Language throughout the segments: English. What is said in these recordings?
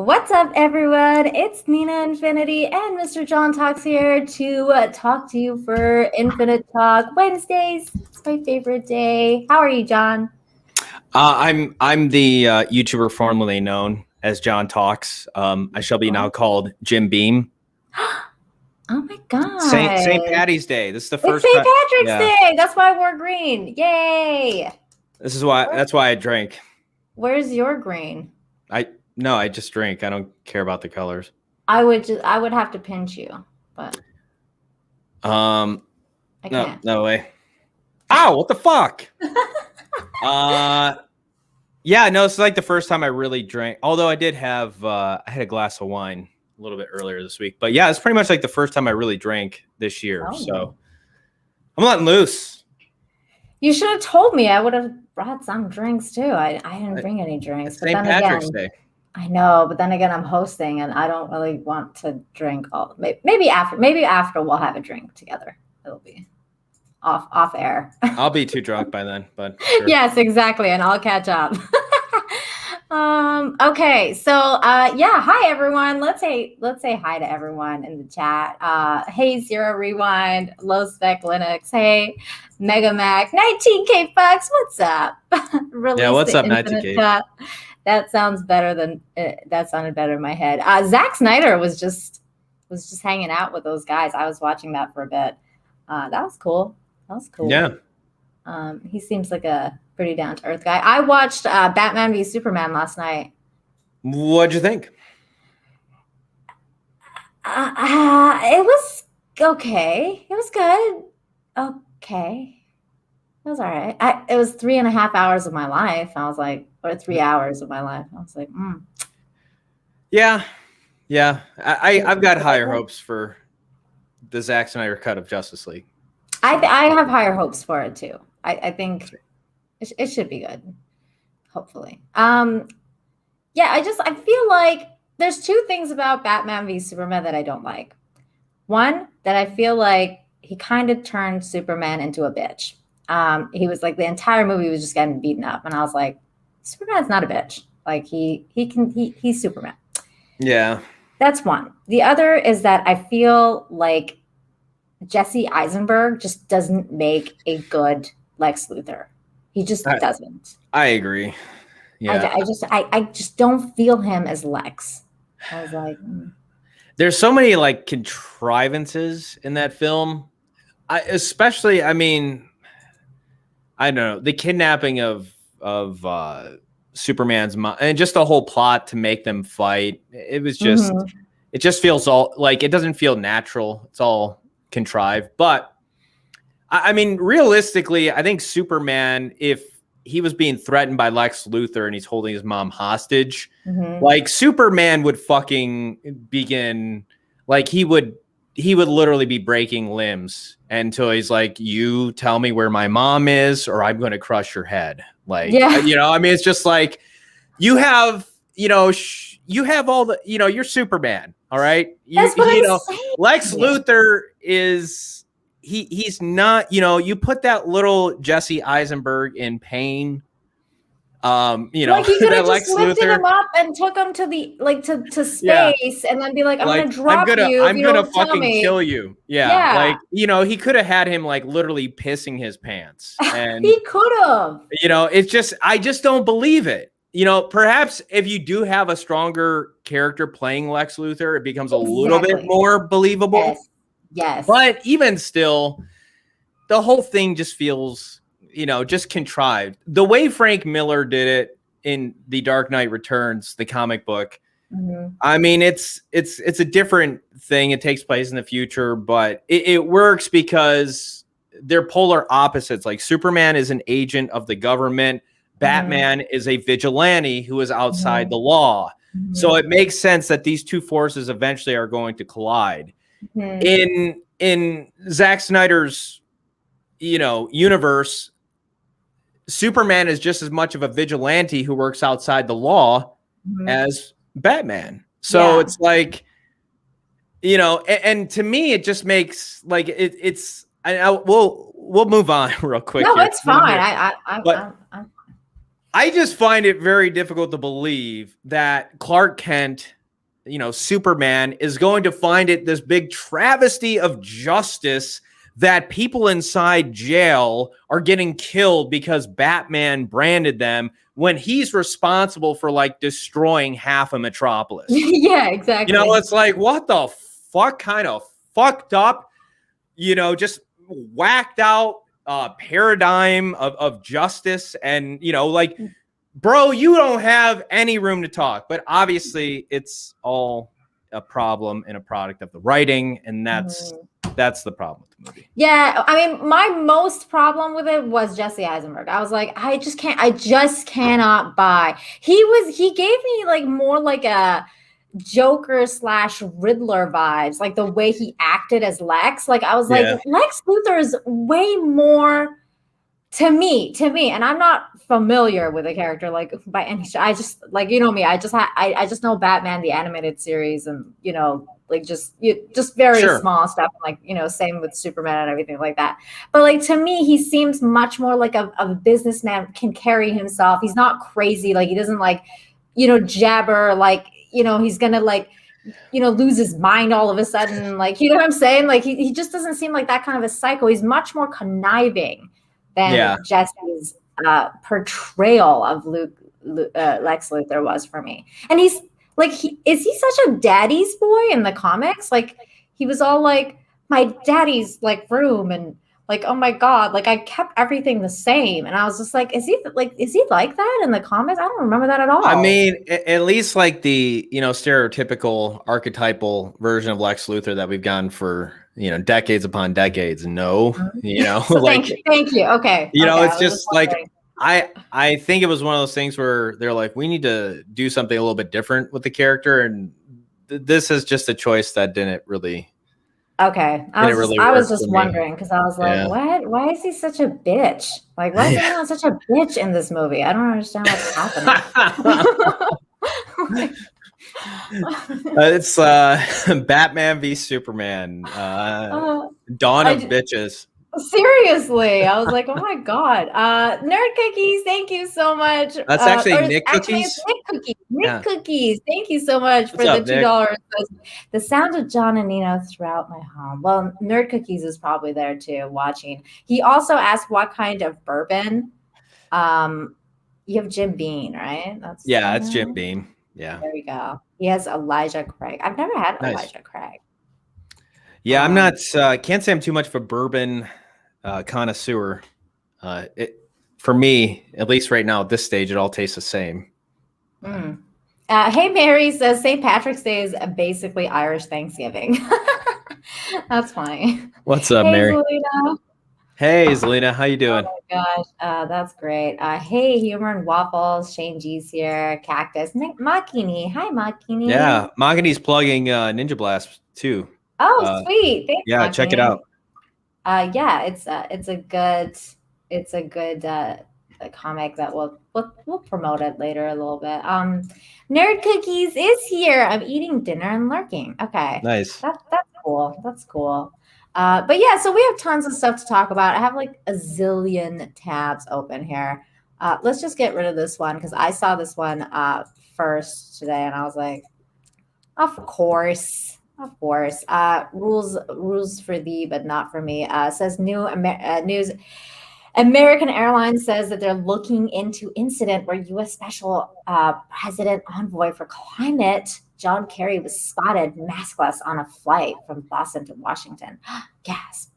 What's up, everyone? It's Nina Infinity and Mr. John Talks here to talk to you for Infinite Talk Wednesdays. It's my favorite day. How are you, John? I'm the YouTuber formerly known as John Talks. I shall be now called Jim Beam. Oh my God! St. Patty's Day. This is the first. It's St. Patrick's Day. That's why I wore green. Yay! This is why. That's why I drink. Where's your green? I just drink. I don't care about the colors. I would have to pinch you, but I can't. No way. Ow! What the fuck? Yeah, no, it's like the first time I really drank. Although I did have, I had a glass of wine a little bit earlier this week. But yeah, it's pretty much like the first time I really drank this year. Oh. So I'm letting loose. You should have told me. I would have brought some drinks too. I didn't bring any drinks. St. Patrick's Day. I know, but then again, I'm hosting, and I don't really want to drink all. Maybe after we'll have a drink together. It'll be off air. I'll be too drunk by then, but sure. Yes, exactly, and I'll catch up. Okay, so yeah, hi everyone. Let's say hi to everyone in the chat. Hey Zero Rewind, Low Spec Linux. Hey Mega Mac, 19K Fox. What's up? Yeah, what's up, 19K? That sounds better than that sounded better in my head. Zack Snyder was just hanging out with those guys. I was watching that for a bit. That was cool. Yeah. He seems like a pretty down to earth guy. I watched Batman v Superman last night. What'd you think? It was okay. It was good. Okay. It was all right. It was 3.5 hours of my life. I was like, or 3 hours of my life. I was like, Yeah. I've got higher hopes for the Zack Snyder cut of Justice League. I have higher hopes for it too. I think it should be good. Hopefully. Yeah, I feel like there's two things about Batman v Superman that I don't like. One, that I feel like he kind of turned Superman into a bitch. He was like, the entire movie was just getting beaten up, and I was like, Superman's not a bitch. Like he's Superman. Yeah. That's one. The other is that I feel like Jesse Eisenberg just doesn't make a good Lex Luthor. He just doesn't. I agree. Yeah. I just don't feel him as Lex. I was like, There's so many like contrivances in that film. Especially, I mean, I don't know, the kidnapping of Superman's mom and just the whole plot to make them fight. It was just, It just feels all like, it doesn't feel natural. It's all contrived. But I mean, realistically, I think Superman, if he was being threatened by Lex Luthor and he's holding his mom hostage, like Superman would fucking begin, like he would literally be breaking limbs until he's like, you tell me where my mom is or I'm going to crush your head. Like, you know, I mean, it's just like you have, you know, you have all the, you know, you're Superman. All right. That's what I'm saying. Lex Luthor is, he's not, you know, you put that little Jesse Eisenberg in pain. You know, like he could have just lifted him up and took him to the to space and then be like, I'm gonna drop you. I'm gonna fucking kill you. Yeah. Like, you know, he could have had him like literally pissing his pants. And he could have. You know, it's just, I just don't believe it. You know, perhaps if you do have a stronger character playing Lex Luthor, it becomes a little bit more believable. Yes. But even still, the whole thing just feels, you know, just contrived. The way Frank Miller did it in The Dark Knight Returns, the comic book. I mean, it's a different thing. It takes place in the future, but it works because they're polar opposites. Like Superman is an agent of the government. Batman is a vigilante who is outside the law. So it makes sense that these two forces eventually are going to collide. In Zack Snyder's, you know, universe, Superman is just as much of a vigilante who works outside the law as Batman. So it's like, you know, and to me, it just makes like it's. We'll move on real quick. No, here. it's fine. I just find it very difficult to believe that Clark Kent Superman is going to find it this big travesty of justice that people inside jail are getting killed because Batman branded them when he's responsible for like destroying half of Metropolis. Yeah, exactly. It's like, what the fuck kind of fucked up, just whacked out paradigm of justice. And, like, bro, you don't have any room to talk. But obviously it's all a problem and a product of the writing. And that's the problem with the movie. Yeah, I mean, my most problem with it was Jesse Eisenberg. I was like, I just cannot buy. He gave me like more like a Joker / Riddler vibes, like the way he acted as Lex. Like I was like, Lex Luthor is way more to me, and I'm not familiar with the character like by any. I just like me. I just know Batman the animated series, and like just very small stuff. Like same with Superman and everything like that. But like to me, he seems much more like a businessman, can carry himself. He's not crazy. Like he doesn't like jabber like he's gonna like lose his mind all of a sudden. Like what I'm saying? Like he just doesn't seem like that kind of a psycho. He's much more conniving than Jesse's portrayal of Lex Luthor was for me. And he's like, is he such a daddy's boy in the comics? Like he was all like, my daddy's like room, and like, oh my God, like I kept everything the same. And I was just like, is he like that in the comics? I don't remember that at all. I mean, at least like the, stereotypical archetypal version of Lex Luthor that we've gotten for, decades upon decades. No, so like, thank you. Okay. It's just like, I think it was one of those things where they're like, we need to do something a little bit different with the character. And this is just a choice that didn't really. Okay. I was just wondering because I was like, what? Why is he such a bitch? Like, why is everyone such a bitch in this movie? I don't understand what's happening. It's Batman v Superman. Dawn of Bitches. Seriously, I was like, oh my God. Nerd Cookies, thank you so much. That's actually Nick Cookies. Nick Cookies, thank you so much for the $2. The sound of John and Nino throughout my home. Well, Nerd Cookies is probably there too, watching. He also asked what kind of bourbon. You have Jim Beam, right? That's Jim Beam. Yeah. There we go. He has Elijah Craig. I've never had Elijah Craig. Yeah, I'm not. Can't say I'm too much of a bourbon connoisseur. For me, at least right now at this stage, it all tastes the same. Hey, Mary says St. Patrick's Day is basically Irish Thanksgiving. That's funny. What's up, Mary? Zelina. Hey, Zelina, how you doing? Oh my gosh, that's great. Hey, Humor and Waffles, Shane G's here, Cactus, Makini. Hi, Makini. Yeah, Makini's plugging Ninja Blast too. Oh, sweet. Thanks, yeah, check it out. Yeah, it's a good comic that we'll promote it later a little bit. Nerd Cookies is here. I'm eating dinner and lurking. Okay, nice. That's cool. That's cool. But yeah, so we have tons of stuff to talk about. I have like a zillion tabs open here. Let's just get rid of this one because I saw this one first today, and I was like, of course. Of course. Rules for thee, but not for me. Says news. American Airlines says that they're looking into incident where U.S. Special President Envoy for Climate John Kerry was spotted maskless on a flight from Boston to Washington. Gasp.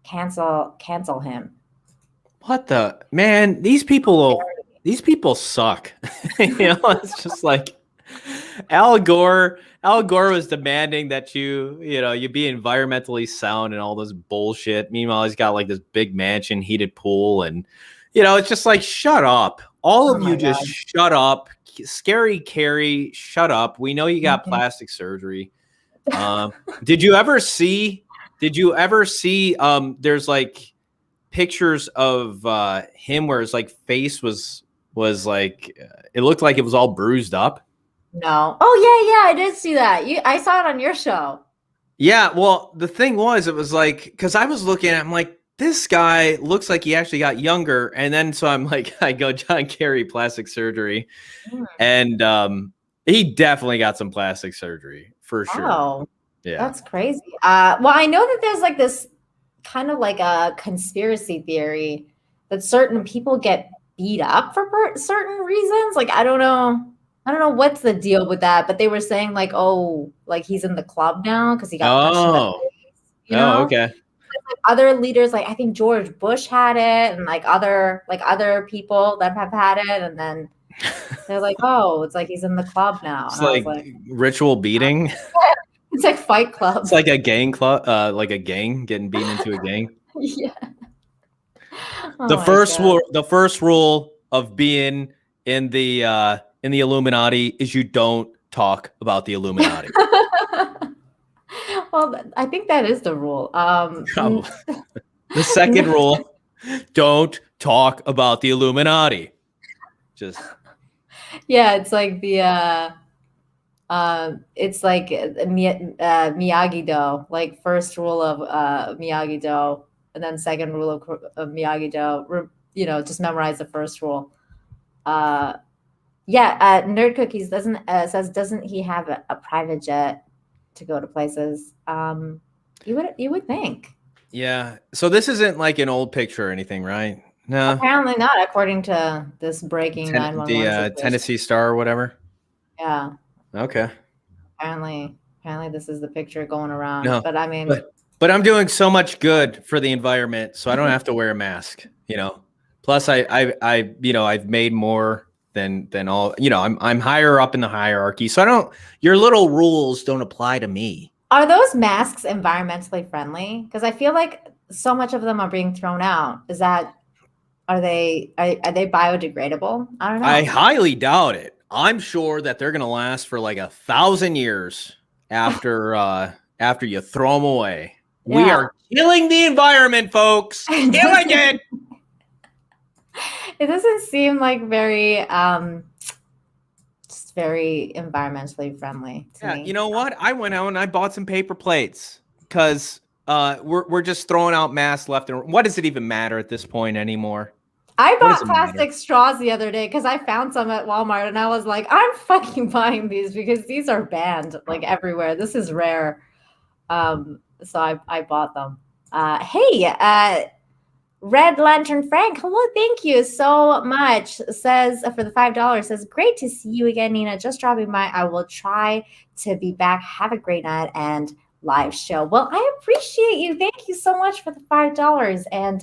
Cancel him. What the man? These people suck. It's just like Al Gore was demanding that you be environmentally sound and all this bullshit. Meanwhile, he's got like this big mansion, heated pool, and it's just like, shut up. All of you just shut up. Scary Carrie, shut up. We know you got plastic surgery. Did you ever see there's like pictures of him where his like face was like it looked like it was all bruised up? No. Oh yeah, I did see that. I saw it on your show. Yeah, well, the thing was, it was like, because I was looking at him like, this guy looks like he actually got younger, and then so I'm like, I go John Kerry plastic surgery, and He definitely got some plastic surgery for sure. Oh, Yeah. that's crazy. Well, I know that there's like this kind of like a conspiracy theory that certain people get beat up for certain reasons. Like, I don't know what's the deal with that, but they were saying like, oh, like he's in the club now because he got punched in the face, you know? Okay. Like other leaders, like I think George Bush had it, and like other people that have had it, and then they're like, oh, it's like he's in the club now. It's And I was like like, ritual beating. it's like Fight Club. It's like a gang club, like a gang getting beaten into a gang. Yeah. Oh The first rule of being in the Illuminati is you don't talk about the Illuminati. Well, I think that is the rule. The second rule, don't talk about the Illuminati. Just it's like it's like Miyagi-Do, like first rule of Miyagi-Do, and then second rule of Miyagi-Do, just memorize the first rule. Nerd Cookies doesn't he have a private jet to go to places? You would think. yeah. So this isn't like an old picture or anything, right? No. Apparently not, according to this breaking 911 the Tennessee Star or whatever. Yeah. Okay. Apparently this is the picture going around. No, but I mean, but I'm doing so much good for the environment, so I don't have to wear a mask. Plus I've made more than all. I'm higher up in the hierarchy, so your little rules don't apply to me. Are those masks environmentally friendly? Because I feel like so much of them are being thrown out. Are they biodegradable? I don't know. I highly doubt it. I'm sure that they're gonna last for like 1,000 years after you throw them away. Yeah. We are killing the environment, folks. Killing it. It doesn't seem like very very environmentally friendly to me. You know what? I went out and I bought some paper plates because we're just throwing out masks left and right. What does it even matter at this point anymore? I bought plastic straws the other day because I found some at Walmart and I was like, I'm fucking buying these because these are banned like everywhere. This is rare. So I bought them. Hey, Red Lantern Frank, hello, thank you so much. Says for the $5, says, great to see you again, Nina. Just dropping by. I will try to be back. Have a great night and live show. Well, I appreciate you. Thank you so much for the $5. And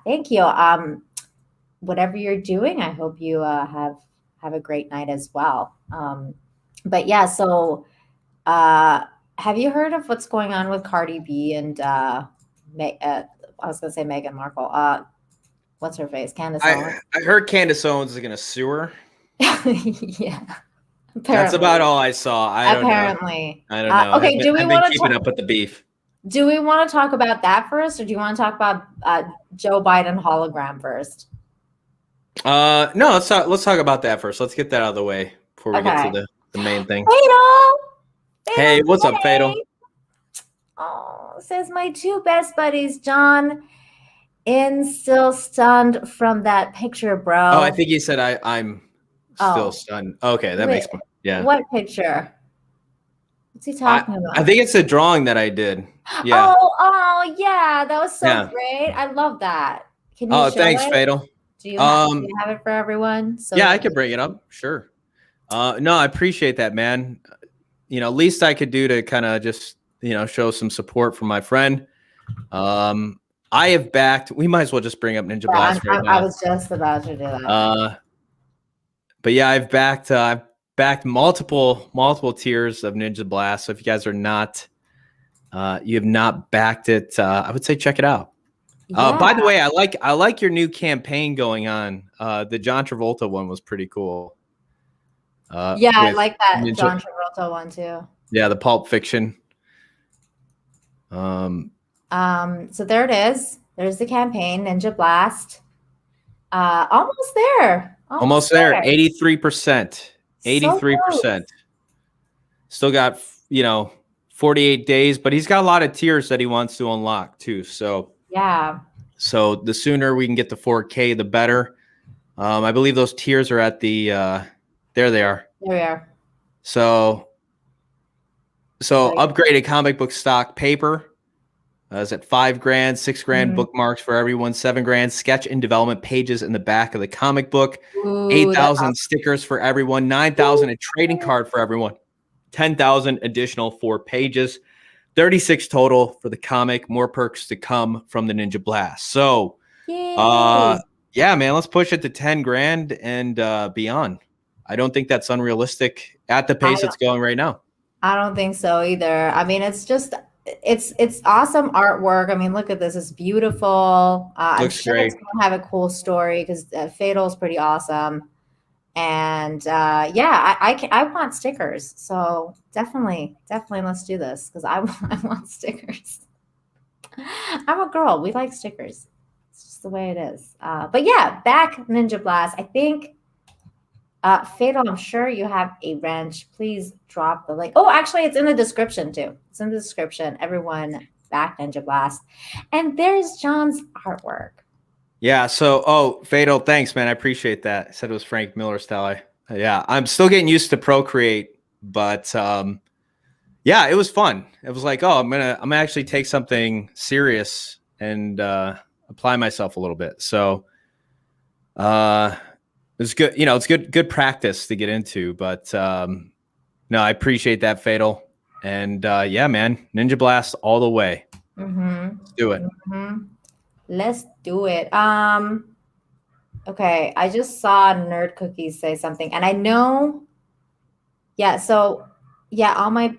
thank you. Whatever you're doing, I hope you have a great night as well. But yeah, so have you heard of what's going on with Cardi B and I was going to say Meghan Markle. What's her face? Candace Owens. I heard Candace Owens is going to sue her. Yeah. Apparently. That's about all I saw. I don't know. Okay, do we want to keeping up with the beef? Do we want to talk about that first, or do you want to talk about Joe Biden hologram first? No, let's talk about that first. Let's get that out of the way before we get to the main thing. Hey, what's up, Fatal? Oh, says my two best buddies, John, still stunned from that picture, bro. Oh, I think you said I'm still stunned. Okay, that makes sense. Yeah. What picture? What's he talking about? I think it's a drawing that I did. Yeah. Oh, yeah, that was so great. I love that. Can you show thanks, it? Fatal. Do you have it for everyone? So I could bring it up. Sure. No, I appreciate that, man. Least I could do to kind of just show some support for my friend. I have backed. We might as well just bring up Ninja Blast right now. I was just about to do that. But yeah, I've backed multiple tiers of Ninja Blast. So if you guys are not, you have not backed it, I would say check it out. By the way, I like your new campaign going on. The John Travolta one was pretty cool. I like that John Travolta one too. Yeah, the Pulp Fiction. So there it is. There's the campaign, Ninja Blast. Almost there. Almost there. 83%. 83%. Still got 48 days, but he's got a lot of tiers that he wants to unlock too. So So the sooner we can get to 4K, the better. I believe those tiers are at the there they are. There we are. So upgraded comic book stock paper is at $5,000, $6,000 bookmarks for everyone, $7,000 sketch and development pages in the back of the comic book, 8,000 stickers for everyone, 9,000 a trading card for everyone, 10,000 additional for pages, 36 total for the comic. More perks to come from the Ninja Blast. So, yeah, man, let's push it to 10 grand and beyond. I don't think that's unrealistic at the pace it's going right now. I don't think so either. I mean, it's just it's awesome artwork. I mean, look at this; it's beautiful. I'm sure it's gonna have a cool story because Fatal is pretty awesome. And yeah, I want stickers. So definitely let's do this because I want stickers. I'm a girl. We like stickers. It's just the way it is. But yeah, back Ninja Blast. I think Fatal, I'm sure you have a wrench. Please drop the link. Oh, actually, it's in the description too. It's in the description. Everyone, back Ninja Blast. And there's John's artwork. Yeah. So, Fatal, thanks, man. I appreciate that. I said it was Frank Miller style. Yeah, I'm still getting used to Procreate, but yeah, it was fun. It was like, I'm gonna actually take something serious and apply myself a little bit. So, it's good. You know, it's good practice to get into. But no, I appreciate that, Fatal. And yeah, man, Ninja Blast all the way. Let's do it. Let's do it. Okay, I just saw Nerd Cookies say something, and I know. Yeah, so yeah, all my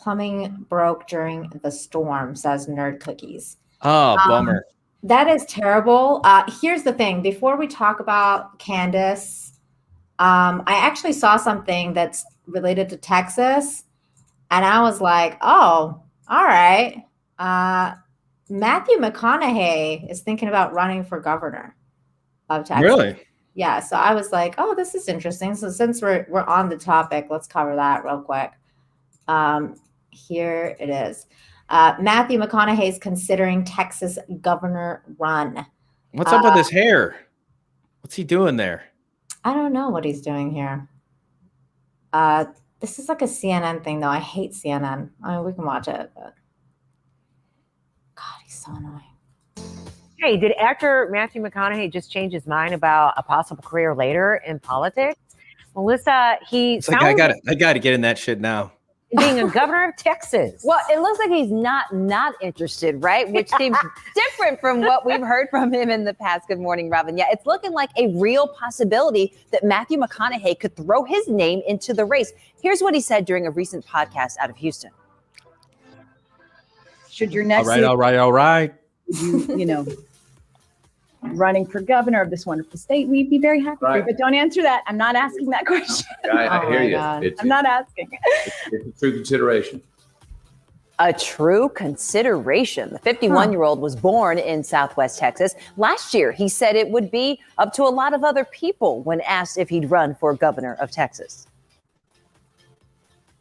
plumbing broke during the storm, says Nerd Cookies. Oh, bummer. That is terrible. Here's the thing. Before we talk about Candace, I actually saw something that's related to Texas, and I was like, oh, all right. Matthew McConaughey is thinking about running for governor of Texas. Really? Yeah. So I was like, oh, this is interesting. So since we're on the topic, let's cover that real quick. Here it is. Matthew McConaughey is considering Texas governor run. What's up with his hair? What's he doing there? I don't know what he's doing here. This is like a CNN thing, though. I hate CNN. I mean, we can watch it, but God, he's so annoying. Hey, did actor Matthew McConaughey just change his mind about a possible career later in politics? Melissa, I got to get in that shit now. Being a governor of Texas. Well, it looks like he's not interested, right? Which seems different from what we've heard from him in the past. Good morning, Robin. Yeah, it's looking like a real possibility that Matthew McConaughey could throw his name into the race. Here's what he said during a recent podcast out of Houston. Should your next all right. you know, running for governor of this wonderful state, we'd be very happy for you. But don't answer that. I'm not asking that question. I hear you. I'm not asking. It's a true consideration. A true consideration. The 51-year-old was born in Southwest Texas. Last year, he said it would be up to a lot of other people when asked if he'd run for governor of Texas.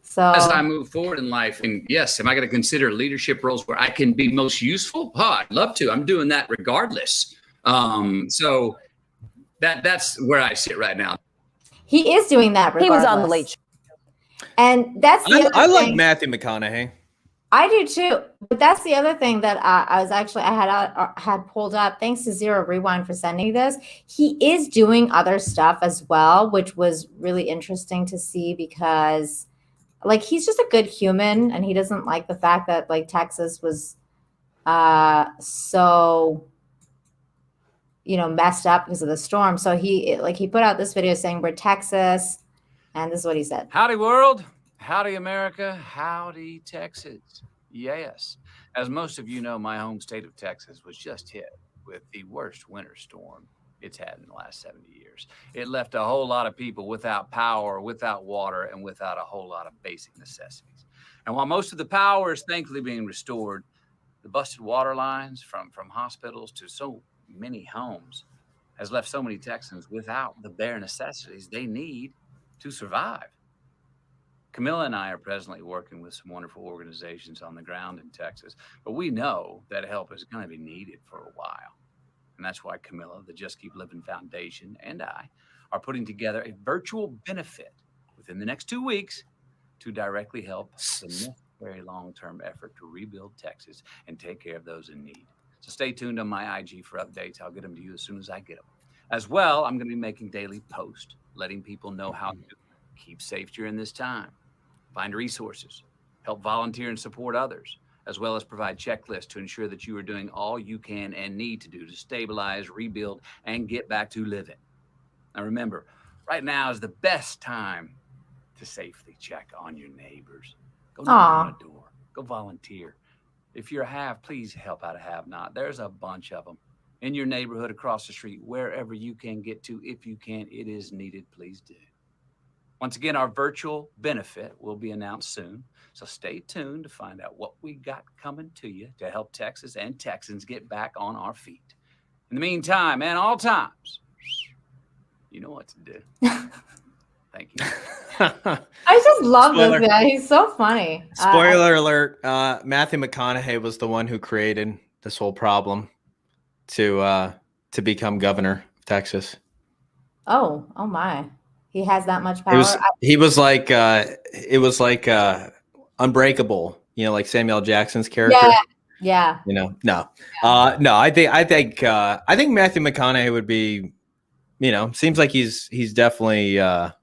So as I move forward in life, and yes, am I going to consider leadership roles where I can be most useful? I'd love to. I'm doing that regardless. So that's where I sit right now. He is doing that regardless. He was on the Late Show. And that's the other I thing. like Matthew McConaughey. I do too. But that's the other thing that I had pulled up. Thanks to Zero Rewind for sending this. He is doing other stuff as well, which was really interesting to see because like he's just a good human and he doesn't like the fact that like Texas was so messed up because of the storm. So he put out this video saying we're Texas, and this is what he said. Howdy world, howdy America, howdy Texas. Yes, as most of you know, my home state of Texas was just hit with the worst winter storm it's had in the last 70 years. It left a whole lot of people without power, without water, and without a whole lot of basic necessities. And while most of the power is thankfully being restored, the busted water lines from hospitals to so many homes has left so many Texans without the bare necessities they need to survive. Camilla and I are presently working with some wonderful organizations on the ground in Texas, but we know that help is going to be needed for a while. And that's why Camilla, the Just Keep Living Foundation, and I are putting together a virtual benefit with within the next 2 weeks to directly help the necessary long-term effort to rebuild Texas and take care of those in need. So stay tuned on my IG for updates. I'll get them to you as soon as I get them. As well, I'm going to be making daily posts, letting people know how to keep safe during this time, find resources, help volunteer and support others, as well as provide checklists to ensure that you are doing all you can and need to do to stabilize, rebuild, and get back to living. Now remember, right now is the best time to safely check on your neighbors. Go knock on a door. Go volunteer. If you're a have, please help out a have-not. There's a bunch of them in your neighborhood, across the street, wherever you can get to. If you can, it is needed. Please do. Once again, our virtual benefit will be announced soon. So stay tuned to find out what we got coming to you to help Texas and Texans get back on our feet. In the meantime, and all times, you know what to do. Thank you. I just love this guy. He's so funny. Spoiler alert, Matthew McConaughey was the one who created this whole problem to become governor of Texas. Oh my. He has that much power. He was like it was like Unbreakable, like Samuel Jackson's character. Yeah. No. I think Matthew McConaughey would be, seems like he's definitely I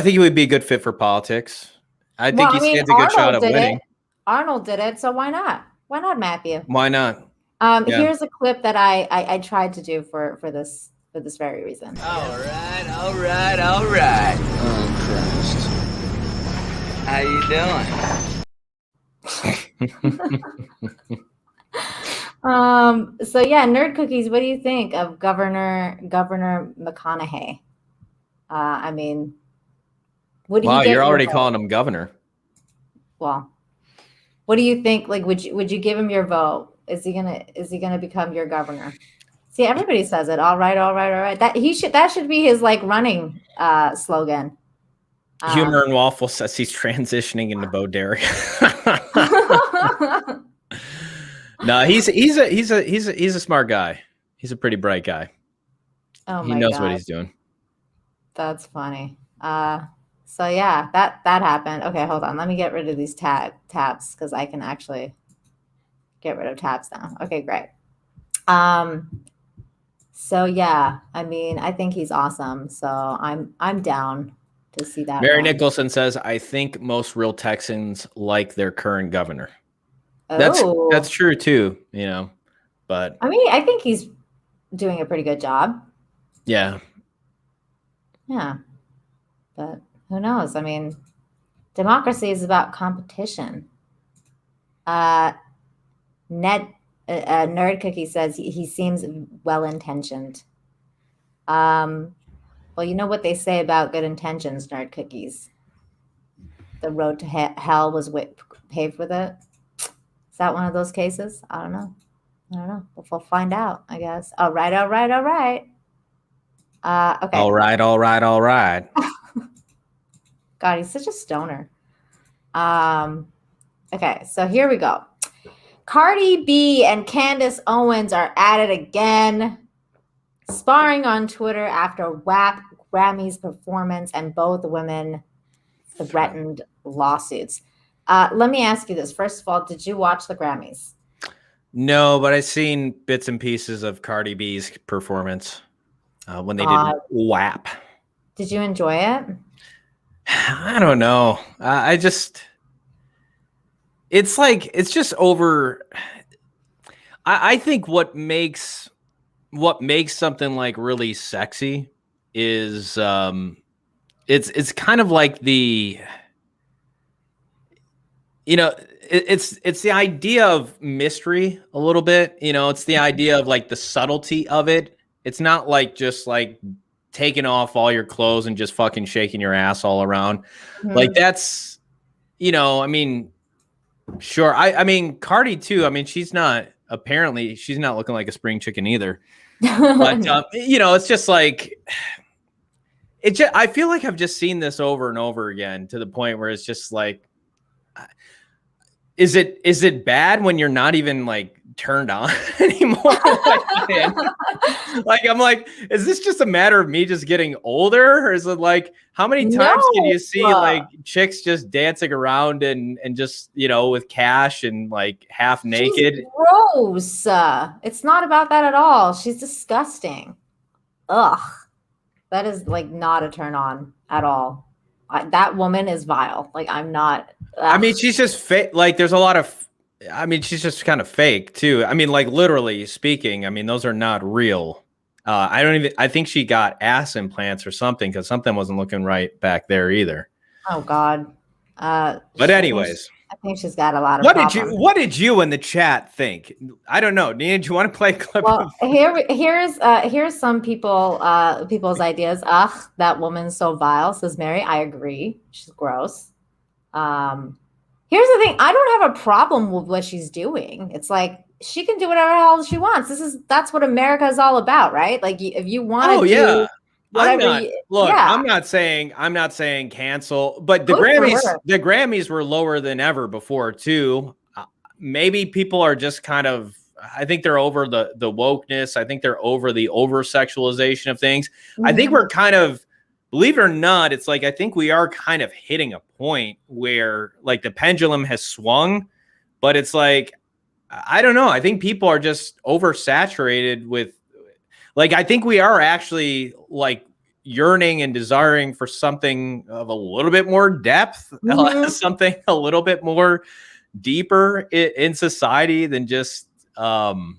think he would be a good fit for politics. I think he stands a good shot at winning. Arnold did it, so why not? Why not Matthew? Why not? Here's a clip that I tried to do for this very reason. All right. Oh, Christ. How you doing? So yeah, Nerd Cookies, what do you think of Governor McConaughey? What do you you're already calling him governor. Well, what do you think? Like, would you give him your vote? Is he gonna become your governor? See, everybody says it. All right. That should be his running slogan. Humor and Waffle says he's transitioning into Bo Derek. No, he's a smart guy. He's a pretty bright guy. Oh my God. He knows what he's doing. That's funny. So yeah, that happened. Okay, hold on. Let me get rid of these tabs because I can actually get rid of tabs now. Okay, great. So yeah, I think he's awesome. So I'm down to see that. Mary Nicholson says, I think most real Texans like their current governor. Oh. That's true too, but I think he's doing a pretty good job. Yeah. Yeah. But who knows? Democracy is about competition. Nerd Cookie says he seems well-intentioned. Well, you know what they say about good intentions, Nerd Cookies. The road to hell was paved with it. Is that one of those cases? I don't know. We'll find out, I guess. All right. Okay. All right. God, he's such a stoner. Okay, so here we go. Cardi B and Candace Owens are at it again, sparring on Twitter after WAP Grammys performance, and both women threatened lawsuits. Let me ask you this. First of all, did you watch the Grammys? No, but I've seen bits and pieces of Cardi B's performance when they did WAP. Did you enjoy it? I don't know. It's just over. I think what makes something really sexy is it's kind of like the it's the idea of mystery a little bit. It's the idea of the subtlety of it. It's not just taking off all your clothes and just fucking shaking your ass all around. Mm-hmm. That's, sure. Cardi too. She's not looking like a spring chicken either. But, it's just I feel like I've just seen this over and over again to the point where it's just is it bad when you're not even turned on anymore. Like, I'm like, is this just a matter of me just getting older, or is it like, how many times can you see like chicks just dancing around and just, you know, with cash and like half naked? She's gross. It's not about that at all. She's disgusting. Ugh, that is like not a turn on at all. That woman is vile. Like, I'm not. I mean, she's just fake. Like, there's a lot of. I mean, she's just kind of fake too. I mean, like, literally speaking, I mean, those are not real. I think she got ass implants or something, because something wasn't looking right back there either. Oh God. But anyways, I think she's got a lot of problems. What did you in the chat think? I don't know. Nina, do you want to play a clip? Well, here's some people's ideas. Ugh, that woman's so vile, says Mary. I agree. She's gross. Here's the thing. I don't have a problem with what she's doing. It's like, she can do whatever the hell she wants. That's what America is all about, right? Like, if you want to do whatever. I'm not saying cancel, but the Grammys were lower than ever before too. Maybe people are just kind of, I think they're over the wokeness. I think they're over the over sexualization of things. Mm-hmm. I think we're kind of, believe it or not, it's like, I think we are kind of hitting a point where like the pendulum has swung, but it's like, I don't know. I think people are just oversaturated with, like, I think we are actually like yearning and desiring for something of a little bit more depth, something a little bit more deeper in society than just all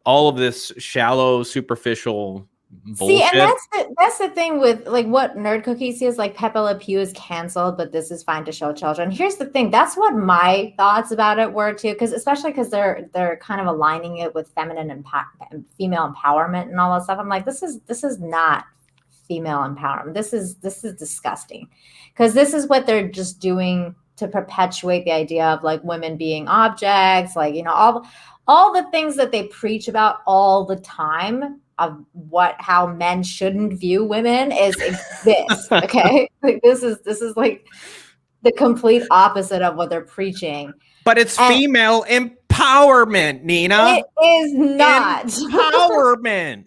of this shallow, superficial bullshit. See, and that's the thing with like what Nerd Cookie sees, like Pepe Le Pew is canceled, but this is fine to show children. Here's the thing. That's what my thoughts about it were too, especially because they're kind of aligning it with feminine and female empowerment and all that stuff. I'm like, this is not female empowerment. This is disgusting, because this is what they're just doing to perpetuate the idea of like women being objects, like, you know, all the things that they preach about all the time of how men shouldn't view women is this. Okay, like this is like the complete opposite of what they're preaching. But it's female empowerment, Nina. It is not empowerment.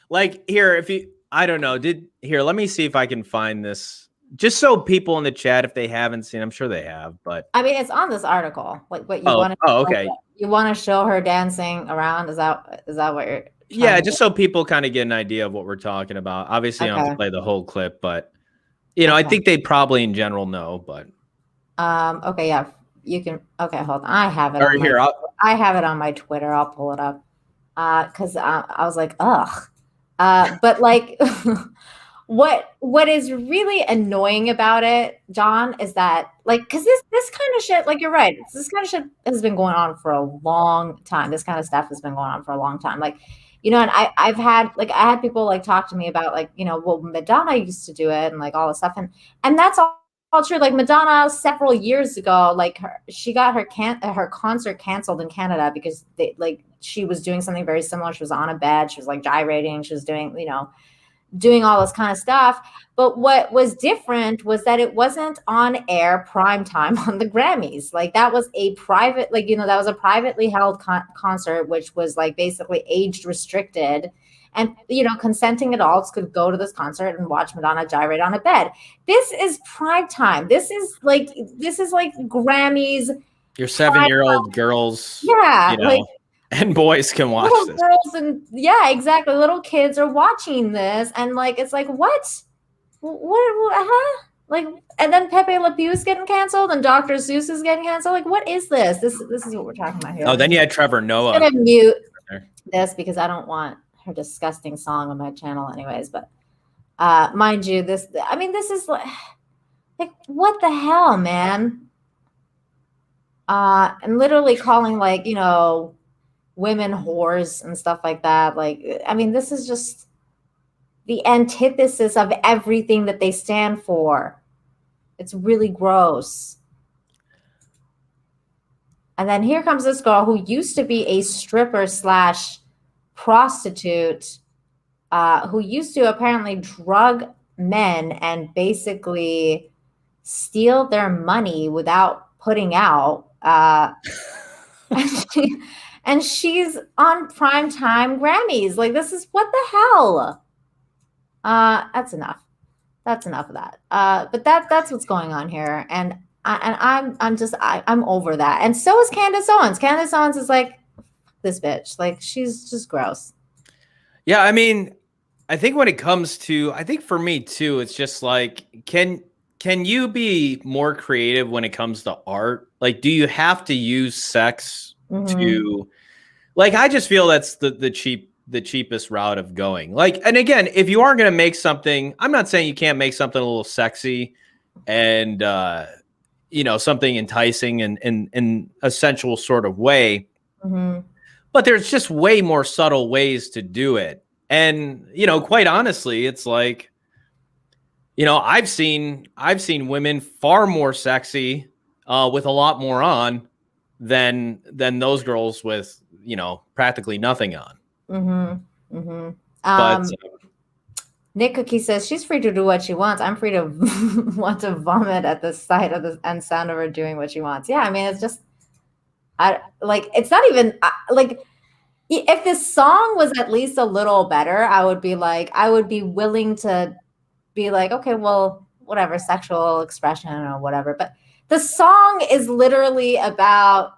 Like, here, I don't know. Let me see if I can find this, just so people in the chat, if they haven't seen, I'm sure they have, but I mean, it's on this article. Like, what you want to? Oh, okay. You want to show her dancing around? Is that what you're? Yeah, just so people kind of get an idea of what we're talking about. Obviously, I don't have to play the whole clip, but you know, I think they probably in general know. But okay, yeah, you can. Okay, hold on. I have it. I have it on my Twitter. I'll pull it up because I was like, ugh. But like, what is really annoying about it, John, is that like, because this kind of shit, like, you're right, this kind of shit has been going on for a long time. This kind of stuff has been going on for a long time. Like, you know, and I had people like talk to me about like, you know, well, Madonna used to do it and like all this stuff, and that's all true. Like, Madonna several years ago, like she got her concert canceled in Canada because she was doing something very similar. She was on a bed, she was like gyrating, she was doing, you know, doing all this kind of stuff. But what was different was that it wasn't on air prime time on the Grammys. Like, that was a private, like, you know, that was a privately held concert, which was like basically age restricted. And, you know, consenting adults could go to this concert and watch Madonna gyrate on a bed. This is prime time. This is like Grammys. Your 7-year-old girls. Yeah. You know, like, and boys can watch little this. Girls and yeah, exactly. Little kids are watching this, and like, it's like, what? Huh? Like, and then Pepe Le Pew is getting canceled, and Dr. Seuss is getting canceled. Like, what is this? This is what we're talking about here. Oh, then you had Trevor Noah. I'm gonna mute this because I don't want her disgusting song on my channel, anyways. But mind you, this is like what the hell, man? And literally calling, like, you know, women whores and stuff like that. Like, I mean, this is just the antithesis of everything that they stand for. It's really gross. And then here comes this girl who used to be a stripper / prostitute, who used to apparently drug men and basically steal their money without putting out. and she's on primetime Grammys. Like, this is what the hell? That's enough. That's enough of that. But that's what's going on here, and I'm over that. And so is Candace Owens. Candace Owens is like, this bitch. Like, she's just gross. Yeah, I mean, I think when it comes to, I think for me too, it's just like, can you be more creative when it comes to art? Like, do you have to use sex to, like, I just feel that's the cheapest route of going. Like, and again, if you are going to make something, I'm not saying you can't make something a little sexy and, you know, something enticing and in a sensual sort of way. But there's just way more subtle ways to do it. And, you know, quite honestly, it's like, you know, I've seen women far more sexy with a lot more on than those girls with, you know, practically nothing on. But Nick Cookie says she's free to do what she wants. I'm free to want to vomit at the sight of the and sound of her doing what she wants. Yeah, I mean, it's just, it's not even like, if this song was at least a little better, I would be willing to be like, okay, well, whatever, sexual expression or whatever. But the song is literally about,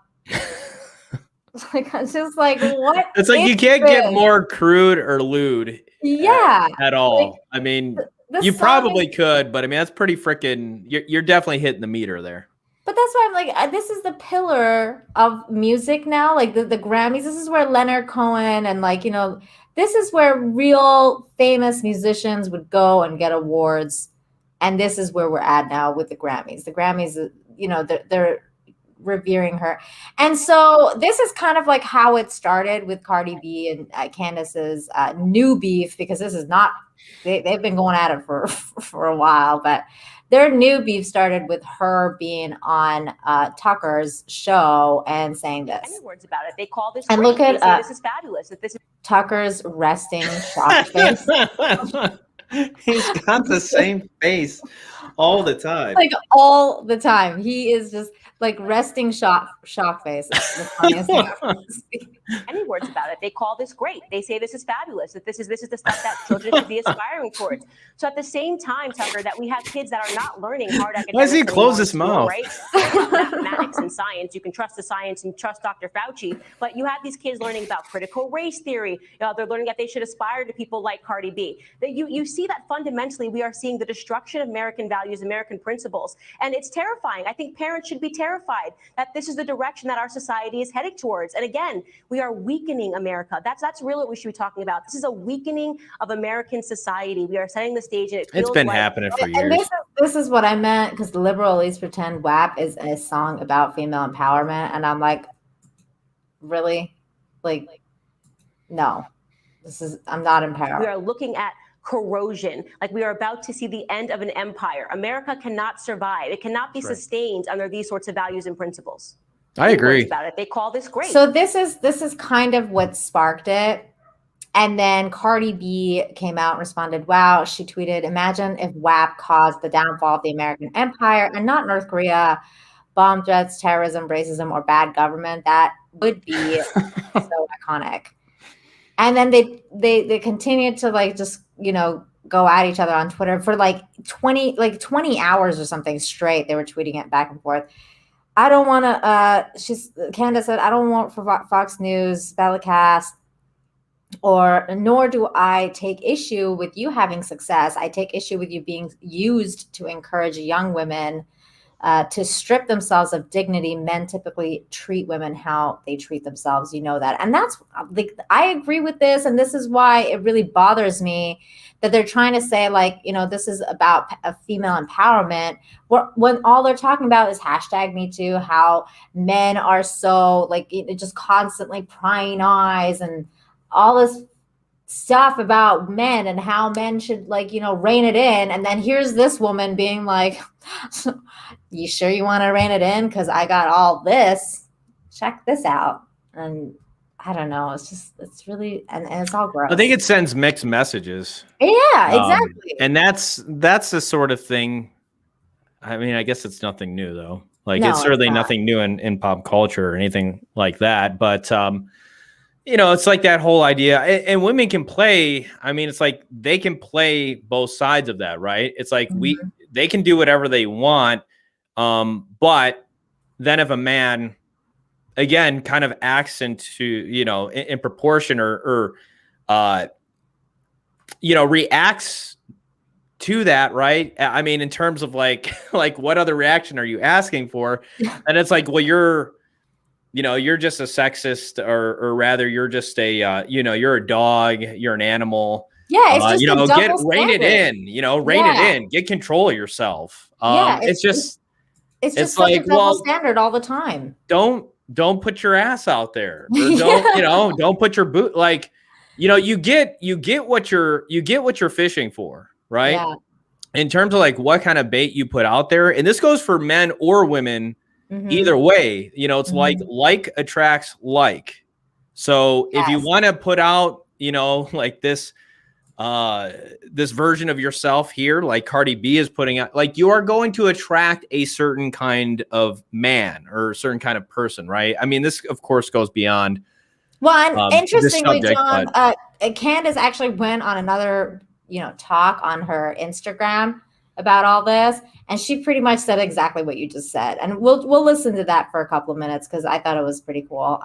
like, it's just like, what? It's like you can't get more crude or lewd. Yeah. At all. Like, I mean, you probably could, but I mean, that's pretty freaking, you're definitely hitting the meter there. But that's why I'm like, this is the pillar of music now. Like the Grammys, this is where Leonard Cohen and, like, you know, this is where real famous musicians would go and get awards. And this is where we're at now with the Grammys. The Grammys, you know, they're revering her. And so this is kind of like how it started with Cardi B and Candace's new beef, because this is not, they've been going at it for a while, but their new beef started with her being on Tucker's show and saying this. Any words about it? They call this. And great. look at they say this is fabulous. That this is Tucker's resting shock face. He's got the same face all the time. Like all the time, he is just like resting shock face. It's the funniest thing I've ever seen. Any words about it? They call this great. They say this is fabulous. That this is the stuff that children should be aspiring towards. So at the same time, Tucker, that we have kids that are not learning hard academics. Why does he close his school, mouth? Right? Mathematics and science. You can trust the science and trust Dr. Fauci, but you have these kids learning about critical race theory. You know, they're learning that they should aspire to people like Cardi B. That you see that fundamentally we are seeing the destruction of American values, American principles, and it's terrifying. I think parents should be terrified that this is the direction that our society is heading towards. And again, we are weakening America. That's really what we should be talking about. This is a weakening of American society. We are setting the stage, and it's been happening for years. And this is what I meant, because the liberal elites pretend WAP is a song about female empowerment, and I'm like, really? Like, no. I'm not empowered. We are looking at corrosion. Like, we are about to see the end of an empire. America cannot survive. It cannot be sustained under these sorts of values and principles. I agree. About it. They call this great. So this is kind of what sparked it. And then Cardi B came out and responded, wow, she tweeted, imagine if WAP caused the downfall of the American empire and not North Korea, bomb threats, terrorism, racism, or bad government. That would be so iconic. And then they continued to, like, just, you know, go at each other on Twitter for like 20 hours or something straight. They were tweeting it back and forth. I don't want to, Candace said, I don't want for Fox News, Bellicast, nor do I take issue with you having success. I take issue with you being used to encourage young women to strip themselves of dignity. Men typically treat women how they treat themselves. You know that. And that's, like, I agree with this. And this is why it really bothers me that they're trying to say, like, you know, this is about a female empowerment, when all they're talking about is #MeToo, how men are so, like, just constantly prying eyes and all this stuff about men and how men should, like, you know, rein it in. And then here's this woman being like, you sure you want to rein it in? Because I got all this. Check this out. And I don't know. It's really, and it's all gross. I think it sends mixed messages. Yeah, exactly. And that's the sort of thing. I mean, I guess it's nothing new though. Like, No, it's certainly it's not. nothing new in pop culture or anything like that. But, you know, it's like that whole idea. And women can play. I mean, it's like they can play both sides of that, right? It's like they can do whatever they want. But then if a man, again, kind of acts into, you know, in proportion or you know, reacts to that, right? I mean, in terms of like what other reaction are you asking for? And it's like, well, you're just a sexist, or rather you're just a, you know, you're a dog, you're an animal. Yeah, it's just you know, rein it standard. in, you know, rein it in, get control of yourself. It's just such like, a double standard all the time. Don't put your ass out there, or don't, you know, don't put your boot, like, you know, you get what you're fishing for, right? Yeah. In terms of like what kind of bait you put out there. And this goes for men or women, either way, you know, it's like attracts like. So if you want to put out, you know, like this version of yourself here, like Cardi B is putting out, like, you are going to attract a certain kind of man or a certain kind of person, right? I mean, this of course goes beyond. Well, and interestingly, subject, John, Candace actually went on another, you know, talk on her Instagram about all this, and she pretty much said exactly what you just said. And we'll listen to that for a couple of minutes because I thought it was pretty cool.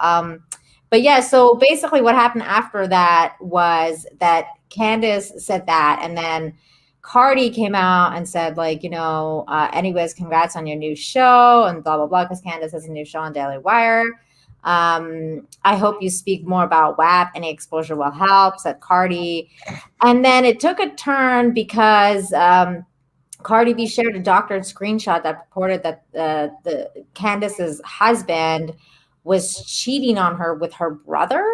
But yeah, so basically what happened after that was that Candace said that, and then Cardi came out and said, like, you know, anyways, congrats on your new show and blah, blah, blah, because Candace has a new show on Daily Wire. I hope you speak more about WAP. Any exposure will help, said Cardi. And then it took a turn because Cardi B shared a doctored screenshot that purported that the Candace's husband was cheating on her with her brother.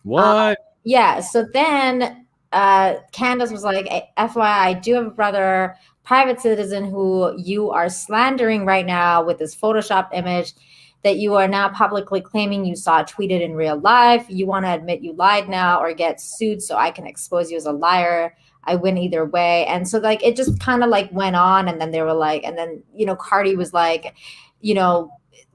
What? Yeah. So then Candace was like, FYI, I do have a brother, private citizen, who you are slandering right now with this Photoshop image that you are now publicly claiming you saw tweeted in real life. You want to admit you lied now or get sued so I can expose you as a liar. I win either way. And so like it just kind of like went on, and then they were like, and then, you know, Cardi was like, you know,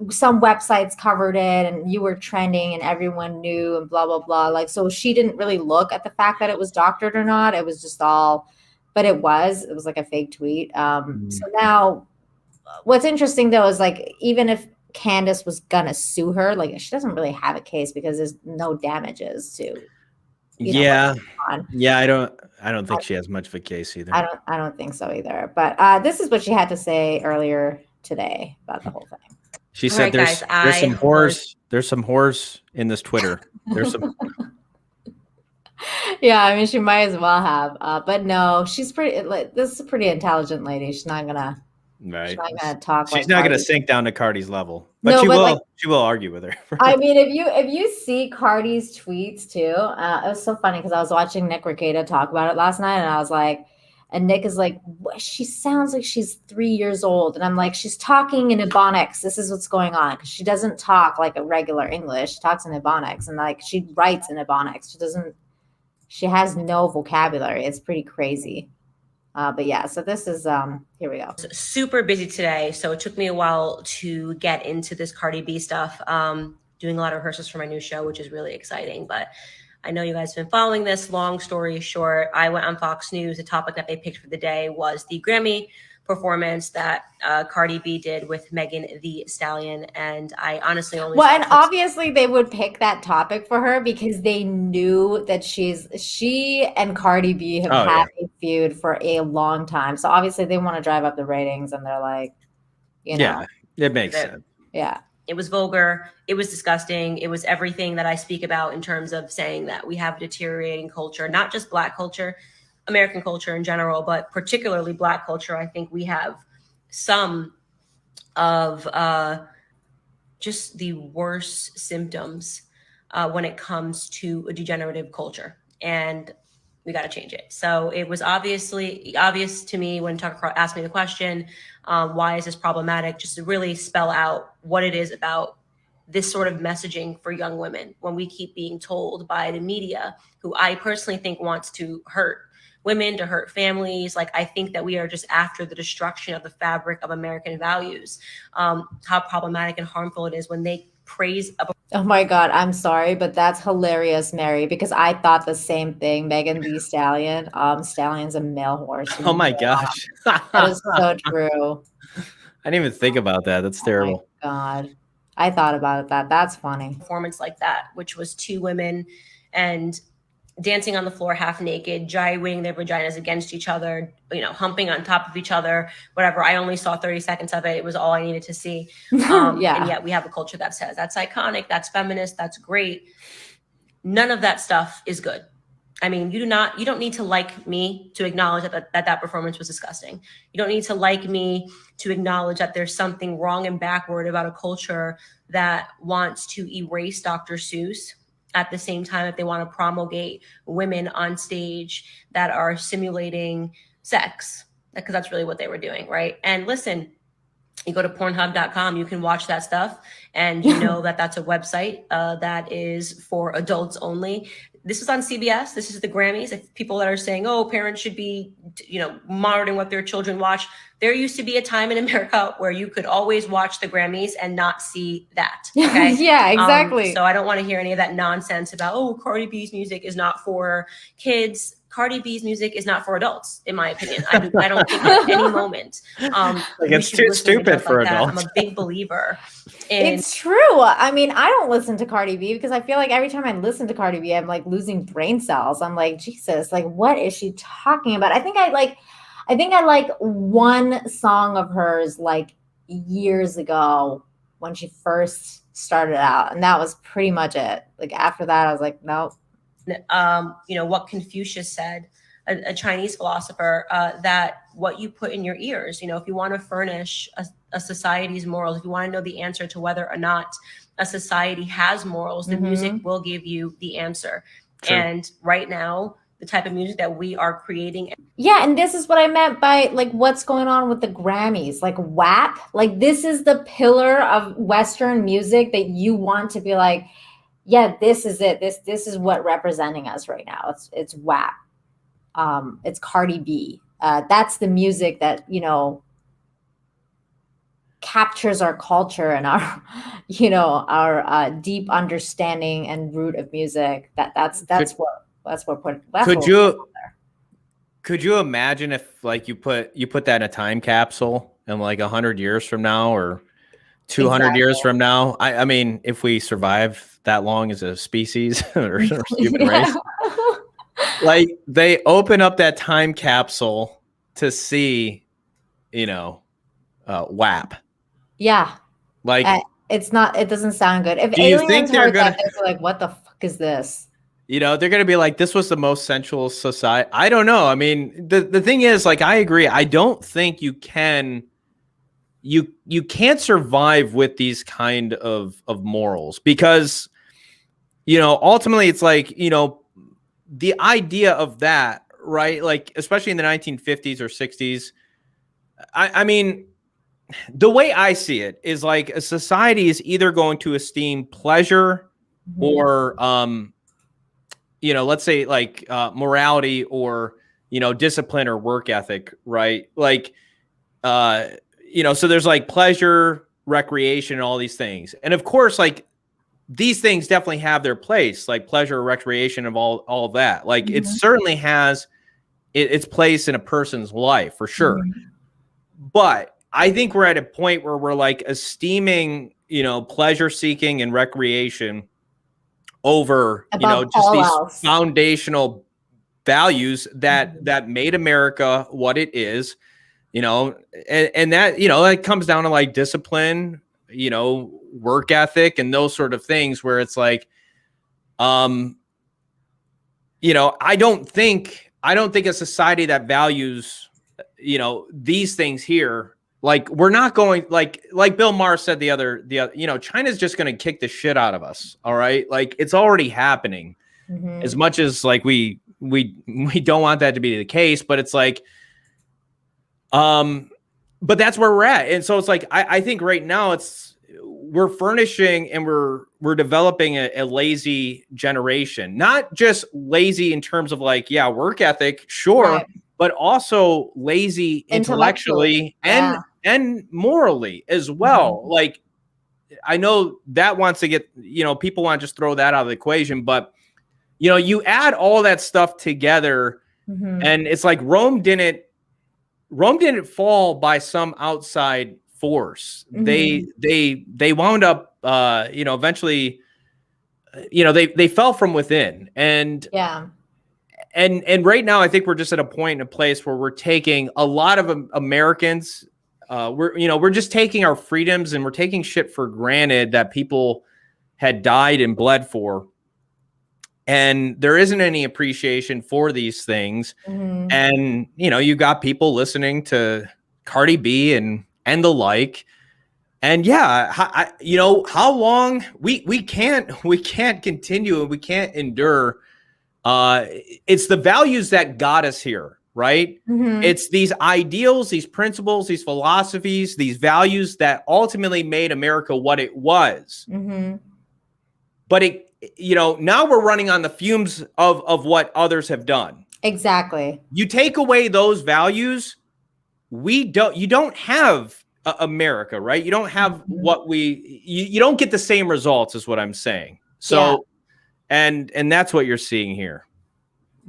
some websites covered it and you were trending and everyone knew and blah, blah, blah. Like, so she didn't really look at the fact that it was doctored or not. It was just all, but it was like a fake tweet. So now what's interesting though is like, even if Candace was gonna sue her, like, she doesn't really have a case because there's no damages to, you know, I don't think she has much of a case either. I don't think so either. But this is what she had to say earlier today about the whole thing. She said, there's some whores in this Twitter. There's some. Yeah, I mean, she might as well have. But no, she's pretty. Like, this is a pretty intelligent lady. She's not gonna. Right. She's not gonna talk. She's not gonna sink down to Cardi's level, but no, she will argue with her. I mean, if you see Cardi's tweets too, it was so funny because I was watching Nick Rekieta talk about it last night, and I was like, and Nick is like, she sounds like she's 3 years old, and I'm like, she's talking in Ebonics. This is what's going on, because she doesn't talk like a regular English. She talks in Ebonics, and like she writes in Ebonics. She has no vocabulary. It's pretty crazy. But yeah, so this is, here we go. Super busy today. So it took me a while to get into this Cardi B stuff. Doing a lot of rehearsals for my new show, which is really exciting. But I know you guys have been following this. Long story short, I went on Fox News. The topic that they picked for the day was the Grammy performance that Cardi B did with Megan Thee Stallion. And I honestly only obviously they would pick that topic for her because they knew that she and Cardi B have had a feud for a long time. So obviously they want to drive up the ratings, and they're like, you know. Yeah, it makes sense. Yeah. It was vulgar. It was disgusting. It was everything that I speak about in terms of saying that we have deteriorating culture, not just Black culture, American culture in general, but particularly Black culture. I think we have some of just the worst symptoms when it comes to a degenerative culture, and we got to change it. So it was obvious to me when Tucker asked me the question, why is this problematic? Just to really spell out what it is about this sort of messaging for young women when we keep being told by the media, who I personally think wants to hurt women, to hurt families. Like, I think that we are just after the destruction of the fabric of American values. How problematic and harmful it is when they praise a Oh my God, I'm sorry, but that's hilarious, Mary, because I thought the same thing. Megan Thee Stallion. Stallion's a male horse. Oh my gosh. That is so true. I didn't even think about that. That's terrible. Oh my God. I thought about that. That's funny. performance like that, which was two women and dancing on the floor half naked, gyrating their vaginas against each other, you know, humping on top of each other, whatever. I only saw 30 seconds of it. It was all I needed to see. And yet we have a culture that says that's iconic, that's feminist, that's great. None of that stuff is good. I mean, you don't need to like me to acknowledge that performance was disgusting. You don't need to like me to acknowledge that there's something wrong and backward about a culture that wants to erase Dr. Seuss at the same time that they want to promulgate women on stage that are simulating sex, because that's really what they were doing, right? And listen, you go to pornhub.com, you can watch that stuff, and you know that that's a website that is for adults only. This is on CBS. This is the Grammys. If people that are saying, oh, parents should be, you know, monitoring what their children watch. There used to be a time in America where you could always watch the Grammys and not see that. Okay? Yeah, exactly. So I don't want to hear any of that nonsense about, oh, Cardi B's music is not for kids. Cardi B's music is not for adults, in my opinion. I don't think at any moment. Like, it's too stupid for adults. I'm a big believer. It's true. I mean, I don't listen to Cardi B because I feel like every time I listen to Cardi B, I'm like losing brain cells. I'm like, Jesus, like, what is she talking about? I think I like one song of hers like years ago when she first started out, and that was pretty much it. Like, after that, I was like, nope. You know, what Confucius said, a Chinese philosopher, that what you put in your ears, you know, if you want to furnish a society's morals, if you want to know the answer to whether or not a society has morals, the music will give you the answer. True. And right now, the type of music that we are creating. Yeah, and this is what I meant by like what's going on with the Grammys, like WAP. Like, this is the pillar of Western music that you want to be like, yeah, this is it. This is what representing us right now. It's WAP. It's Cardi B. That's the music that, you know, captures our culture and our, you know, our deep understanding and root of music. Could you imagine if like you put that in a time capsule and like 100 years from now or 200 years from now? I mean, if we survive that long as a species or human race, like they open up that time capsule to see, you know, WAP. Yeah. Like it doesn't sound good. If do you aliens think they're heard gonna that, they're like, what the fuck is this? You know, they're going to be like, this was the most sensual society. I don't know. I mean, the thing is, like, I agree. I don't think you can't survive with these kind of morals because, you know, ultimately it's like, you know, the idea of that, right? Like, especially in the 1950s or 60s. I mean, the way I see it is like a society is either going to esteem pleasure or, you know, let's say like morality or, you know, discipline or work ethic, right? Like, you know, so there's like pleasure, recreation, and all these things. And of course, like these things definitely have their place, like pleasure, recreation, of all of that. Like it certainly has its place in a person's life for sure. But I think we're at a point where we're like esteeming, you know, pleasure seeking and recreation over, you know, just these foundational values that made America what it is, you know, and that, you know, that comes down to like discipline, you know, work ethic and those sort of things where it's like, you know, I don't think a society that values, you know, these things here, like we're not going like Bill Maher said the other, you know, China's just going to kick the shit out of us. All right. Like it's already happening as much as like we don't want that to be the case, but it's like, but that's where we're at. And so it's like, I think right now we're furnishing and we're developing a lazy generation, not just lazy in terms of like, yeah, work ethic, sure, Right. but also lazy intellectually Yeah. and morally as well. Like, I know that wants to get, people want to just throw that out of the equation, but you add all that stuff together and it's like Rome didn't fall by some outside force. They wound up, eventually, they fell from within. And Yeah. And right now, I think we're just at a point in a place where we're taking a lot of Americans. We're just taking our freedoms and we're taking shit for granted that people had died and bled for. And there isn't any appreciation for these things. And, you got people listening to Cardi B and the like. And yeah, how long we can't continue and we can't endure. It's the values that got us here, right? It's these ideals, these principles, these philosophies, these values that ultimately made America what it was. But now we're running on the fumes of what others have done. Exactly. You take away those values, you don't have America, right? You don't have you don't get the same results is what I'm saying. So, and that's what you're seeing here.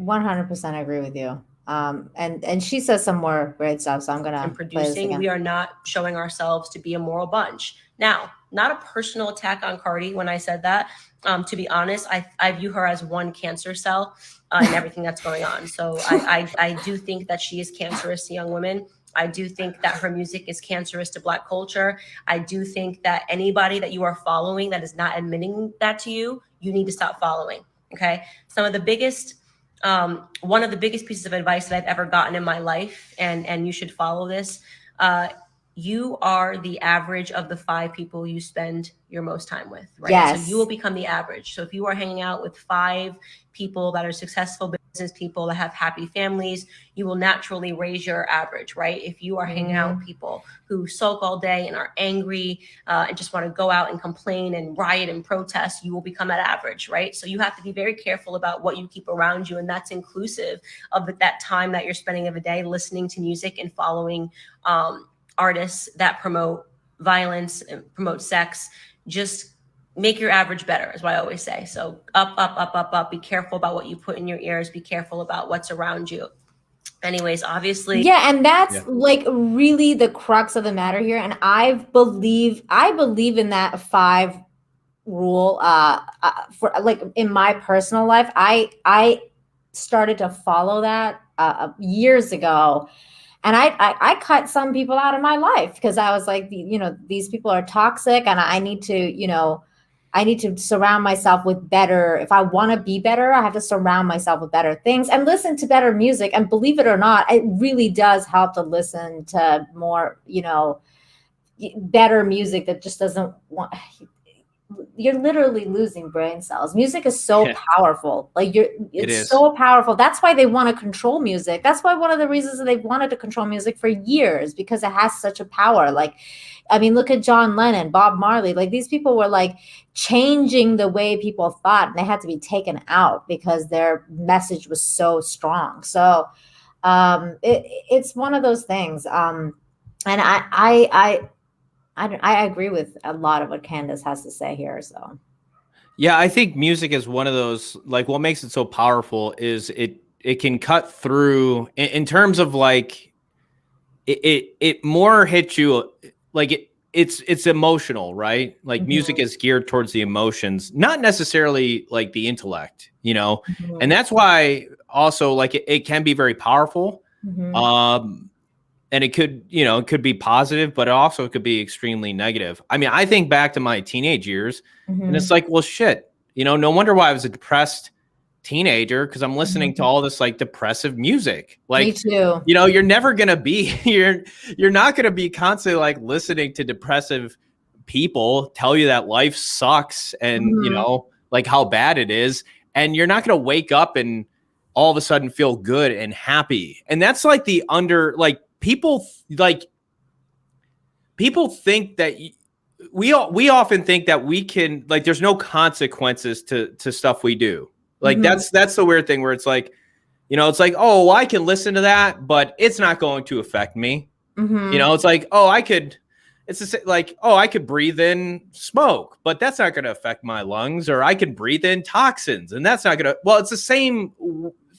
100% agree with you. And she says some more great stuff. So I'm going to play this again. We are not showing ourselves to be a moral bunch. Now, not a personal attack on Cardi when I said that. To be honest, I view her as one cancer cell in everything that's going on. So I do think that she is cancerous to young women. I do think that her music is cancerous to Black culture. I do think that anybody that you are following that is not admitting that to you, you need to stop following. Okay. One of the biggest pieces of advice that I've ever gotten in my life, and you should follow this. You are the average of the 5 people you spend your most time with, right? Yes. So you will become the average. So if you are hanging out with 5 people that are successful business people that have happy families, you will naturally raise your average, right? If you are hanging out with people who sulk all day and are angry and just want to go out and complain and riot and protest, you will become that average, right? So you have to be very careful about what you keep around you. And that's inclusive of that time that you're spending of a day listening to music and following artists that promote violence and promote sex. Just make your average better, is what I always say. So up. Be careful about what you put in your ears. Be careful about what's around you. Anyways, obviously. Yeah, and that's like really the crux of the matter here. And I believe in that 5 rule. For like in my personal life, I started to follow that years ago. And I cut some people out of my life because I was like, these people are toxic and I need to surround myself with better. If I want to be better, I have to surround myself with better things and listen to better music. And believe it or not, it really does help to listen to more, better music that just doesn't want. You're literally losing brain cells. Music is so powerful. Like it's so powerful. That's why they want to control music. That's why one of the reasons that they've wanted to control music for years, because it has such a power. Like, I mean, look at John Lennon, Bob Marley. Like these people were like changing the way people thought, and they had to be taken out because their message was so strong. So it's one of those things. And I agree with a lot of what Candace has to say here. So, yeah, I think music is one of those, like what makes it so powerful is it can cut through in terms of like, it more hits you like it's emotional, right? Like music is geared towards the emotions, not necessarily like the intellect, and that's why also like it can be very powerful. And it could, it could be positive, but it also could be extremely negative. I mean, I think back to my teenage years and it's like, well, shit, no wonder why I was a depressed teenager, because I'm listening to all this like depressive music. Like, me too. You're never going to be, you're not going to be constantly like listening to depressive people tell you that life sucks and, like how bad it is. And you're not going to wake up and all of a sudden feel good and happy. And that's like people think that we often think that we can, like, there's no consequences to stuff we do. Like that's the weird thing where it's like, it's like, oh, well, I can listen to that, but it's not going to affect me. It's like, oh, I could breathe in smoke, but that's not going to affect my lungs, or I can breathe in toxins and that's not going to, well, it's the same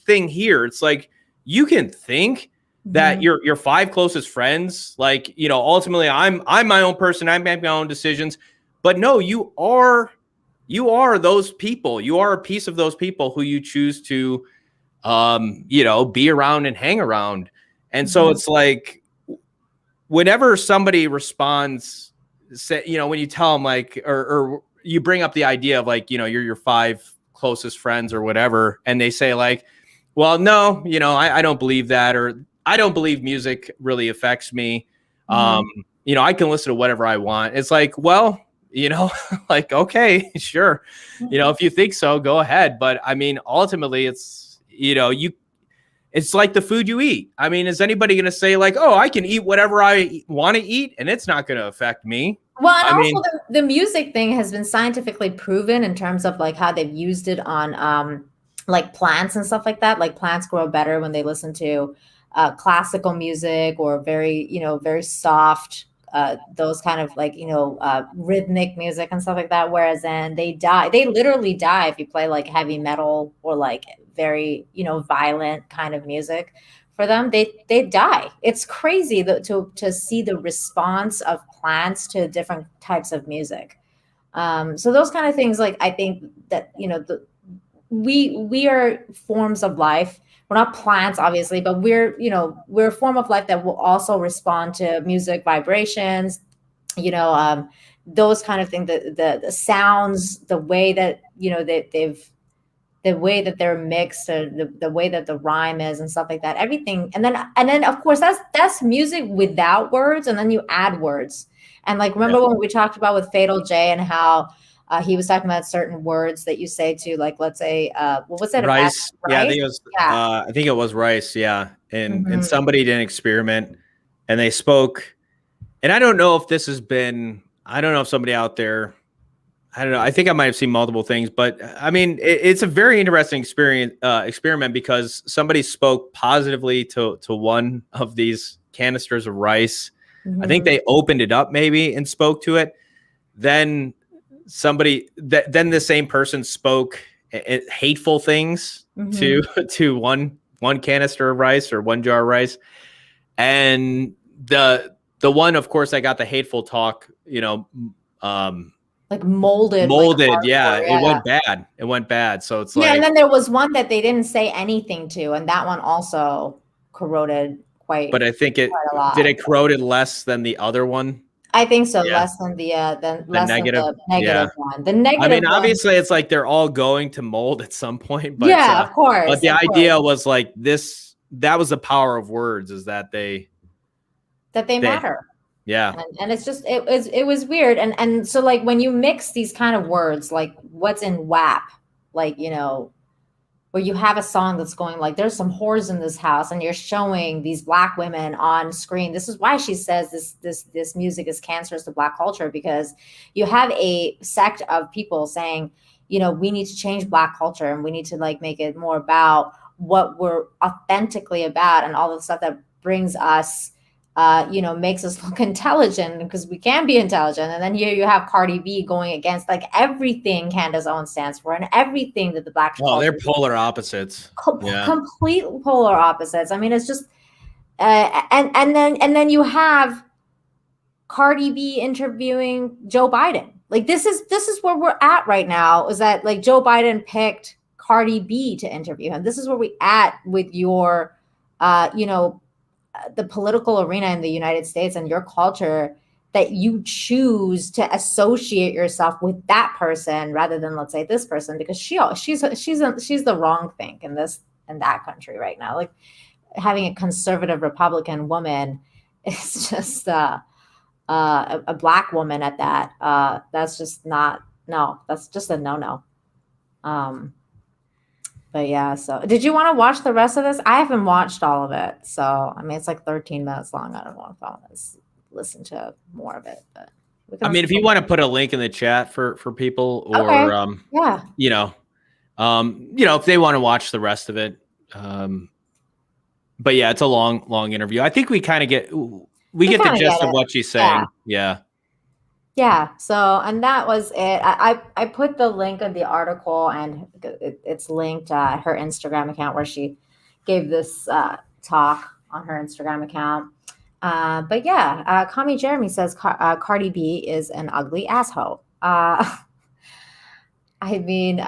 thing here. It's like, you can think that your 5 closest friends, like, ultimately I'm my own person. I make my own decisions, but no, you are those people. You are a piece of those people who you choose to, be around and hang around. And so it's like, whenever somebody responds, when you tell them, like, or you bring up the idea of, like, you're your 5 closest friends or whatever, and they say, like, well, no, I don't believe that, or I don't believe music really affects me. I can listen to whatever I want. It's like, well, like, okay, sure. If you think so, go ahead. But I mean, ultimately it's, it's like the food you eat. I mean, is anybody going to say, like, oh, I can eat whatever I want to eat and it's not going to affect me? Well, and also the music thing has been scientifically proven in terms of, like, how they've used it on like plants and stuff like that. Like, plants grow better when they listen to classical music or very, very soft, those kind of, like, rhythmic music and stuff like that. Whereas then they literally die if you play, like, heavy metal or, like, very, violent kind of music for them. They die. It's crazy to see the response of plants to different types of music. So those kind of things, like, I think that, we are forms of life. We're not plants, obviously, but we're a form of life that will also respond to music vibrations, those kind of things, the sounds, the way that, the way that they're mixed, or the way that the rhyme is and stuff like that, everything. And then of course that's music without words. And then you add words. And, like, remember when we talked about with Fatal J and how he was talking about certain words that you say to, like, let's say, what was it? Rice. Yeah, I think it was rice. Yeah. And somebody did an experiment and they spoke, and I don't know if this has been, I don't know if somebody out there, I don't know. I think I might have seen multiple things, but I mean, it's a very interesting experiment because somebody spoke positively to one of these canisters of rice. I think they opened it up maybe and spoke to it. Then then the same person spoke hateful things to one canister of rice or one jar of rice, and the one, of course, that got the hateful talk, like molded. Like, yeah, it went bad. So it's like, and then there was one that they didn't say anything to, and that one also corroded quite. But I think it corroded less than the other one. I think so. Yeah. Less than the negative one. The negative. I mean, obviously, it's like they're all going to mold at some point. But of course. But the idea was, like, this. That was the power of words, is that they matter. Yeah. And it's just it was weird. And so, like, when you mix these kind of words, like what's in WAP, like, where you have a song that's going, like, there's some whores in this house, and you're showing these Black women on screen. This is why she says this music is cancerous to Black culture, because you have a sect of people saying, we need to change Black culture, and we need to, like, make it more about what we're authentically about, and all the stuff that brings us, makes us look intelligent, because we can be intelligent. And then here you have Cardi B going against, like, everything Candace Owens stands for and everything that the Black. Well, they're polar opposites. Complete polar opposites. I mean, it's just, and then you have Cardi B interviewing Joe Biden. Like, this is where we're at right now, is that, like, Joe Biden picked Cardi B to interview him. This is where we at with your, the political arena in the United States and your culture, that you choose to associate yourself with that person rather than, let's say, this person, because she's the wrong thing in that country right now. Like, having a conservative Republican woman is just a Black woman at that. That's just not, no, that's just a no. But yeah, so did you want to watch the rest of this? I haven't watched all of it. So, I mean, it's like 13 minutes long. I don't know if I want to listen to more of it. But I mean, if you want to put a link in the chat for people, or yeah, if they want to watch the rest of it, but yeah, it's a long interview. I think we kind of get the gist of what she's saying. Yeah. So, and that was it. I put the link of the article, and it's linked her Instagram account where she gave this talk on her Instagram account. But yeah, Kami Jeremy says Cardi B is an ugly asshole. I mean,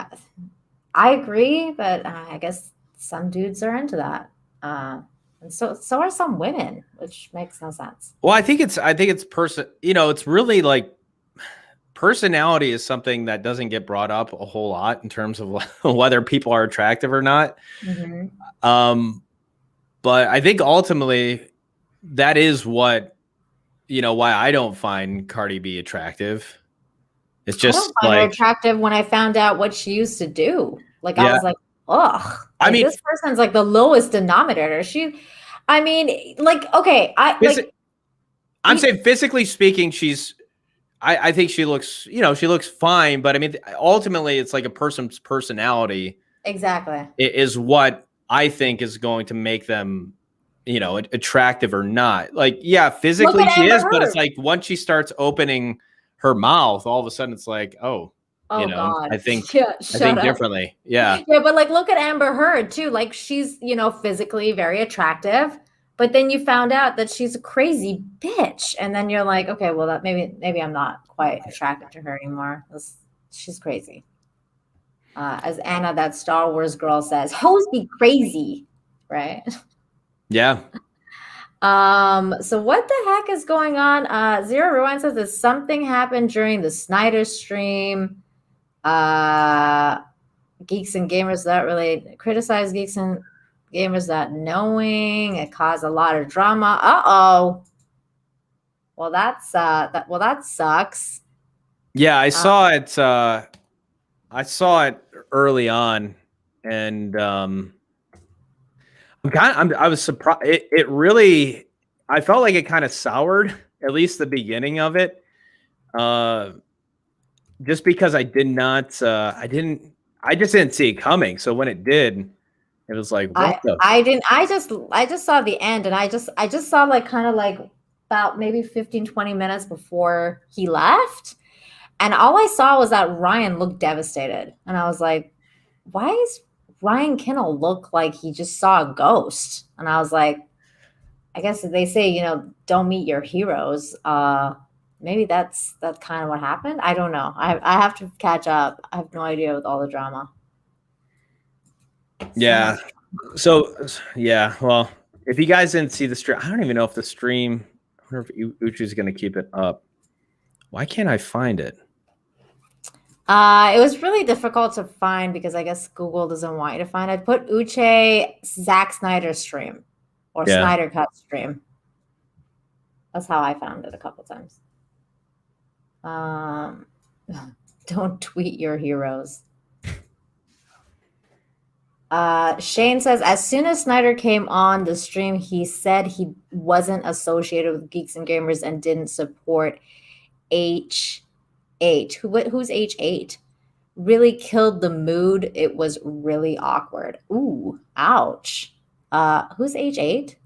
I agree, but I guess some dudes are into that. And so are some women, which makes no sense. Well, I think it's it's really like personality is something that doesn't get brought up a whole lot in terms of whether people are attractive or not. Mm-hmm. But I think ultimately that is what, why I don't find Cardi B attractive. It's just I don't find her attractive when I found out what she used to do. Like, I was like, ugh. I mean, this person's like the lowest denominator. I'm saying physically speaking, I think she looks, she looks fine, but I mean, ultimately it's like a person's personality. Exactly. Is what I think is going to make them, attractive or not. Like, yeah, physically she is, but it's like once she starts opening her mouth, all of a sudden it's like, God. I think differently. Yeah. Yeah, but like look at Amber Heard too. Like she's, physically very attractive, but then you found out that she's a crazy bitch. And then you're like, okay, well that maybe I'm not quite attracted to her anymore. She's crazy. As Anna, that Star Wars girl says, hoes be crazy, right? Yeah. So what the heck is going on? Zero Rewind says that something happened during the Snyder stream. Geeks and Gamers that really criticize Geeks and Gamers that knowing it caused a lot of drama. Well, that sucks. Yeah, I saw it. I saw it early on, and I was surprised. It really, I felt like it kind of soured at least the beginning of it. Just because I just didn't see it coming. So when it did, it was like, what I just saw the end, and I just saw like kind of like about maybe 15-20 minutes before he left. And all I saw was that Ryan looked devastated. And I was like, why is Ryan Kinnell look like he just saw a ghost? And I was like, I guess they say, don't meet your heroes. Maybe that's kind of what happened. I don't know. I have to catch up. I have no idea with all the drama. Yeah. So, yeah. Well, if you guys didn't see the stream, I don't even know if the stream, I wonder if Uchi's going to keep it up. Why can't I find it? It was really difficult to find because I guess Google doesn't want you to find it. Put Uche Zack Snyder stream or Snyder Cut stream. That's how I found it a couple times. Don't tweet your heroes. Shane says, as soon as Snyder came on the stream, he said he wasn't associated with Geeks and Gamers and didn't support H8. Who's H8? Really killed the mood. It was really awkward. Ooh, ouch. Who's H8?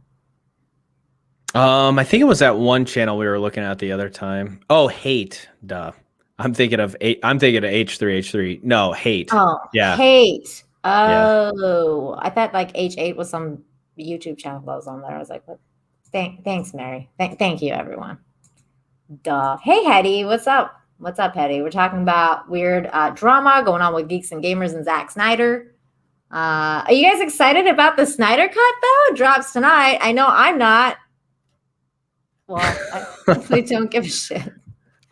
I think it was that one channel we were looking at the other time. Oh, Hate. Duh. I'm thinking of H3. No, Hate. Oh, yeah. Hate. Oh, yeah. I thought like H8 was some YouTube channel that was on there. I was like, what? Thanks, Mary. Thank you, everyone. Duh. Hey, Hetty. What's up? What's up, Hetty? We're talking about weird drama going on with Geeks and Gamers and Zack Snyder. Are you guys excited about the Snyder Cut, though? It drops tonight. I know I'm not. Well, I definitely don't give a shit.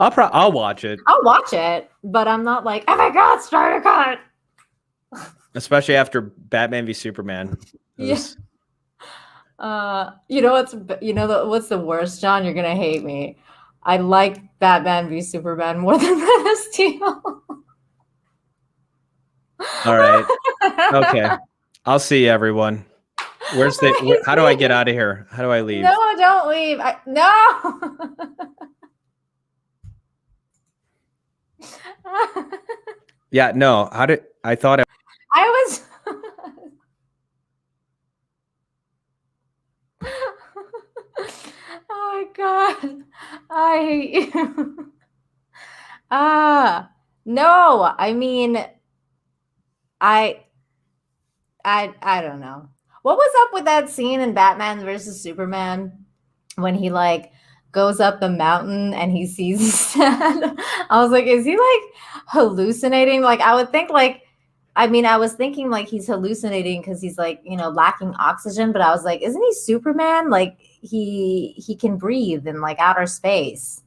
I'll watch it. I'll watch it, but I'm not like, oh my God, Snyder Cut. Especially after Batman v Superman. Yes. What's the worst, John? You're gonna hate me. I like Batman v Superman more than Man of Steel. All right. Okay. I'll see everyone. How do I get out of here? How do I leave? No, don't leave. No. Yeah, no. I thought I was. Oh my God. I hate you. No, I mean, I don't know. What was up with that scene in Batman versus Superman when he like goes up the mountain and he sees his dad? I was like, is he like hallucinating? Like, I would think like, I mean, I was thinking like he's hallucinating because he's like, lacking oxygen, but I was like, isn't he Superman? Like he can breathe in like outer space.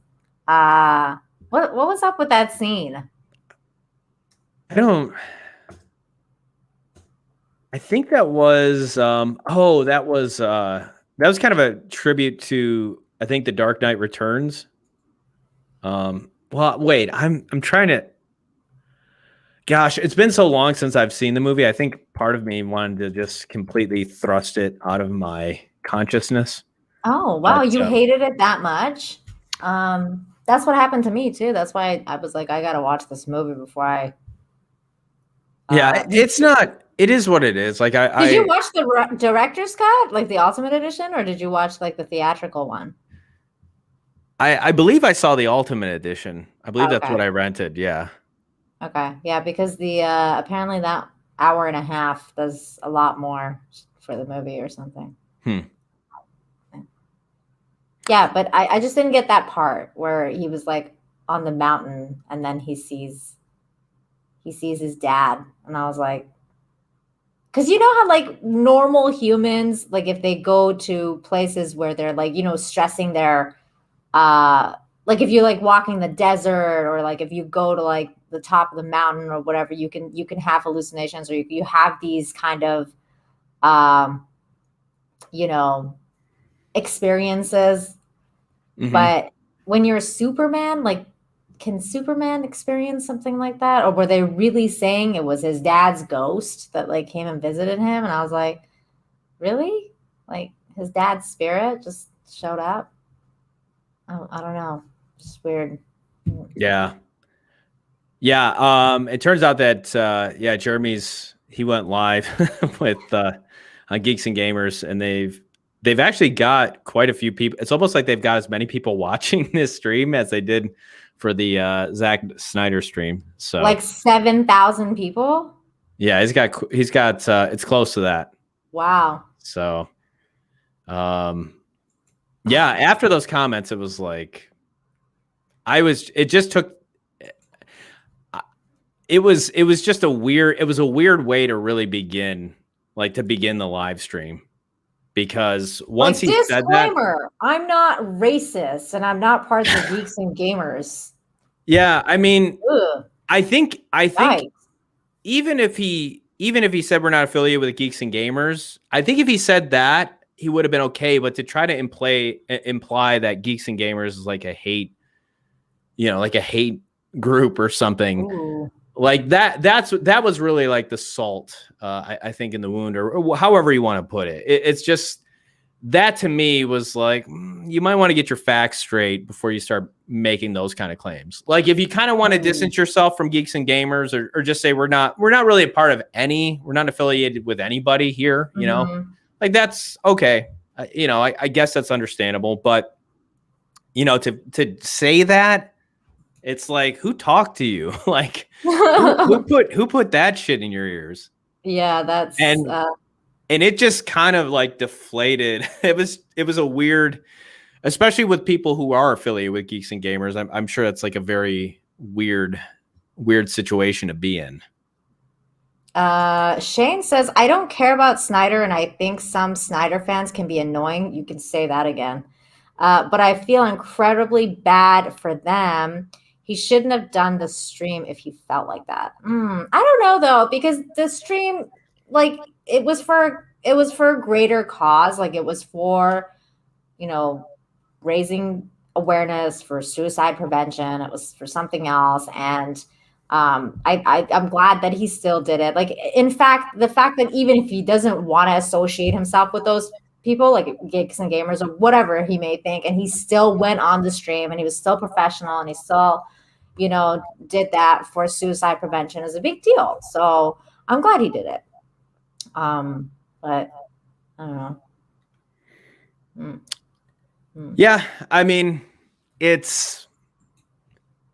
What was up with that scene? I think that was that was kind of a tribute to, I think, The Dark Knight Returns. Well, wait, I'm trying to, gosh, it's been so long since I've seen the movie. I think part of me wanted to just completely thrust it out of my consciousness. Oh, wow, you hated it that much? That's what happened to me too. That's why I was like, I gotta watch this movie before I. It is what it is. Like did you watch the director's cut, like the Ultimate Edition, or did you watch like the theatrical one? I believe I saw the Ultimate Edition. I believe that's what I rented. Yeah. Okay. Yeah, because the apparently that hour and a half does a lot more for the movie or something. Yeah, but I just didn't get that part where he was like on the mountain and then he sees his dad, and I was like, because you know how like normal humans, like if they go to places where they're like, stressing their like if you're like walking the desert, or like if you go to like the top of the mountain or whatever, you can have hallucinations, or you have these kind of experiences. Mm-hmm. But when you're a Superman, like, can Superman experience something like that? Or were they really saying it was his dad's ghost that like came and visited him? And I was like, really? Like his dad's spirit just showed up? I don't know. It's weird. Yeah. Yeah. It turns out that he went live with on Geeks and Gamers, and they've actually got quite a few people. It's almost like they've got as many people watching this stream as they did for the Zack Snyder stream. So like 7,000 people. Yeah, he's got it's close to that. Wow. So, yeah, after those comments, it was like, it was just a weird way to really begin the live stream. Because once he said that, I'm not racist and I'm not part of the Geeks and Gamers. Yeah, I mean, I think Right. even if he said we're not affiliated with the Geeks and Gamers, I think if he said that, he would have been okay. But to try to imply that Geeks and Gamers is like a hate, like a hate group or something. Ooh. Like that was really like the salt, I think, in the wound, or however you want to put it. It's just that to me was like, you might want to get your facts straight before you start making those kind of claims. Like if you kind of want to distance yourself from Geeks and Gamers, or just say we're not really a part of we're not affiliated with anybody here, like that's okay. I guess that's understandable, but to say that, it's like, who talked to you? Like who put that shit in your ears? Yeah, that's and it just kind of like deflated. It was a weird, especially with people who are affiliated with Geeks and Gamers. I'm sure that's like a very weird situation to be in. Shane says, I don't care about Snyder, and I think some Snyder fans can be annoying. You can say that again. But I feel incredibly bad for them. He shouldn't have done the stream if he felt like that. I don't know though, because the stream, like, it was for a greater cause. Like it was for, raising awareness for suicide prevention. It was for something else. And I'm glad that he still did it. Like, in fact, the fact that even if he doesn't want to associate himself with those people, like Geeks and Gamers or whatever he may think, and he still went on the stream and he was still professional and he still, did that for suicide prevention is a big deal. So I'm glad he did it. But I don't know. Yeah, I mean, it's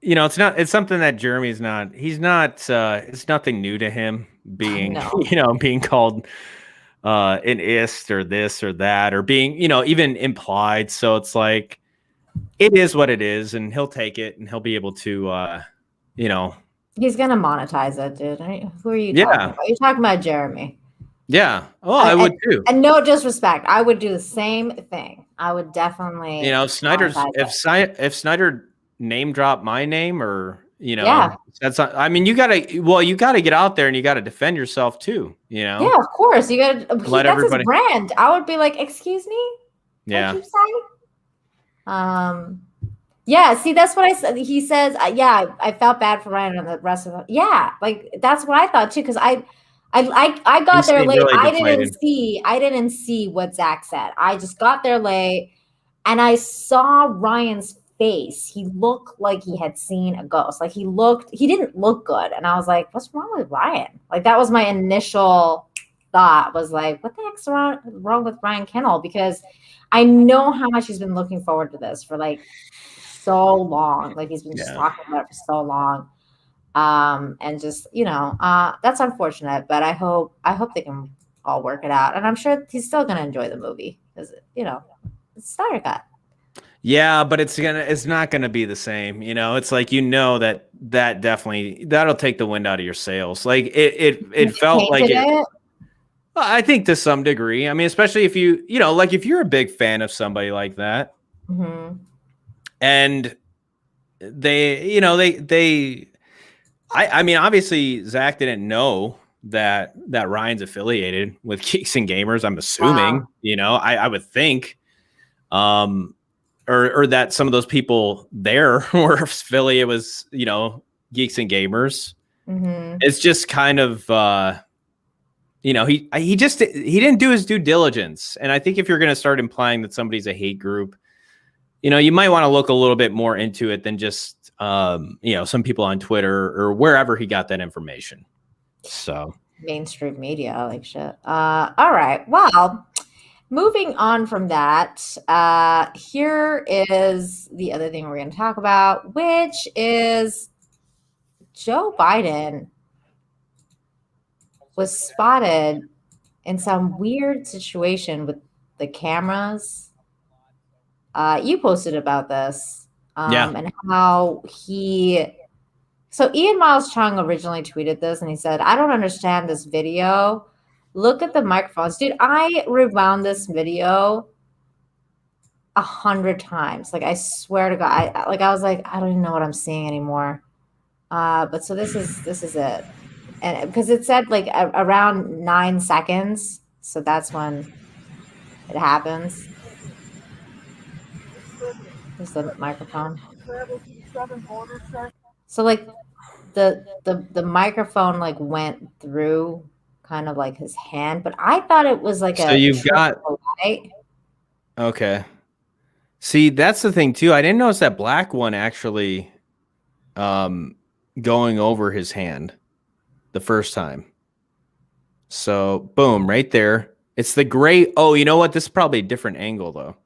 it's something that Jeremy's not. He's not. It's nothing new to him being being called an ist or this or that or being even implied. So it's like it is what it is, and he'll take it, and he'll be able to He's gonna monetize it, dude. Who are you talking about? You're talking about Jeremy. Yeah. Oh, I would too. And no disrespect, I would do the same thing. I would definitely. If Snyder name drop my name or that's not, I mean, you gotta get out there and you gotta defend yourself too. Yeah, of course. You gotta let everybody. His brand. I would be like, excuse me. Yeah. What'd you say? Yeah, see, that's what I said. He says, I felt bad for Ryan and the rest of them. Yeah, like that's what I thought too, because I got there late. Really I didn't see what Zack said. I just got there late, and I saw Ryan's face. He looked like he had seen a ghost. Like he didn't look good, and I was like, "What's wrong with Ryan?" Like that was my initial thought. Was like, "What the heck's wrong with Ryan Kennel?" Because I know how much he's been looking forward to this for like so long. Like he's been just talking about it for so long. And just that's unfortunate, but I hope they can all work it out, and I'm sure he's still gonna enjoy the movie because it's Snyder Cut. Yeah, but it's not gonna be the same. It's like that definitely that'll take the wind out of your sails. Like it felt like it. I think to some degree. I mean, especially if if you're a big fan of somebody like that, and they. I mean, obviously, Zack didn't know that Ryan's affiliated with Geeks and Gamers. I'm assuming, I would think, or that some of those people there were affiliated with, Geeks and Gamers. It's just kind of, he didn't do his due diligence, and I think if you're going to start implying that somebody's a hate group, you might want to look a little bit more into it than just. Some people on Twitter or wherever he got that information. So mainstream media, like shit. All right. Well, moving on from that, here is the other thing we're going to talk about, which is Joe Biden was spotted in some weird situation with the cameras. You posted about this. And how so Ian Miles Chung originally tweeted this and he said, I don't understand this video. Look at the microphones. Dude, I rewound this video 100 times. Like, I swear to God, I was like, I don't even know what I'm seeing anymore. But so this is it. And because it said like around 9 seconds. So that's when it happens. Is the microphone. So like the microphone like went through kind of like his hand, but I thought it was like so you've got light. Okay. See, that's the thing too. I didn't notice that black one actually going over his hand the first time. So boom, right there. It's the gray. Oh, you know what? This is probably a different angle though.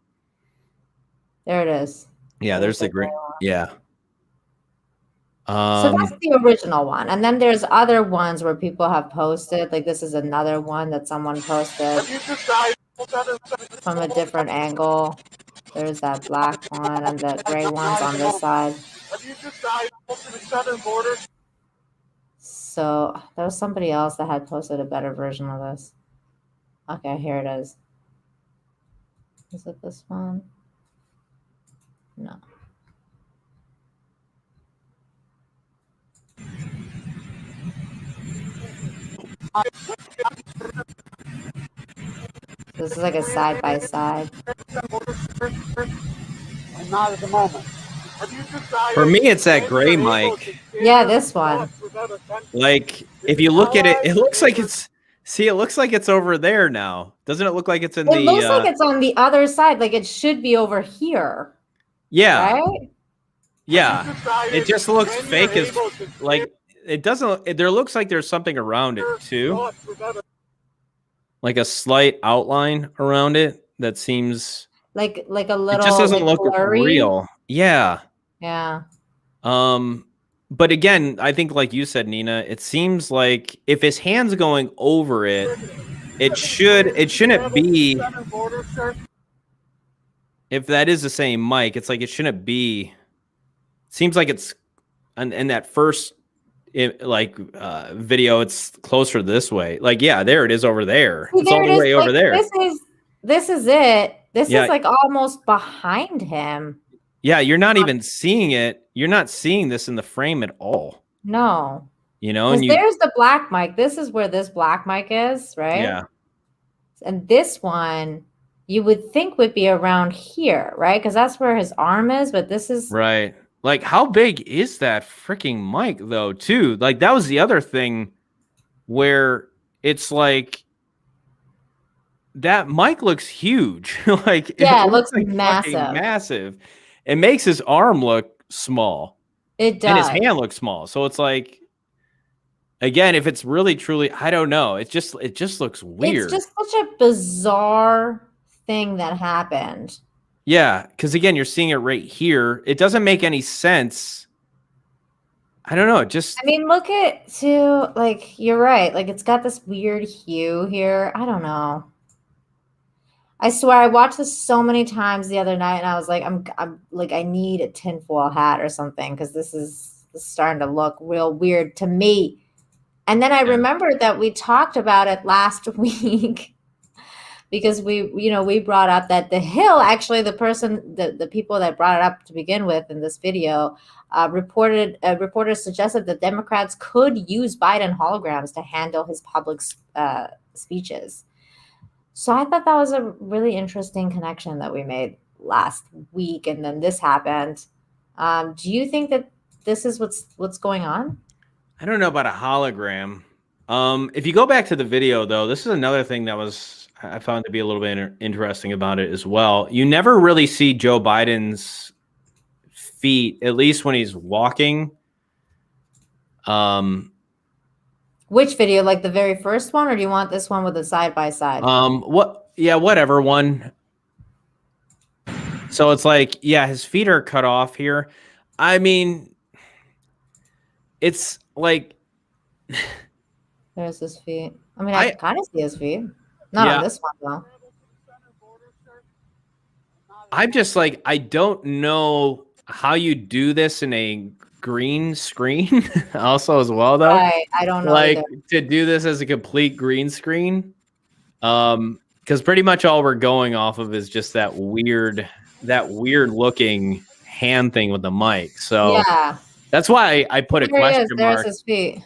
There it is. Yeah, there's the green. Yeah. So that's the original one. And then there's other ones where people have posted. Like this is another one that someone posted from a different angle. There's that black one and the gray ones on this side. So there was somebody else that had posted a better version of this. Okay, here it is. Is it this one? No. This is like a side by side. Not at the moment. For me, it's that gray mic. Yeah, this one. Like, if you look at it, it looks like it's. See, it looks like it's over there now. Doesn't it look like it's in the? It looks like it's on the other side. Like it should be over here. Yeah. Right? Yeah, it just looks fake as like it doesn't. There looks like there's something around it too, like a slight outline around it that seems like a it little. just doesn't like, look blurry. real. Yeah. Yeah. But again, I think like you said, Nina, it seems like if his hand's going over it, it shouldn't be. If that is the same mic, it's like it shouldn't be. Seems like it's in that first video, it's closer this way. Like, yeah, there it is over there. See, it's all the way over there. This is it. This Yeah. is like almost behind him. Yeah, you're not even seeing it. You're not seeing this in the frame at all. No. And there's the black mic. This is where this black mic is, right? Yeah. And this one, you would think would be around here, right? Because that's where his arm is, but this is right. Like, how big is that freaking mic, though, too? Like, that was the other thing where it's like that mic looks huge. Like, it looks like massive. Massive. It makes his arm look small. It does. And his hand looks small. So it's like, again, if it's really truly, I don't know. It just looks weird. It's just such a bizarre thing that happened. Yeah, because again, you're seeing it right here. It doesn't make any sense. I don't know. I mean, look at too. Like, you're right. Like, it's got this weird hue here. I don't know. I swear, I watched this so many times the other night, and I was like, I'm like, I need a tinfoil hat or something because this is starting to look real weird to me. And then I remembered that we talked about it last week because we brought up that the Hill, actually the people that brought it up to begin with in this video, reporters suggested that Democrats could use Biden holograms to handle his public speeches. So I thought that was a really interesting connection that we made last week, and then this happened. Do you think that this is what's going on? I don't know about a hologram. If you go back to the video, though, this is another thing that I found to be a little bit interesting about it as well. You never really see Joe Biden's feet, at least when he's walking. Which video? Like the very first one, or do you want this one with the side by side? Whatever one. So it's like, yeah, his feet are cut off here. I mean, it's like there's his feet. I mean, I kind of see his feet. Not on this one though. I'm just like, I don't know how you do this in a green screen also as well, though. Right. I don't know. Like either. To do this as a complete green screen. Because pretty much all we're going off of is just that weird looking hand thing with the mic. So yeah. That's why I put a question mark. There's his feet.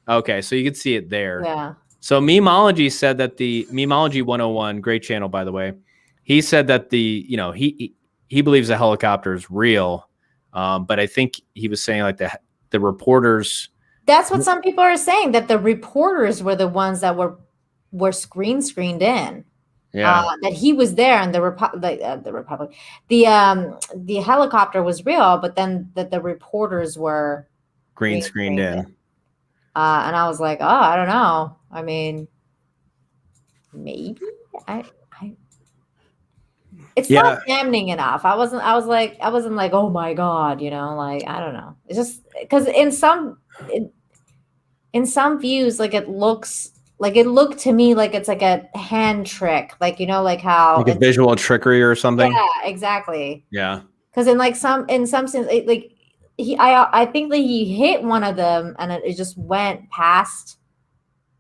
Okay, so you can see it there. Yeah. So Memology said that the Memology 101, great channel by the way, he said that he believes the helicopter is real, but I think he was saying like the reporters. That's what some people are saying, that the reporters were the ones that were screened in. Yeah. That he was there, and the helicopter was real, but then that the reporters were green screened in. And I was like, oh, I don't know. I mean, maybe it's not damning enough. I wasn't like, oh my God, like, I don't know. It's just because in some views, like it looked to me like it's like a hand trick, like, like how like a visual trickery or something. Yeah, exactly. Yeah. Because in some sense, like I think that he hit one of them and it just went past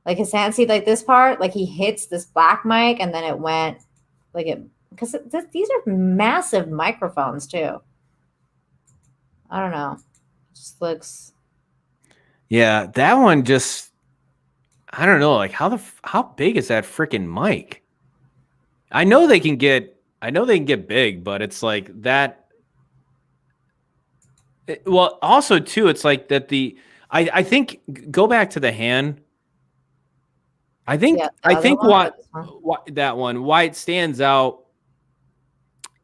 like his hand. See, like this part, like he hits this black mic and then it went like it, because these are massive microphones too. I don't know. It just looks. Yeah, that one just, I don't know, like how big is that freaking mic? I know they can get big, but it's like that. Well, also too, it's like that I think go back to the hand. I think why it stands out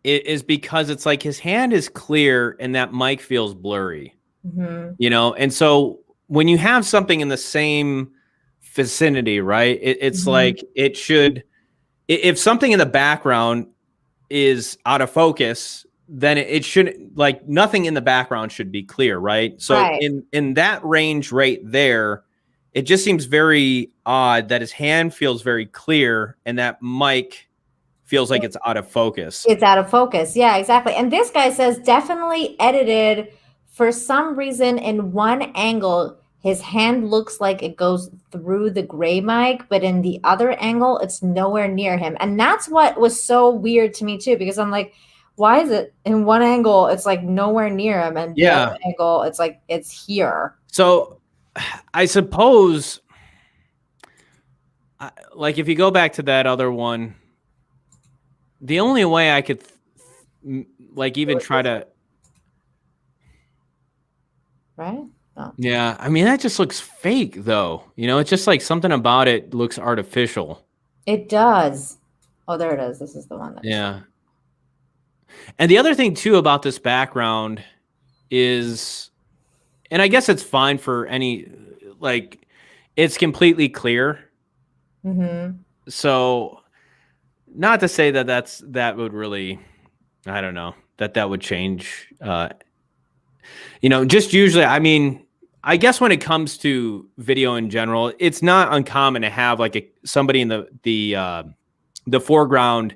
is because it's like his hand is clear and that mic feels blurry, you know? And so when you have something in the same vicinity, right? It's like it should, if something in the background is out of focus, then it shouldn't, like nothing in the background should be clear, right? So in that range right there, it just seems very odd that his hand feels very clear and that mic feels like it's out of focus. It's out of focus. Yeah, exactly. And this guy says definitely edited. For some reason, in one angle, his hand looks like it goes through the gray mic, but in the other angle, it's nowhere near him. And that's what was so weird to me too, because I'm like, why is it in one angle, it's like nowhere near him, and the other angle, it's like it's here. So I suppose, like if you go back to that other one, the only way I could like even try to, right? Oh. Yeah, I mean that just looks fake though. You know, it's just like something about it looks artificial. It does. Oh, there it is. This is the one. Yeah. And the other thing too about this background is, and I guess it's fine for any, like, it's completely clear. So, not to say that that would really, I don't know, that would change. You know, just usually, I mean, I guess when it comes to video in general, it's not uncommon to have like somebody in the foreground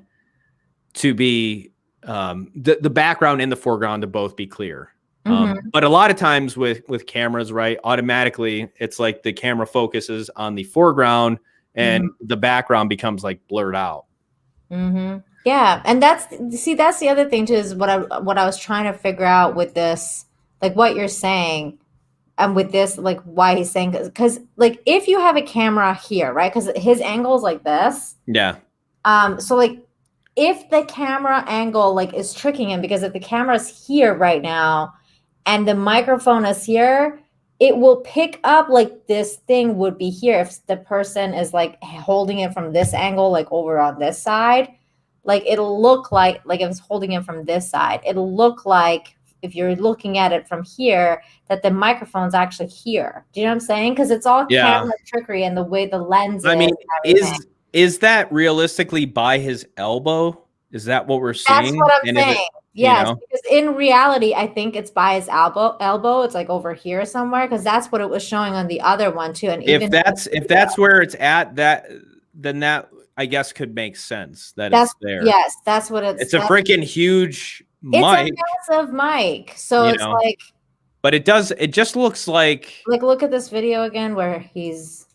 to be the background and the foreground to both be clear. But a lot of times with cameras, right, automatically it's like the camera focuses on the foreground and the background becomes like blurred out. Yeah, and that's the other thing too, is what I was trying to figure out with this, like what you're saying, and with this, like why he's saying, because like if you have a camera here, right, because his angle is like this. Yeah. So like if the camera angle like is tricking him, because if the camera's here right now and the microphone is here, it will pick up like this thing would be here if the person is like holding it from this angle, like over on this side. Like it'll look like if it's holding it from this side, it'll look like if you're looking at it from here that the microphone's actually here. Do you know what I'm saying? Because it's all camera trickery and the way the lens I mean, is that realistically by his elbow? Is that what we're seeing? That's what I'm saying. Yes, you know? Because in reality, I think it's by his elbow. It's like over here somewhere, because that's what it was showing on the other one too. And if that's where it's at, then that I guess could make sense that it's there. Yes, that's what it's. It's a freaking huge mic. It's a massive mic. So it's like. But it just looks like. Like, look at this video again where he's.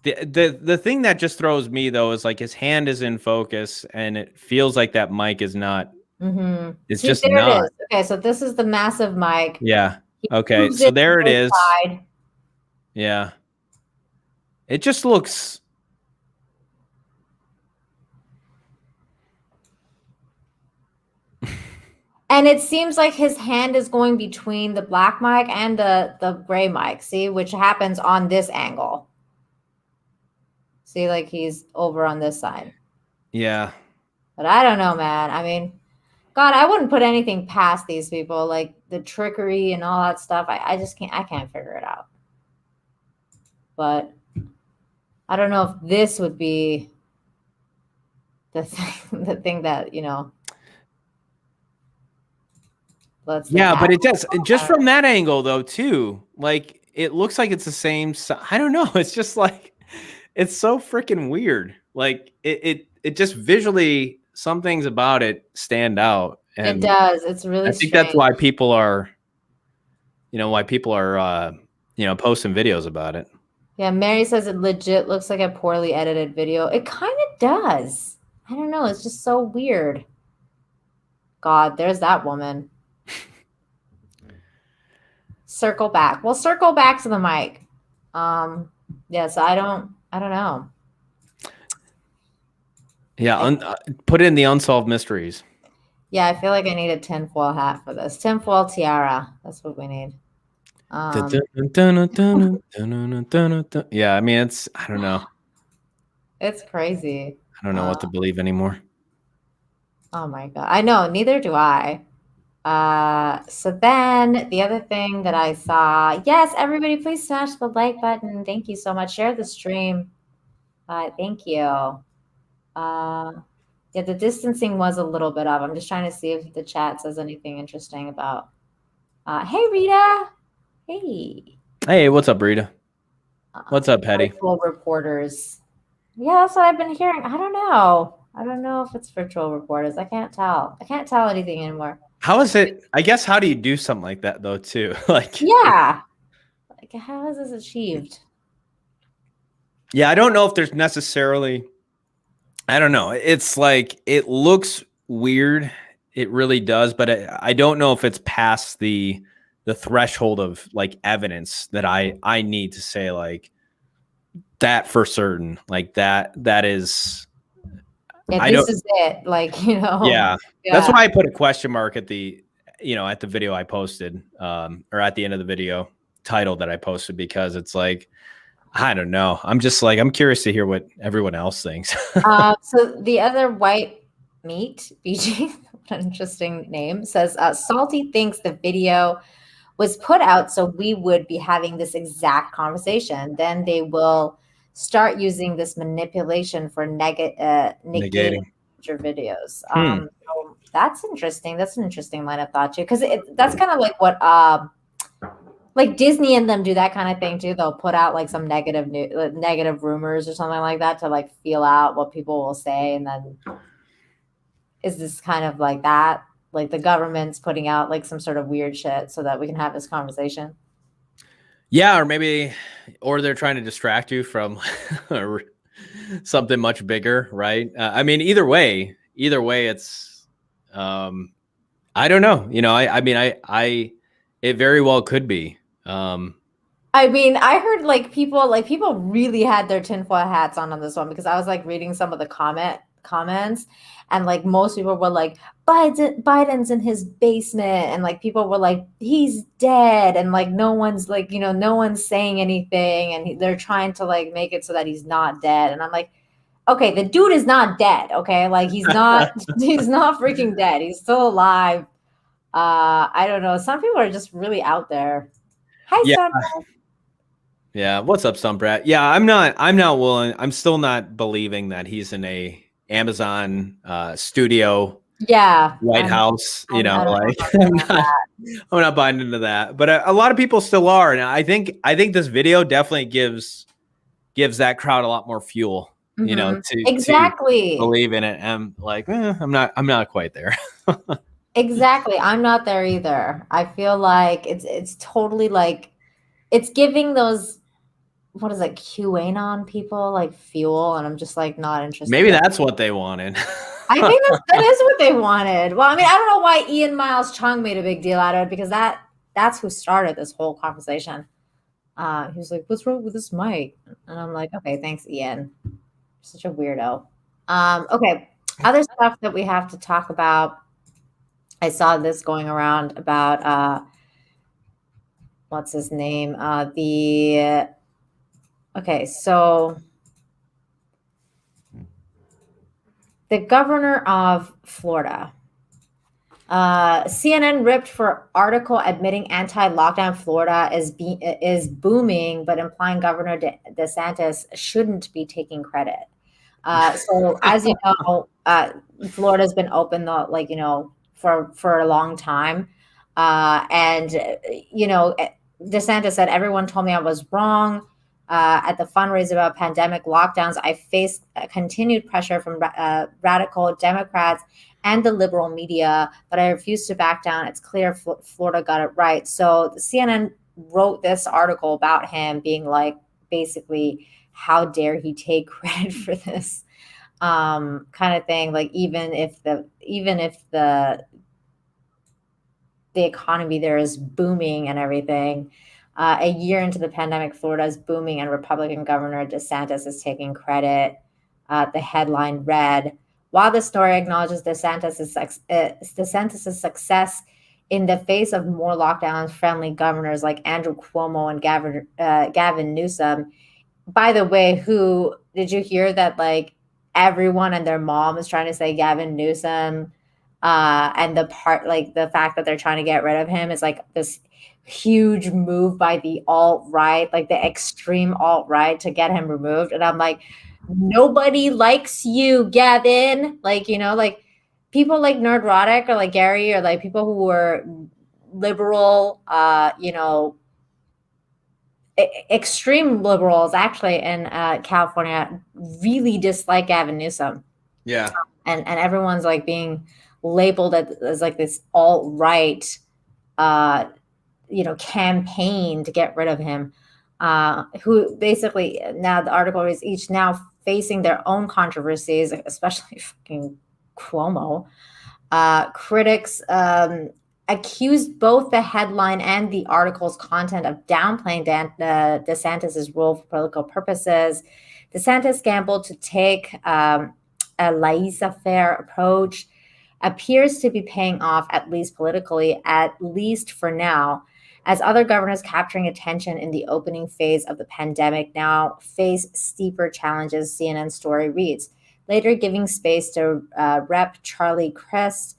The thing that just throws me though is like his hand is in focus and it feels like that mic is not. It's just not. It is. Okay, so this is the massive mic. Yeah. Okay, so there it is. Side. Yeah. It just looks. And it seems like his hand is going between the black mic and the gray mic. See, which happens on this angle. See, like he's over on this side. Yeah. But I don't know, man. I mean, God, I wouldn't put anything past these people, like the trickery and all that stuff. I just can't. I can't figure it out. But I don't know if this would be the thing that, you know. Yeah, but it does just from that angle though too. Like it looks like it's the same. I don't know. It's just like it's so freaking weird. Like it just visually, some things about it stand out. And it does. It's really. I think that's why people are, posting videos about it. Yeah, Mary says it legit looks like a poorly edited video. It kind of does. I don't know. It's just so weird. God, there's that woman. Circle back. Well, circle back to the mic. Yes, I don't know. Yeah, put in the unsolved mysteries. Yeah, I feel like I need a tinfoil hat for this. Tinfoil tiara. That's what we need. Yeah, I mean, I don't know. It's crazy. I don't know what to believe anymore. Oh my God. I know, neither do I. So then the other thing that I saw, yes, everybody please smash the like button. Thank you so much. Share the stream. Thank you. Yeah, the distancing was a little bit up. I'm just trying to see if the chat says anything interesting about. Hey, Rita. Hey. Hey, what's up, Rita? What's up, Hetty? Virtual reporters. Yeah, that's what I've been hearing. I don't know. I don't know if it's virtual reporters. I can't tell. I can't tell anything anymore. How is it? I guess how do you do something like that though, too? Like, yeah. Like, how is this achieved? Yeah, I don't know if there's necessarily. I don't know. It's like it looks weird. It really does, but I don't know if it's past the threshold of like evidence that I need to say like that for certain. Like that is. Yeah, this is it. Like, you know. Yeah. That's why I put a question mark at the at the video I posted, or at the end of the video title that I posted, because it's like, I don't know. I'm just like, I'm curious to hear what everyone else thinks. So the other white meat, BG, what an interesting name, says Salty thinks the video was put out so we would be having this exact conversation. Then they will start using this manipulation for negating future videos. So that's interesting. That's an interesting line of thought too, because that's kind of like what like Disney and them do that kind of thing too. They'll put out like some negative rumors or something like that to like feel out what people will say, and then is this kind of like that? Like the government's putting out like some sort of weird shit so that we can have this conversation. Yeah, or they're trying to distract you from something much bigger, right? I mean, either way, it's I don't know. I mean, it very well could be. I mean, I heard like people really had their tinfoil hats on this one, because I was like reading some of the comments, and like most people were like, Biden's in his basement, and like people were like, he's dead, and like no one's like, no one's saying anything, and they're trying to like make it so that he's not dead. And I'm like, okay, the dude is not dead. Okay, like he's not he's not freaking dead. He's still alive. I don't know. Some people are just really out there. Hi, Sunbrat. Yeah, what's up, Sunbrat? Yeah, I'm not willing. I'm still not believing that he's in a Amazon studio. Yeah, White House. I'm not buying into that. But a lot of people still are, and I think this video definitely gives that crowd a lot more fuel. To exactly believe in it. And like, I'm not quite there. Exactly. I'm not there either. I feel like it's totally like it's giving those, what is it, QAnon people like fuel, and I'm just like not interested. Maybe that's what they wanted. I think that is what they wanted. Well, I mean, I don't know why Ian Miles Chung made a big deal out of it, because that's who started this whole conversation. He was like, "What's wrong with this mic?" And I'm like, "Okay, thanks, Ian. You're such a weirdo." Okay, other stuff that we have to talk about. I saw this going around about what's his name? So the governor of Florida. CNN ripped for article admitting anti-lockdown Florida is booming, but implying Governor DeSantis shouldn't be taking credit. So as you know, Florida's been open for a long time. And DeSantis said, everyone told me I was wrong. At the fundraiser about pandemic lockdowns, I faced continued pressure from radical Democrats and the liberal media, but I refused to back down. It's clear Florida got it right. So the CNN wrote this article about him being like, basically, how dare he take credit for this kind of thing? Like, even if the economy there is booming and everything, a year into the pandemic, Florida is booming, and Republican Governor DeSantis is taking credit. The headline read, while the story acknowledges DeSantis' success in the face of more lockdown-friendly governors like Andrew Cuomo and Gavin Newsom. By the way, did you hear that like everyone and their mom is trying to say Gavin Newsom And the fact that they're trying to get rid of him is like this huge move by the alt-right, like the extreme alt-right, to get him removed. And I'm like, nobody likes you, Gavin. Like, like people like Nerdrotic or like Gary or like people who were liberal, extreme liberals actually in California really dislike Gavin Newsom. Yeah. And everyone's like being labeled as like this alt-right, campaign to get rid of him, who basically, now the article is each now facing their own controversies, especially fucking Cuomo. Critics accused both the headline and the article's content of downplaying DeSantis' role for political purposes. DeSantis gambled to take a laissez-faire approach, appears to be paying off, at least politically, at least for now, as other governors capturing attention in the opening phase of the pandemic now face steeper challenges, CNN story reads. Later giving space to Rep. Charlie Crist,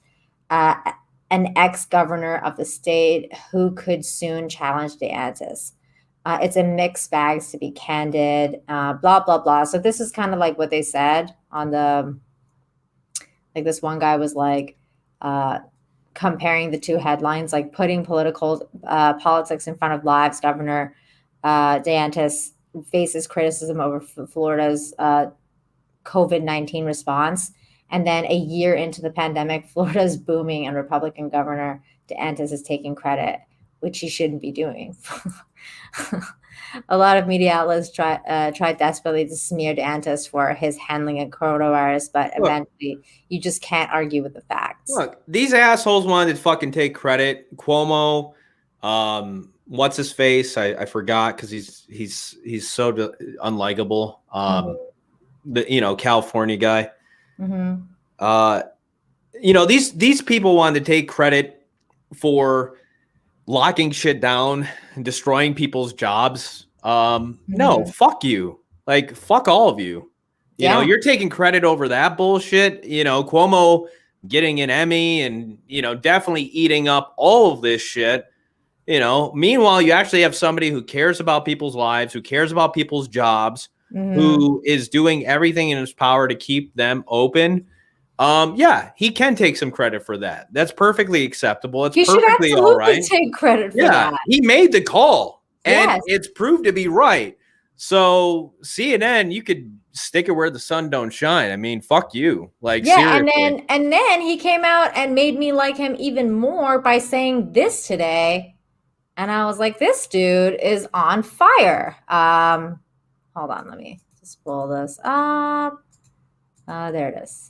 an ex-governor of the state who could soon challenge DeSantis. It's a mixed bag, to be candid, blah, blah, blah. So this is kind of like what they said on the, like this one guy was like comparing the two headlines, like putting politics in front of lives. Governor DeSantis faces criticism over Florida's COVID-19 response. And then a year into the pandemic, Florida's booming and Republican Governor DeSantis is taking credit, which he shouldn't be doing. A lot of media outlets tried desperately to smear DeSantis for his handling of coronavirus, but eventually you just can't argue with the facts. Look, these assholes wanted to fucking take credit. Cuomo, what's his face? I forgot because he's so unlikable. The California guy. Mm-hmm. These people wanted to take credit for locking shit down and destroying people's jobs. No, fuck you. Like, fuck all of you. You know, you're taking credit over that bullshit. Cuomo getting an Emmy and, definitely eating up all of this shit. Meanwhile, you actually have somebody who cares about people's lives, who cares about people's jobs, who is doing everything in his power to keep them open. He can take some credit for that. That's perfectly acceptable. It's perfectly all right. Take credit for that. He made the call, and it's proved to be right. So CNN, you could stick it where the sun don't shine. I mean, fuck you. Like, seriously. and then he came out and made me like him even more by saying this today, and I was like, this dude is on fire. Hold on, let me just pull this up. There it is.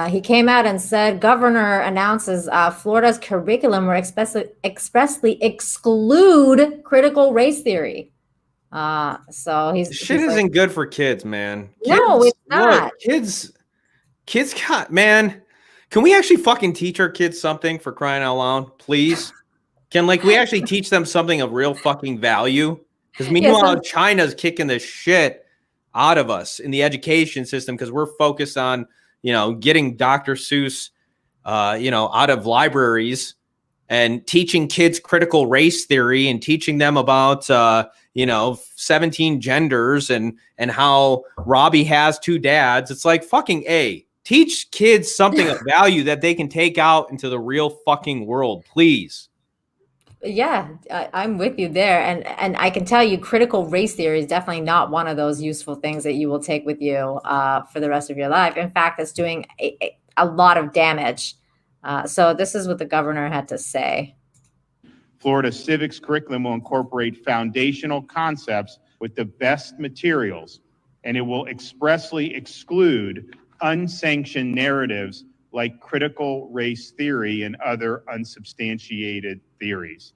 He came out and said, governor announces Florida's curriculum will expressly exclude critical race theory. So he's isn't good for kids, man. No, it's not. Look, kids got, man. Can we actually fucking teach our kids something, for crying out loud, please? Can we actually teach them something of real fucking value? Because meanwhile, China's kicking the shit out of us in the education system because we're focused on, getting Dr. Seuss, out of libraries and teaching kids critical race theory and teaching them about, 17 genders and how Robbie has 2 dads. It's like, fucking A, teach kids something of value that they can take out into the real fucking world, please. Yeah, I'm with you there. And I can tell you critical race theory is definitely not one of those useful things that you will take with you for the rest of your life. In fact, it's doing a lot of damage. So this is what the governor had to say. Florida civics curriculum will incorporate foundational concepts with the best materials, and it will expressly exclude unsanctioned narratives like critical race theory and other unsubstantiated theories.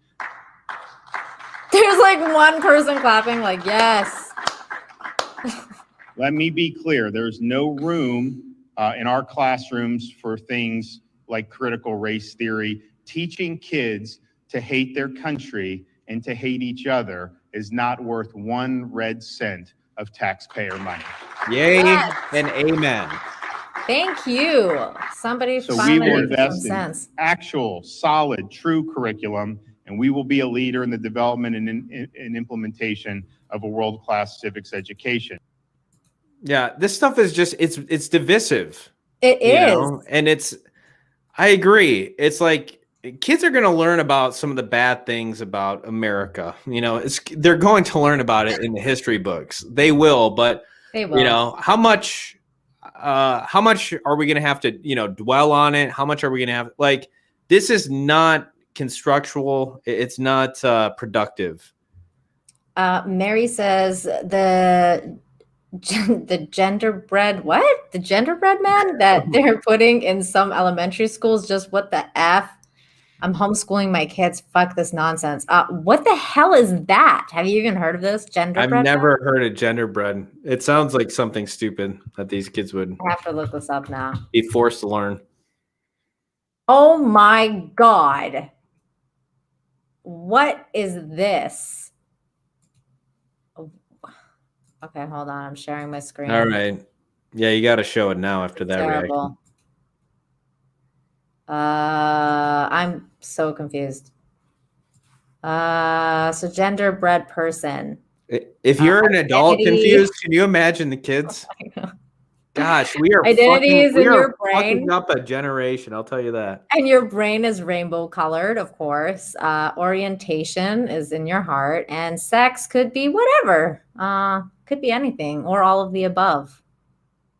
There's one person clapping, yes. Let me be clear. There's no room in our classrooms for things like critical race theory. Teaching kids to hate their country and to hate each other is not worth 1 red cent of taxpayer money. Yay and amen. Thank you. Somebody So we finally will made some invest in sense. actual, solid, true curriculum, and we will be a leader in the development and implementation of a world-class civics education. Yeah, this stuff is just it's divisive. It is. And I agree. It's like kids are going to learn about some of the bad things about America. They're going to learn about it in the history books. They will, but They will. how much are we going to have to, dwell on it? How much are we going to have this is not constructual. It's not productive. Mary says the genderbread man that they're putting in some elementary schools, just what the F? I'm homeschooling my kids. Fuck this nonsense. What the hell is that? Have you even heard of this? Genderbread? I've never heard of genderbread. It sounds like something stupid that these kids would I have to look this up now. be forced to learn. Oh my God. What is this? Okay, hold on. I'm sharing my screen. All right. Yeah, you got to show it now after that Terrible. reaction. I'm so confused. So genderbread person. If you're an adult identity. confused, can you imagine the kids? Gosh, we are Identity is in your fucking brain. up a generation. I'll tell you that. And your brain is rainbow colored, of course. Orientation is in your heart, and sex could be whatever. Could be anything or all of the above.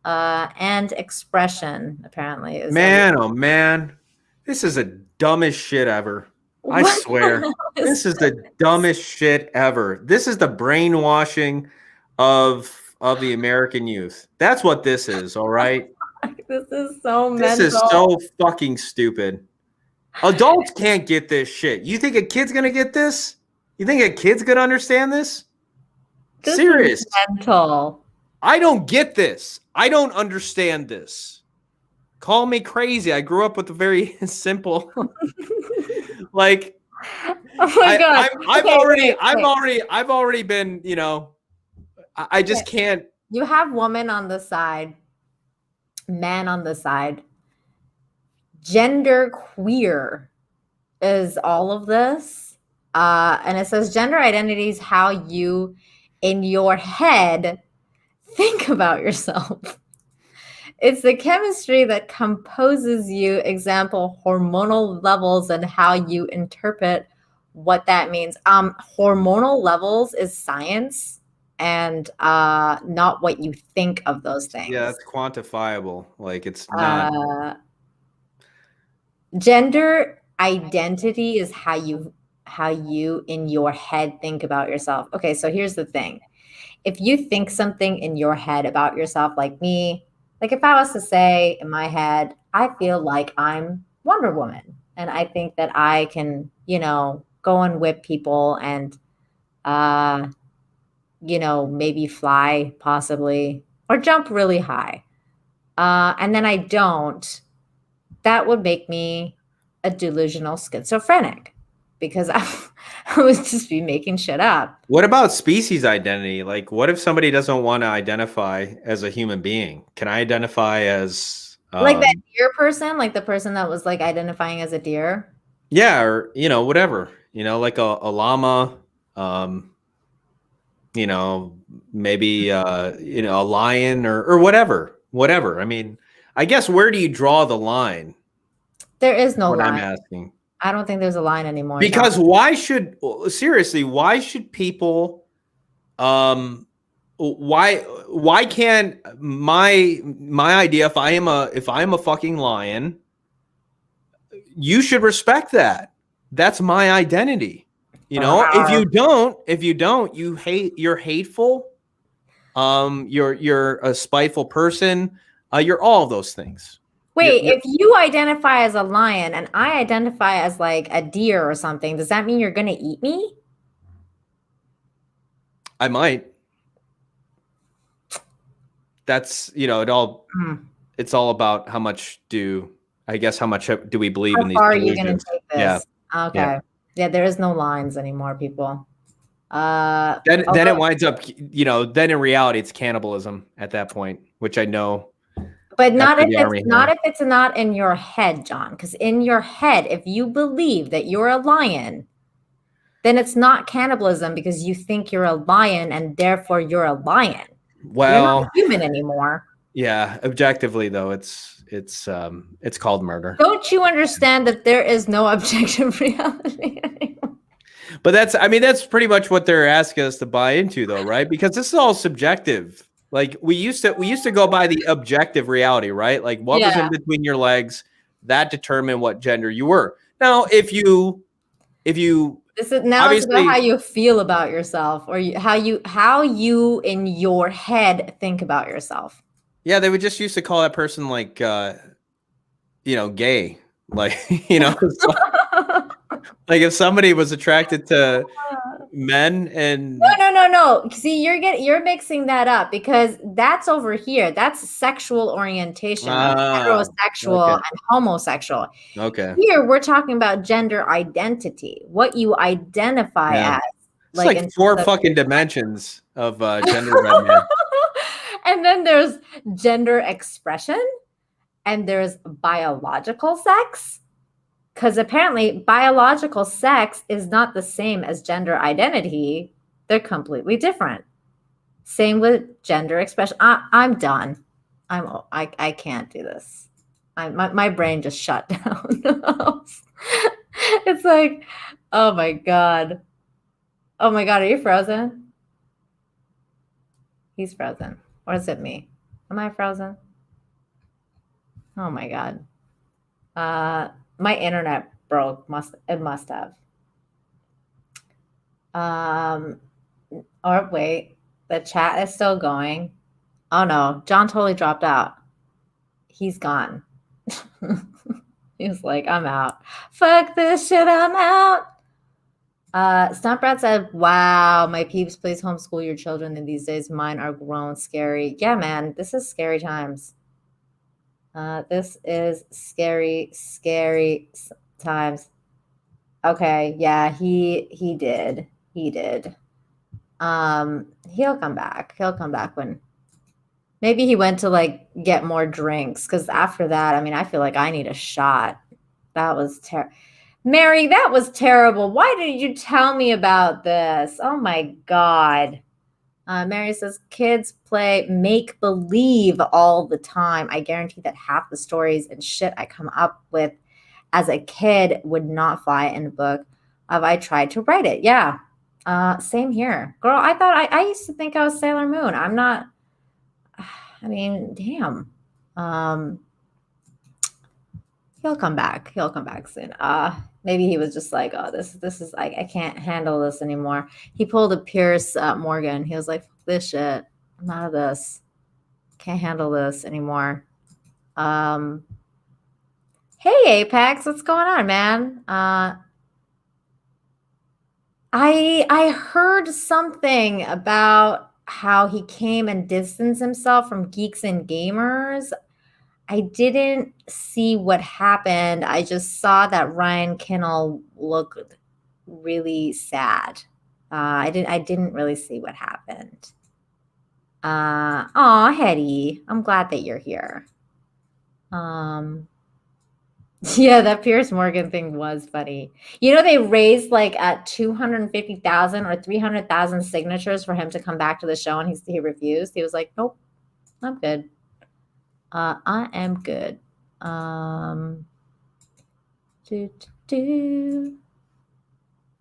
And expression apparently is. Oh man, this is the dumbest shit ever. I swear, this is the dumbest shit ever. This is the brainwashing of the American youth. That's what this is. All right. This is so This mental. is so fucking stupid. Adults can't get this shit. You think a kid's gonna get this? You think a kid's gonna understand this? This Serious. is mental. I don't get this. I don't understand this. Call me crazy. I grew up with a very simple like Oh my God. I've Okay, already been, I just can't. You have woman on the side, man on the side. Gender queer is all of this. And it says gender identity is how you in your head think about yourself. It's the chemistry that composes you, example, hormonal levels and how you interpret what that means. Hormonal levels is science and not what you think of those things. Yeah, it's quantifiable. Like it's not. Gender identity is how you in your head think about yourself. Okay, so here's the thing. If you think something in your head about yourself, like me, like if I was to say in my head, I feel like I'm Wonder Woman and I think that I can, go and whip people and, maybe fly possibly or jump really high. And then I don't, that would make me a delusional schizophrenic because I would just be making shit up. What about species identity? Like, what if somebody doesn't want to identify as a human being? Can I identify as like that deer person, like the person that was like identifying as a deer? Yeah, or whatever. Like a llama, maybe a lion or whatever. Whatever. I mean, I guess where do you draw the line? There is no what line. I'm asking. I don't think there's a line anymore. Because why should people why can't my idea, if I am a fucking lion, you should respect that. That's my identity. If you don't, you're hateful. You're a spiteful person. You're all of those things. Wait, if you identify as a lion and I identify as like a deer or something, does that mean you're going to eat me? I might. That's, it's all about how much do we believe in these How far delusions? are you going to take this? Yeah. Okay. Yeah, there is no lines anymore, people. Then it winds up, then in reality, it's cannibalism at that point, which I know But not after if the it's Army not Hammer. if it's not in your head, John. Because in your head, if you believe that you're a lion, then it's not cannibalism because you think you're a lion and therefore you're a lion. You're not Well, human anymore. yeah, objectively though, it's called murder. Don't you understand that there is no objective reality anymore? But that's pretty much what they're asking us to buy into though, right? Because this is all subjective. Like we used to go by the objective reality, right? Like what was in between your legs, that determined what gender you were. Now, if you This is now it's about how you feel about yourself, or how you in your head think about yourself. Yeah, they would just used to call that person like gay. Like, like if somebody was attracted to men and No. See, you're mixing that up because that's over here. That's sexual orientation, heterosexual and homosexual. Okay. Here we're talking about gender identity, what you identify as. It's like 4 fucking dimensions of gender right now. And then there's gender expression, and there's biological sex. Because apparently biological sex is not the same as gender identity. They're completely different. Same with gender expression. I'm done. I can't do this. My brain just shut down. It's like, oh my God. Oh my God, are you frozen? He's frozen. Or is it me? Am I frozen? Oh my God. My internet broke. It must have. Or wait, the chat is still going. Oh no, John totally dropped out. He's gone. He was like, I'm out. Fuck this shit, I'm out. Stumprat said, wow, my peeps, please homeschool your children in these days. Mine are grown, scary. Yeah, man, this is scary times. This is scary times. Okay, yeah, he did. He'll come back. He'll come back when maybe he went to like get more drinks, because after that, I mean, I feel like I need a shot. That was terrible. Mary, that was terrible. Why did you tell me about this? Oh my God. Mary says, kids play make-believe all the time. I guarantee that half the stories and shit I come up with as a kid would not fly in a book if I tried to write it. Yeah, same here. Girl, I thought I used to think I was Sailor Moon. I'm not, I mean, damn. He'll come back. He'll come back soon. Maybe he was just like, oh, this is like, I can't handle this anymore. He pulled a Pierce Morgan. He was like, fuck this shit. I'm out of this. Can't handle this anymore. Hey, Apex, what's going on, man? I heard something about how he came and distanced himself from Geeks and Gamers. I didn't see what happened. I just saw that Ryan Kinnell looked really sad. I didn't really see what happened. Aw, Hetty, I'm glad that you're here. Yeah, that Pierce Morgan thing was funny. You know, they raised like at 250,000 or 300,000 signatures for him to come back to the show, and he refused. He was like, nope, I'm good. I am good. All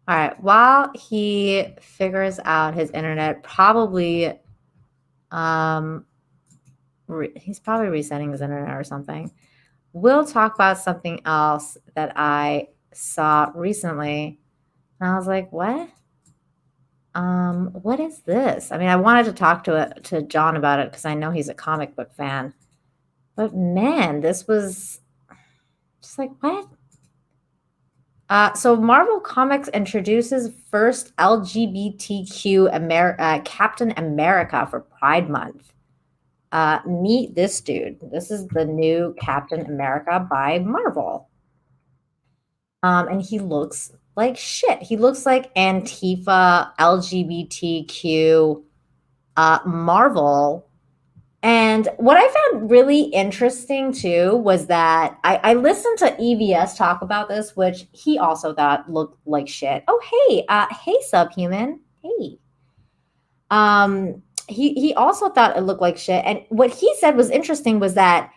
right. While he figures out his internet, probably, he's probably resetting his internet or something. We'll talk about something else that I saw recently. And I was like, what? What is this? I mean, I wanted to talk to John about it because I know he's a comic book fan. But man, this was just like, what? So Marvel Comics introduces first LGBTQ Captain America for Pride Month. Meet this dude. This is the new Captain America by Marvel. And he looks like shit. He looks like Antifa, LGBTQ, Marvel And what I found really interesting too was that I listened to EVS talk about this, which he also thought looked like shit. Oh, hey, subhuman. Hey. He also thought it looked like shit. And what he said was interesting was that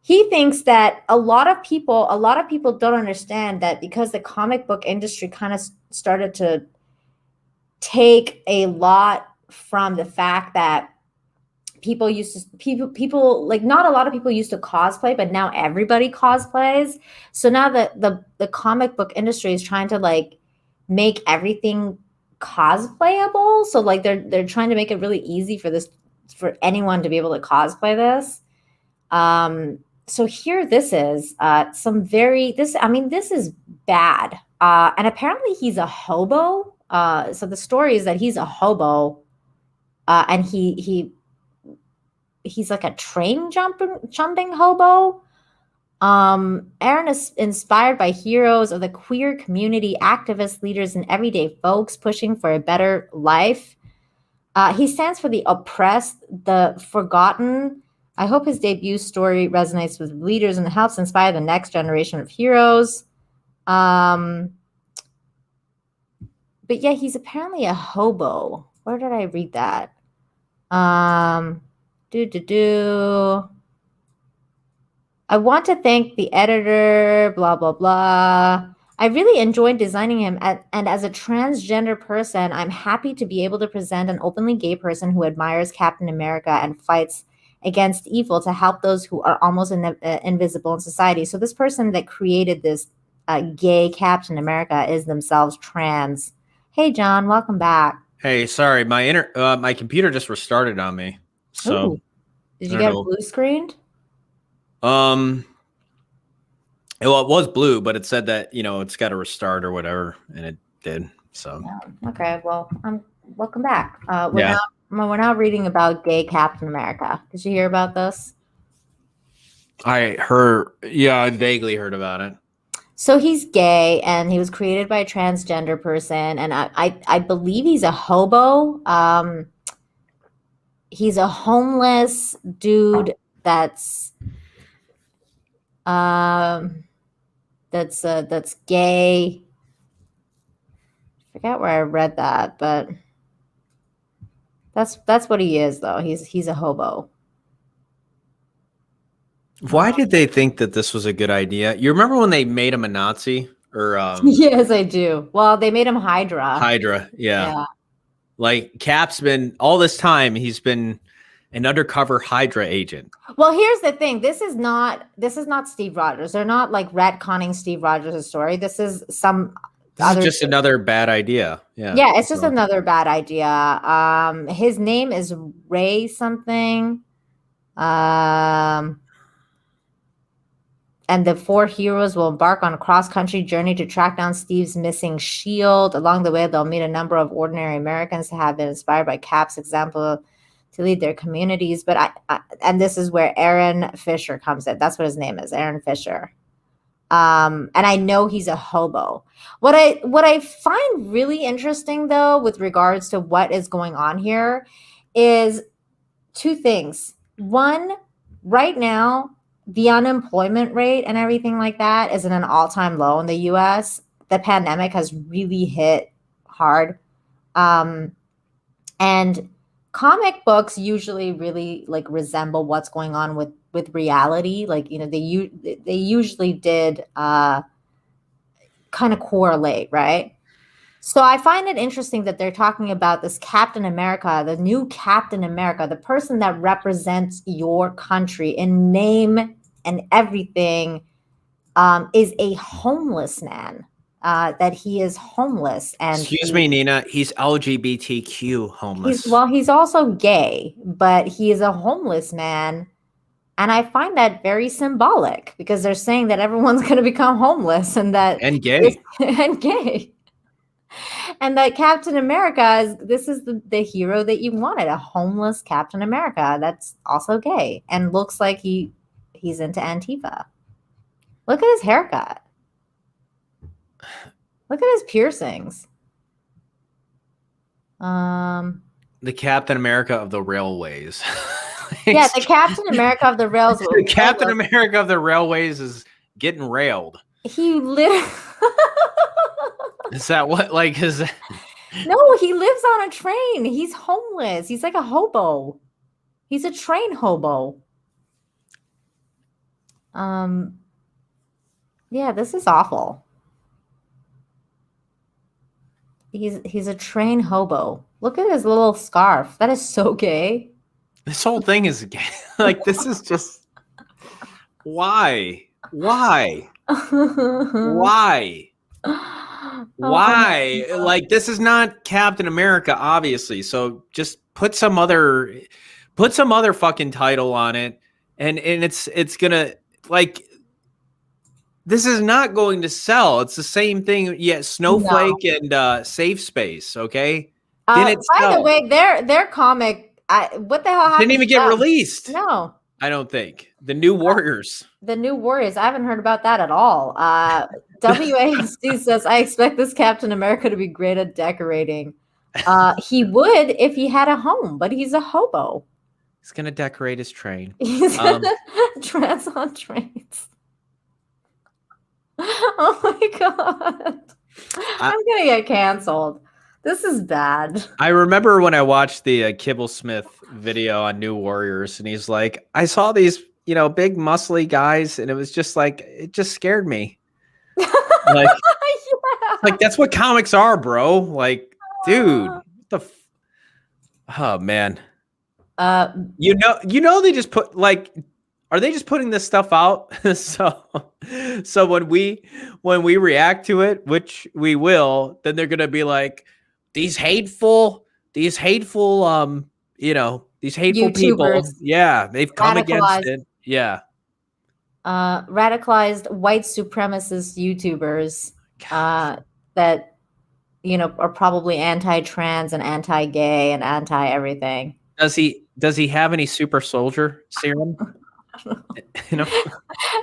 he thinks that a lot of people don't understand that because the comic book industry kind of started to take a lot from the fact that people like not a lot of people used to cosplay, but now everybody cosplays. So now the comic book industry is trying to like make everything cosplayable. So like they're trying to make it really easy for anyone to be able to cosplay this. So here this is this is bad. And apparently he's a hobo. So the story is that he's a hobo, and he's like a train jumping hobo. Aaron is inspired by heroes of the queer community, activists, leaders, and everyday folks pushing for a better life. He stands for the oppressed, the forgotten. I hope his debut story resonates with leaders and helps inspire the next generation of heroes. But yeah, he's apparently a hobo. Where did I read that? I want to thank the editor, blah, blah, blah. I really enjoyed designing him, and as a transgender person, I'm happy to be able to present an openly gay person who admires Captain America and fights against evil to help those who are almost invisible in society. So this person that created this gay Captain America is themselves trans. Hey, John, welcome back. Hey, sorry, my computer just restarted on me. So ooh. Did you get blue screened? Well, it was blue, but it said that it's got to restart or whatever, and it did. So okay, well, welcome back. We're now reading about gay Captain America. Did you hear about this? I vaguely heard about it. So he's gay, and he was created by a transgender person, and I believe he's a hobo. He's a homeless dude that's gay. I forget where I read that, but that's what he is, though. He's a hobo. Why did they think that this was a good idea? You remember when they made him a Nazi? Or yes, I do. Well, they made him Hydra. Hydra, yeah. Like Cap's been all this time, he's been an undercover Hydra agent. Well, here's the thing. This is not Steve Rogers. They're not like retconning Steve Rogers' story. This is just another bad idea. Yeah. Yeah, it's just another bad idea. His name is Ray something. And the four heroes will embark on a cross-country journey to track down Steve's missing shield. Along the way, they'll meet a number of ordinary Americans who have been inspired by Cap's example to lead their communities. But and this is where Aaron Fisher comes in. That's what his name is, Aaron Fisher. And I know he's a hobo. What I find really interesting, though, with regards to what is going on here is two things. One, right now, the unemployment rate and everything like that is at an all-time low in the U.S. The pandemic has really hit hard. And comic books usually really like resemble what's going on with reality. Like, they usually did kind of correlate, right? So I find it interesting that they're talking about this Captain America, the new Captain America, the person that represents your country in name and everything, is a homeless man. That he is homeless. And excuse me, Nina, he's LGBTQ homeless. He's also gay, but he is a homeless man. And I find that very symbolic because they're saying that everyone's going to become homeless and gay. And gay. And that Captain America is the hero that you wanted, a homeless Captain America that's also gay and looks like he's into Antifa. Look at his haircut. Look at his piercings. The Captain America of the railways. Yeah, the Captain America of the rails. The Captain America of the railways is getting railed. He literally. Is that what? Like, is that... No, he lives on a train. He's homeless. He's like a hobo. He's a train hobo. Yeah, this is awful. He's a train hobo. Look at his little scarf. That is so gay. This whole thing is gay. Like, this is just why? Why? Like, this is not Captain America, obviously. So just put some other fucking title on it, and it's gonna, like, this is not going to sell. It's the same thing. Yeah, Snowflake and Safe Space. Okay. By the way, their comic. What the hell happened? Didn't even get released. No. I don't think. The New Warriors. The New Warriors. I haven't heard about that at all. WASD says, I expect this Captain America to be great at decorating. He would if he had a home, but he's a hobo. He's going to decorate his train. He's trans on trains. Oh my God. I'm going to get canceled. This is bad. I remember when I watched the Kibble Smith video on New Warriors, and he's like, I saw these, big muscly guys, and it was just like, it just scared me. Like, yeah. Like, that's what comics are, bro. Like, dude, oh man. They just put, like, are they just putting this stuff out? so when we react to it, which we will, then they're gonna be like, these hateful YouTubers. People. Yeah, they've come against it. Yeah. Radicalized white supremacist YouTubers that are probably anti-trans and anti-gay and anti-everything. Does he have any super soldier serum?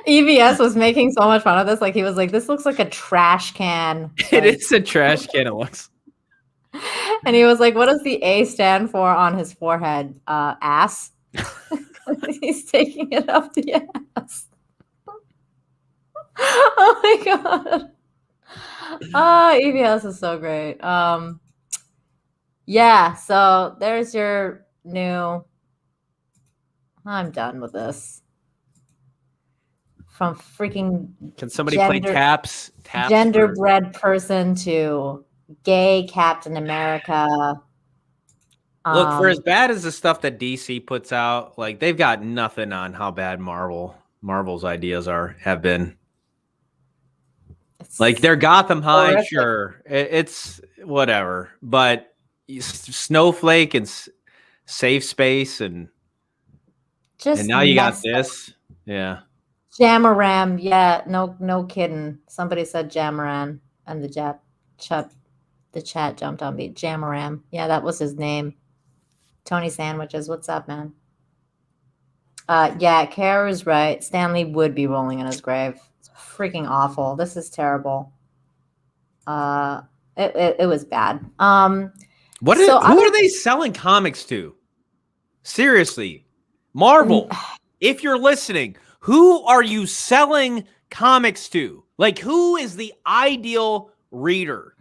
EVS was making so much fun of this. Like, he was like, this looks like a trash can. It is a trash can. It looks. And he was like, what does the A stand for on his forehead? Ass. He's taking it up the ass. Oh my God. EVS is so great. Yeah, so there's your new. I'm done with this. From freaking. Can somebody play taps? Genderbread person to gay Captain America. Look, for as bad as the stuff that DC puts out, like, they've got nothing on how bad Marvel's ideas have been. Like, they're Gotham High, horrific. Sure, it's whatever, but Snowflake and Safe Space and now you got this, yeah. Jamaram, yeah, no kidding. Somebody said Jamaran, and the chat jumped on me. Jamaram, yeah, that was his name. Tony Sandwiches, what's up, man? Yeah, Kara's right. Stanley would be rolling in his grave. It's freaking awful. This is terrible. It was bad. Who are they selling comics to? Seriously, Marvel, if you're listening, who are you selling comics to? Like, who is the ideal reader?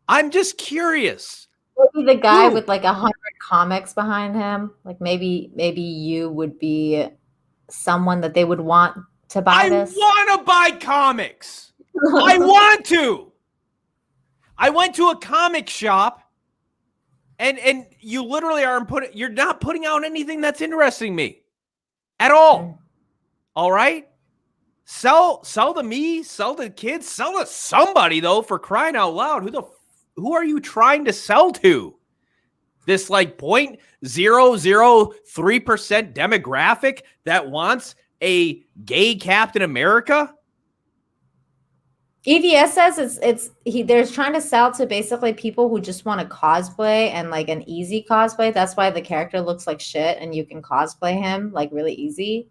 I'm just curious. Maybe the guy with like 100 comics behind him. Like, maybe you would be someone that they would want to buy this. I want to buy comics. I want to. I went to a comic shop, and you literally you're not putting out anything that's interesting me at all. All right? Sell to me, sell to kids, sell to somebody, though, for crying out loud. Who are you trying to sell to? This like 0.003% demographic that wants a gay Captain America? EVS says they're trying to sell to basically people who just want to cosplay and like an easy cosplay. That's why the character looks like shit and you can cosplay him like really easy.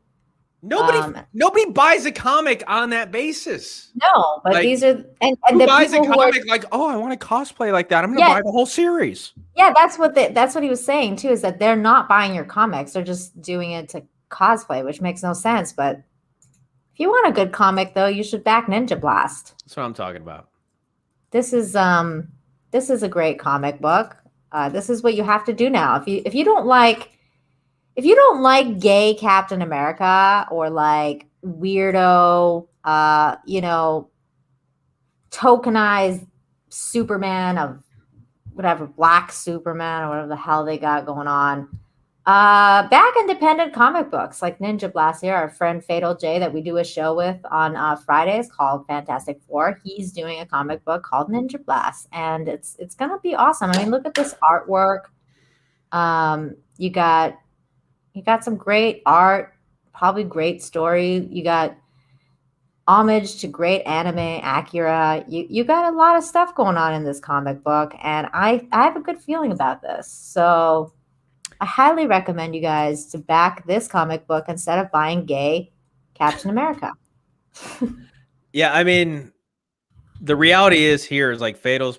Nobody buys a comic on that basis. No, but Like, these are and who the buys a people who are comic like, oh, I want to cosplay like that. I'm going to buy the whole series. Yeah, that's what he was saying too, is that they're not buying your comics. They're just doing it to cosplay, which makes no sense. But if you want a good comic though, you should back Ninja Blast. That's what I'm talking about. This is a great comic book. This is what you have to do now. If you don't like gay Captain America or like weirdo, tokenized Superman of whatever, Black Superman or whatever the hell they got going on, back independent comic books like Ninja Blast here. Our friend Fatal J that we do a show with on Fridays called Fantastic Four. He's doing a comic book called Ninja Blast, and it's gonna be awesome. I mean, look at this artwork. You got some great art, probably great story. You got homage to great anime, Akira. You got a lot of stuff going on in this comic book, and I have a good feeling about this. So I highly recommend you guys to back this comic book instead of buying gay Captain America. Yeah, I mean, the reality is like Fatal's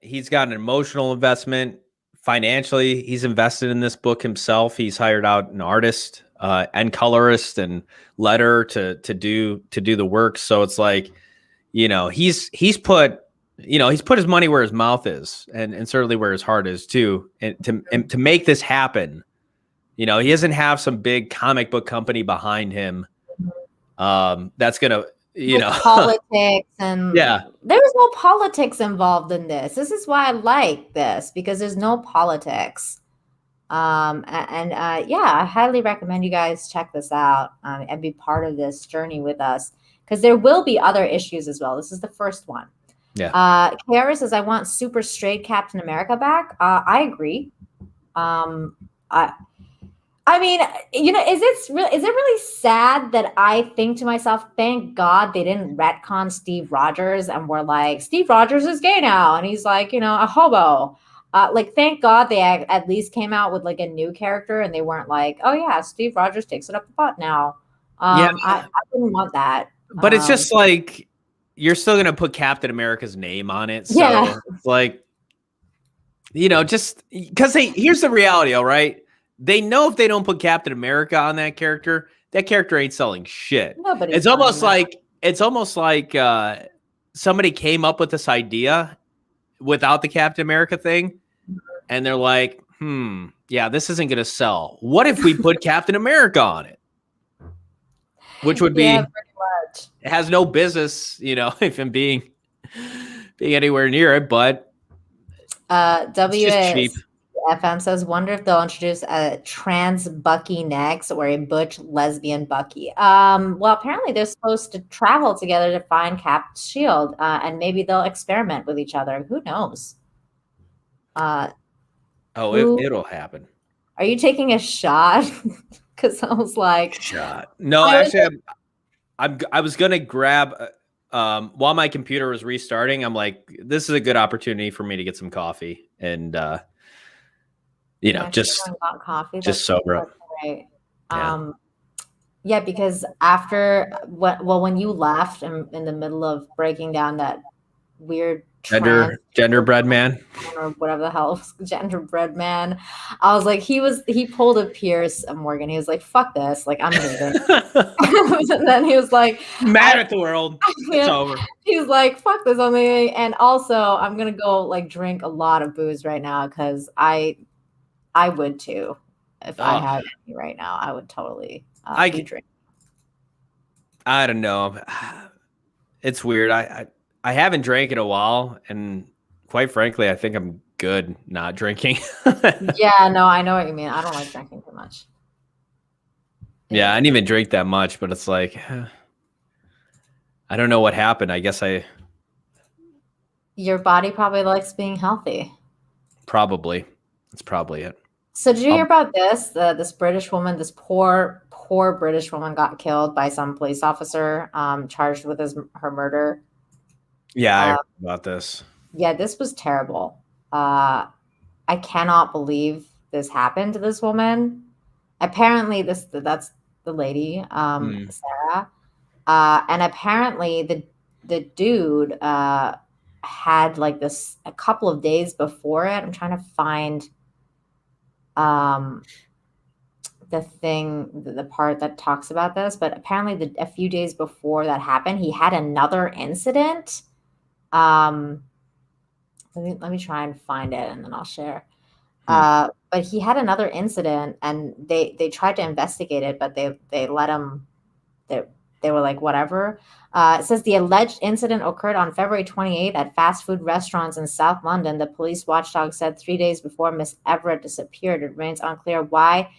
he's got an emotional investment. Financially, he's invested in this book himself. He's hired out an artist and colorist and letter to do the work. So it's like, he's put his money where his mouth is, and certainly where his heart is too. And to make this happen, he doesn't have some big comic book company behind him. That's gonna, politics and yeah, there's no politics involved in this. This is why I like this, because there's no politics. I highly recommend you guys check this out and be part of this journey with us, because there will be other issues as well. This is the first one. Yeah. Kiara says, I want super straight Captain America back. I agree. I mean, is it really sad that I think to myself, thank God they didn't retcon Steve Rogers and were like, Steve Rogers is gay now, and he's like, a hobo. Thank God they at least came out with like a new character, and they weren't like, oh yeah, Steve Rogers takes it up the butt now. I wouldn't want that. But it's just like, you're still gonna put Captain America's name on it. So it's like, just because here's the reality, all right? They know if they don't put Captain America on that character ain't selling shit. It's almost like somebody came up with this idea without the Captain America thing, and they're like, yeah, this isn't going to sell. What if we put Captain America on it? Which would be, pretty much. It has no business, even being anywhere near it, but it's just cheap. FM says, wonder if they'll introduce a trans Bucky next, or a butch lesbian Bucky. Well, apparently they're supposed to travel together to find Cap's shield, and maybe they'll experiment with each other. Who knows? It'll happen. Are you taking a shot? Because I was like, shot. No, actually, I was gonna grab while my computer was restarting. I'm like, this is a good opportunity for me to get some coffee and. Just sober up. Right. Yeah, because after when you left in the middle of breaking down that weird genderbread man or whatever the hell, genderbread man, I was like, he pulled a Pierce Morgan. He was like, fuck this, like I'm leaving. And then he was like, mad at the world. It's over. He was like, fuck this, I'm leaving. And also I'm gonna go like drink a lot of booze right now, because I would too. If I had any right now, I would totally drink. I don't know. It's weird. I haven't drank in a while, and quite frankly, I think I'm good not drinking. Yeah, no, I know what you mean. I don't like drinking too much. Yeah, I didn't even drink that much, but it's like, I don't know what happened. I guess your body probably likes being healthy. Probably. That's probably it. So did you hear about this? This British woman, this poor British woman got killed by some police officer charged with her murder. Yeah, I heard about this. Yeah, this was terrible. I cannot believe this happened to this woman. Apparently, that's the lady, Sarah. And apparently the dude had like this a couple of days before it. I'm trying to find the part that talks about this, but apparently a few days before that happened, he had another incident. Let me try and find it and then I'll share. But he had another incident and they tried to investigate it, but they let him. They were like, whatever. It says the alleged incident occurred on February 28th at fast food restaurants in South London. The police watchdog said 3 days before Miss Everett disappeared. It remains unclear why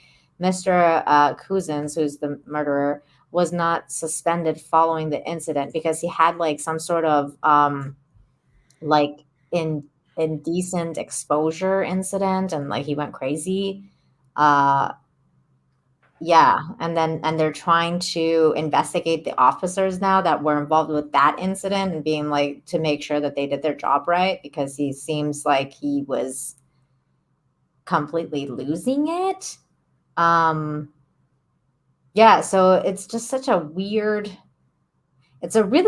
Mr. Cousins, who's the murderer, was not suspended following the incident, because he had like some sort of like indecent exposure incident and like he went crazy. Yeah, and they're trying to investigate the officers now that were involved with that incident and being like to make sure that they did their job right, because he seems like he was completely losing it. Yeah, so it's just such a really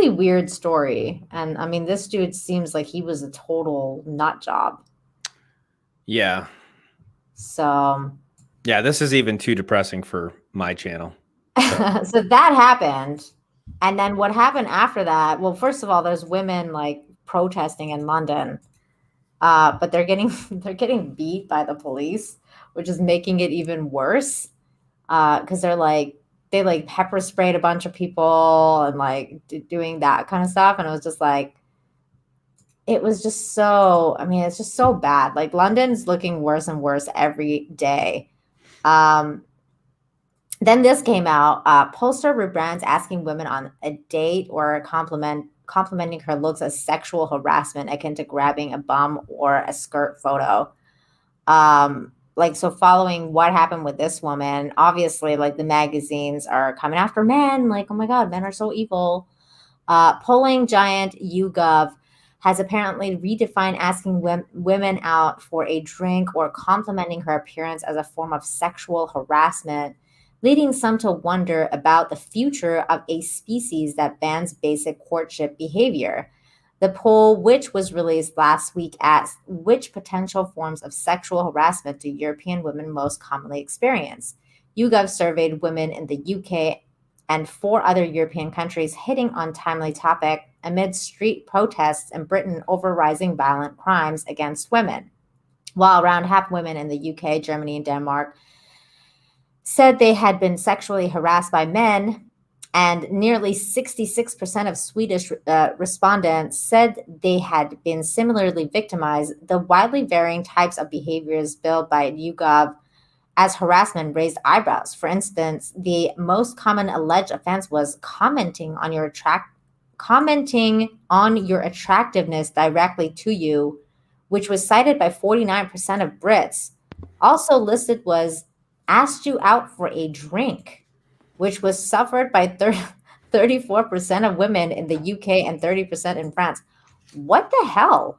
weird story. And I mean, this dude seems like he was a total nut job. Yeah. So yeah, this is even too depressing for my channel. So that happened. And then what happened after that? Well, first of all, there's women like protesting in London. But they're getting beat by the police, which is making it even worse. Because they pepper sprayed a bunch of people and like doing that kind of stuff. And it was just like, it's just so bad. Like London's looking worse and worse every day. Then this came out. Pollster rebrands asking women on a date or complimenting her looks as sexual harassment akin to grabbing a bum or a skirt photo. So following what happened with this woman, obviously like the magazines are coming after men. Like, oh my God, men are so evil. Polling giant YouGov has apparently redefined asking women out for a drink or complimenting her appearance as a form of sexual harassment, leading some to wonder about the future of a species that bans basic courtship behavior. The poll, which was released last week, asked which potential forms of sexual harassment do European women most commonly experience. YouGov surveyed women in the UK and 4 other European countries, hitting on timely topic amid street protests in Britain over rising violent crimes against women. While around half women in the UK, Germany, and Denmark said they had been sexually harassed by men, and nearly 66% of Swedish respondents said they had been similarly victimized, the widely varying types of behaviors billed by YouGov as harassment raised eyebrows. For instance, the most common alleged offense was commenting on your attractiveness directly to you, which was cited by 49% of Brits. Also listed was asked you out for a drink, which was suffered by 34% of women in the UK and 30% in France. What the hell?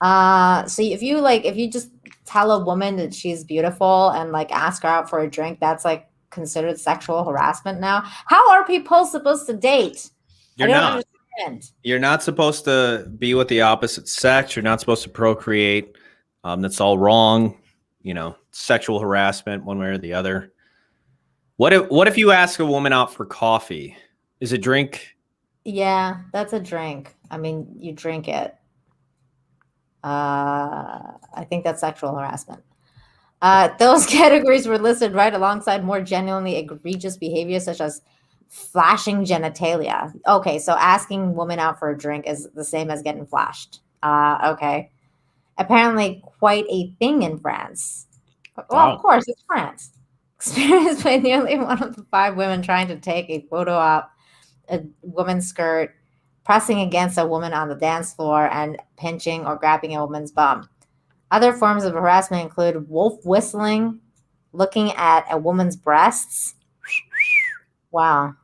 So if you just tell a woman that she's beautiful and like ask her out for a drink, that's like considered sexual harassment now. How are people supposed to date? You're not. You're not supposed to be with the opposite sex. You're not supposed to procreate. That's all wrong. Sexual harassment one way or the other. What if you ask a woman out for coffee? Is a drink? Yeah, that's a drink. I mean, you drink it. I think that's sexual harassment. Those categories were listed right alongside more genuinely egregious behaviors such as flashing genitalia. Okay, so asking women out for a drink is the same as getting flashed. Okay. Apparently quite a thing in France. Well, Wow. Of course, it's France. Experienced by nearly 1 of the 5 women trying to take a photo op a woman's skirt, pressing against a woman on the dance floor, and pinching or grabbing a woman's bum. Other forms of harassment include wolf whistling, looking at a woman's breasts. Wow.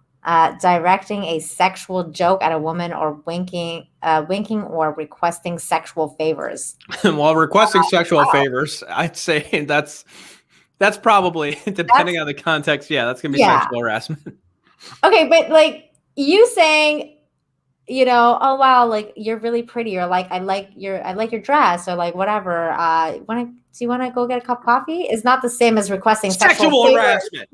Directing a sexual joke at a woman, or winking or requesting sexual favors. While requesting sexual favors, I'd say that's That's probably depending on the context. Yeah, that's gonna be sexual harassment. Okay, but like you saying, you know, oh wow, like you're really pretty, or like I like your dress, or like whatever. Do you want to go get a cup of coffee? Is not the same as requesting sexual harassment.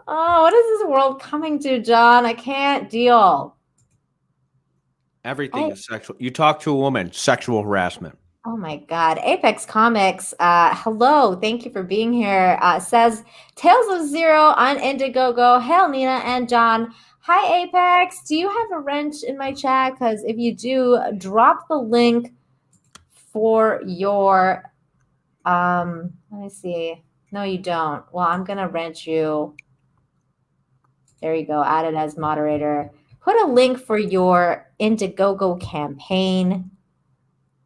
Oh, what is this world coming to, John? I can't deal. Everything is sexual. You talk to a woman, sexual harassment. Oh my God. Apex Comics, hello. Thank you for being here. Says Tales of Zero on Indiegogo. Hail, Nina and John. Hi, Apex. Do you have a wrench in my chat? Because if you do, drop the link for your, let me see. No, you don't. Well, I'm going to wrench you. There you go. Add it as moderator. Put a link for your Indiegogo campaign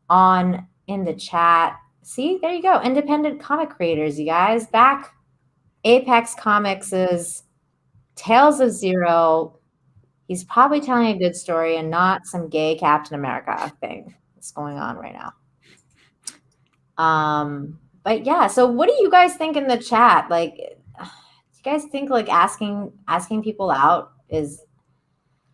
in the chat. See, there you go. Independent comic creators, you guys. Back Apex Comics' Tales of Zero. He's probably telling a good story and not some gay Captain America thing that's going on right now. But yeah, so what do you guys think in the chat? Like, do you guys think like asking people out is,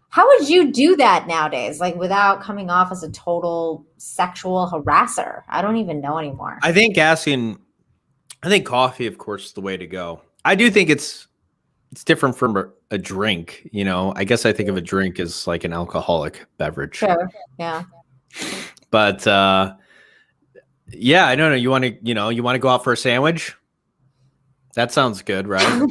how would you do that nowadays? Like without coming off as a total sexual harasser? I don't even know anymore. I think coffee, of course, is the way to go. I do think it's different from a drink. You know, I guess I think of a drink as like an alcoholic beverage. Sure. Yeah. But yeah, I don't know. You want to go out for a sandwich? That sounds good, right?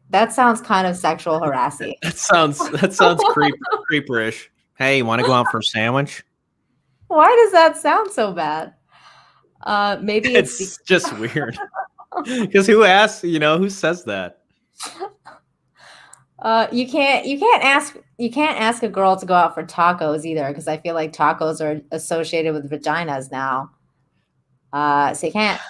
That sounds kind of sexual harassing. That sounds creeperish. Hey, you want to go out for a sandwich? Why does that sound so bad? Maybe it's just weird. Because who asks? Who says that? You can't ask a girl to go out for tacos either, because I feel like tacos are associated with vaginas now. So you can't.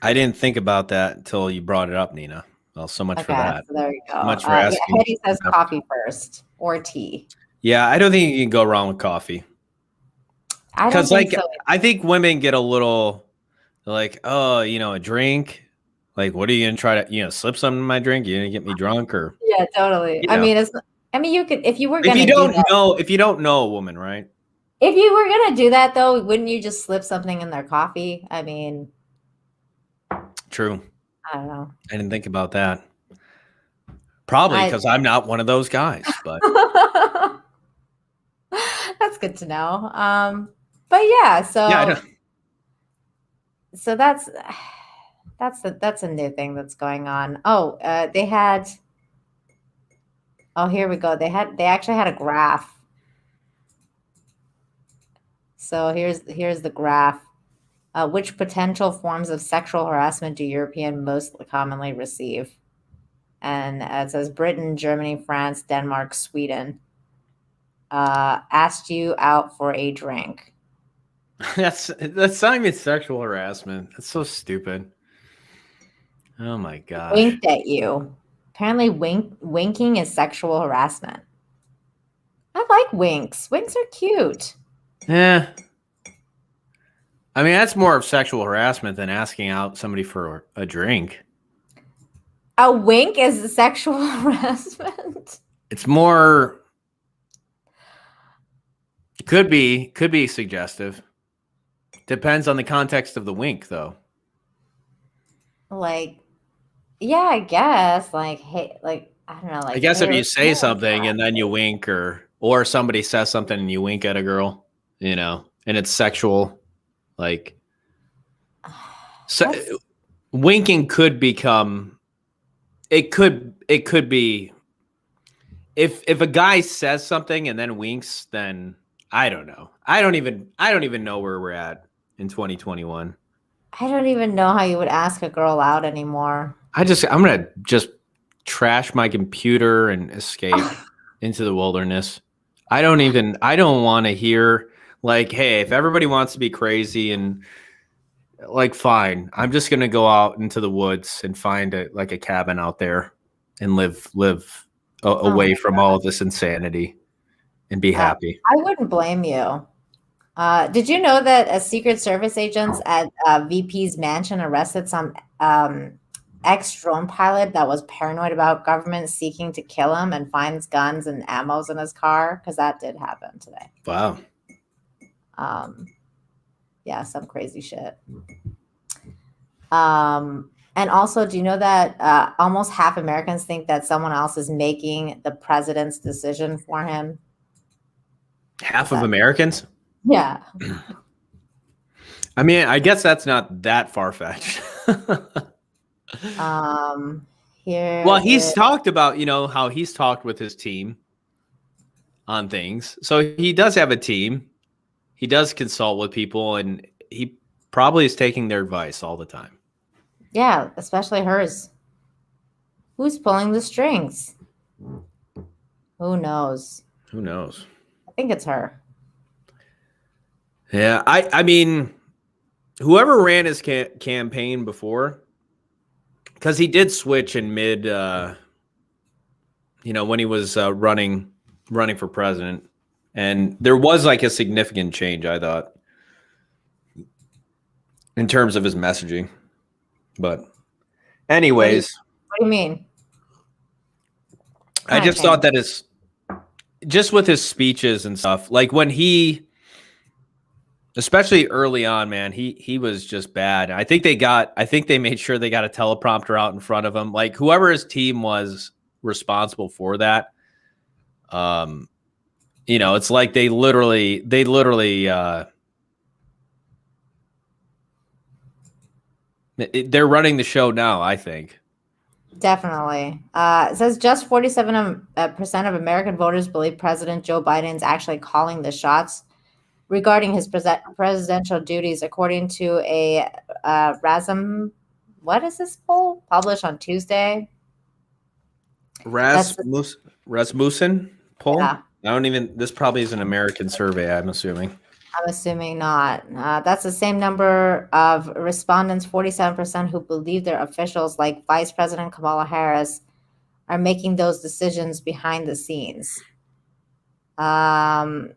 I didn't think about that until you brought it up, Nina. Well, so much for that. So there you go. So much for asking. Yeah, Hetty says coffee first or tea. Yeah, I don't think you can go wrong with coffee. Because I think women get a little like, oh, a drink. Like, what are you gonna try to, slip something in my drink? You gonna get me drunk or? Yeah, totally. You could, if you were gonna. If you don't know a woman, right? If you were gonna do that though, wouldn't you just slip something in their coffee? I mean. True. I don't know. I didn't think about that. Probably because I'm not one of those guys, but that's good to know. But yeah, so yeah, I know. So that's a new thing that's going on. Oh, here we go. They actually had a graph. So here's the graph. Which potential forms of sexual harassment do Europeans most commonly receive? And it says Britain, Germany, France, Denmark, Sweden. Asked you out for a drink. That's not even sexual harassment. That's so stupid. Oh my gosh. Winked at you. Apparently winking is sexual harassment. I like winks. Winks are cute. Yeah. I mean, that's more of sexual harassment than asking out somebody for a drink. A wink is sexual harassment. It's more. Could be suggestive. Depends on the context of the wink, though. Like, yeah, I guess. Like, hey, like I don't know. Like, I guess hey, if you say something and then you wink, or somebody says something and you wink at a girl, and it's sexual. Like, so winking could become. It could be. If a guy says something and then winks, then I don't know. I don't even know where we're at in 2021. I don't even know how you would ask a girl out anymore. I'm gonna just trash my computer and escape into the wilderness. I don't want to hear. Like, hey, if everybody wants to be crazy and like, fine, I'm just going to go out into the woods and find a cabin out there and live away from all of this insanity and be happy. I wouldn't blame you. Did you know that a Secret Service agents at VP's mansion arrested some ex-drone pilot that was paranoid about government seeking to kill him and finds guns and ammos in his car? Because that did happen today. Wow. Yeah, some crazy shit. And also, do you know that almost half Americans think that someone else is making the president's decision for him? Half of Americans? Yeah. I mean, I guess that's not that far-fetched. Here. Well, he's talked about, how he's talked with his team on things. So he does have a team. He does consult with people, and he probably is taking their advice all the time. Yeah, especially hers. Who's pulling the strings? Who knows? Who knows? I think it's her. Yeah, I mean, whoever ran his campaign before, because he did switch in mid, when he was running for president, and there was like a significant change, I thought, in terms of his messaging. But anyways, what do you mean? I just thought that just with his speeches and stuff, like when especially early on, man, he was just bad. I think they made sure they got a teleprompter out in front of him. Like whoever his team was responsible for that. It's like they literally they're running the show now, I think. Definitely. It says just 47% of American voters believe President Joe Biden is actually calling the shots regarding his presidential duties, according to a what is this poll? Published on Tuesday. Rasmussen poll? Yeah. This probably is an American survey, I'm assuming. I'm assuming not. That's the same number of respondents, 47%, who believe their officials, like Vice President Kamala Harris, are making those decisions behind the scenes. The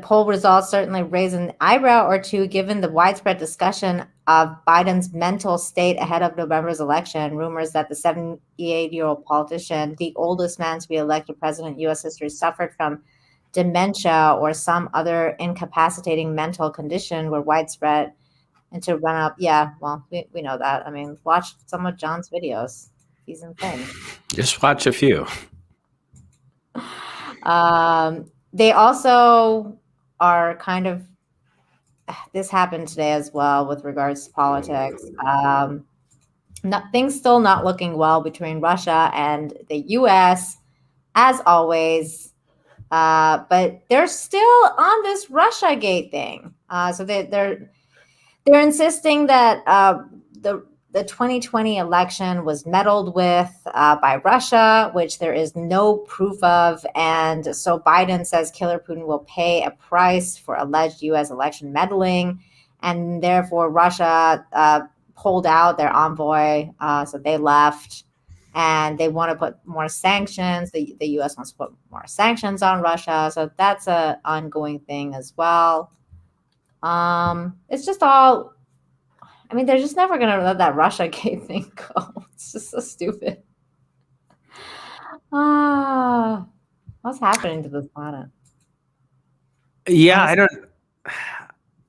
poll results certainly raise an eyebrow or two, given the widespread discussion of Biden's mental state ahead of November's election. Rumors that the 78-year-old politician, the oldest man to be elected president in U.S. history, suffered from dementia or some other incapacitating mental condition were widespread, and to run up. Yeah, well, we know that. I mean, watch some of John's videos. He's insane. Just watch a few. They also are kind of, this happened today as well with regards to politics. Things still not looking well between Russia and the U.S., as always. But they're still on this Russiagate thing. So they're insisting that the 2020 election was meddled with by Russia, which there is no proof of. And so Biden says Killer Putin will pay a price for alleged U.S. election meddling. And therefore, Russia pulled out their envoy. So they left. And they want to put more sanctions. The U.S. wants to put more sanctions on Russia. So that's an ongoing thing as well. It's just all, I mean, they're just never going to let that Russiagate thing go. It's just so stupid. What's happening to this planet? Yeah,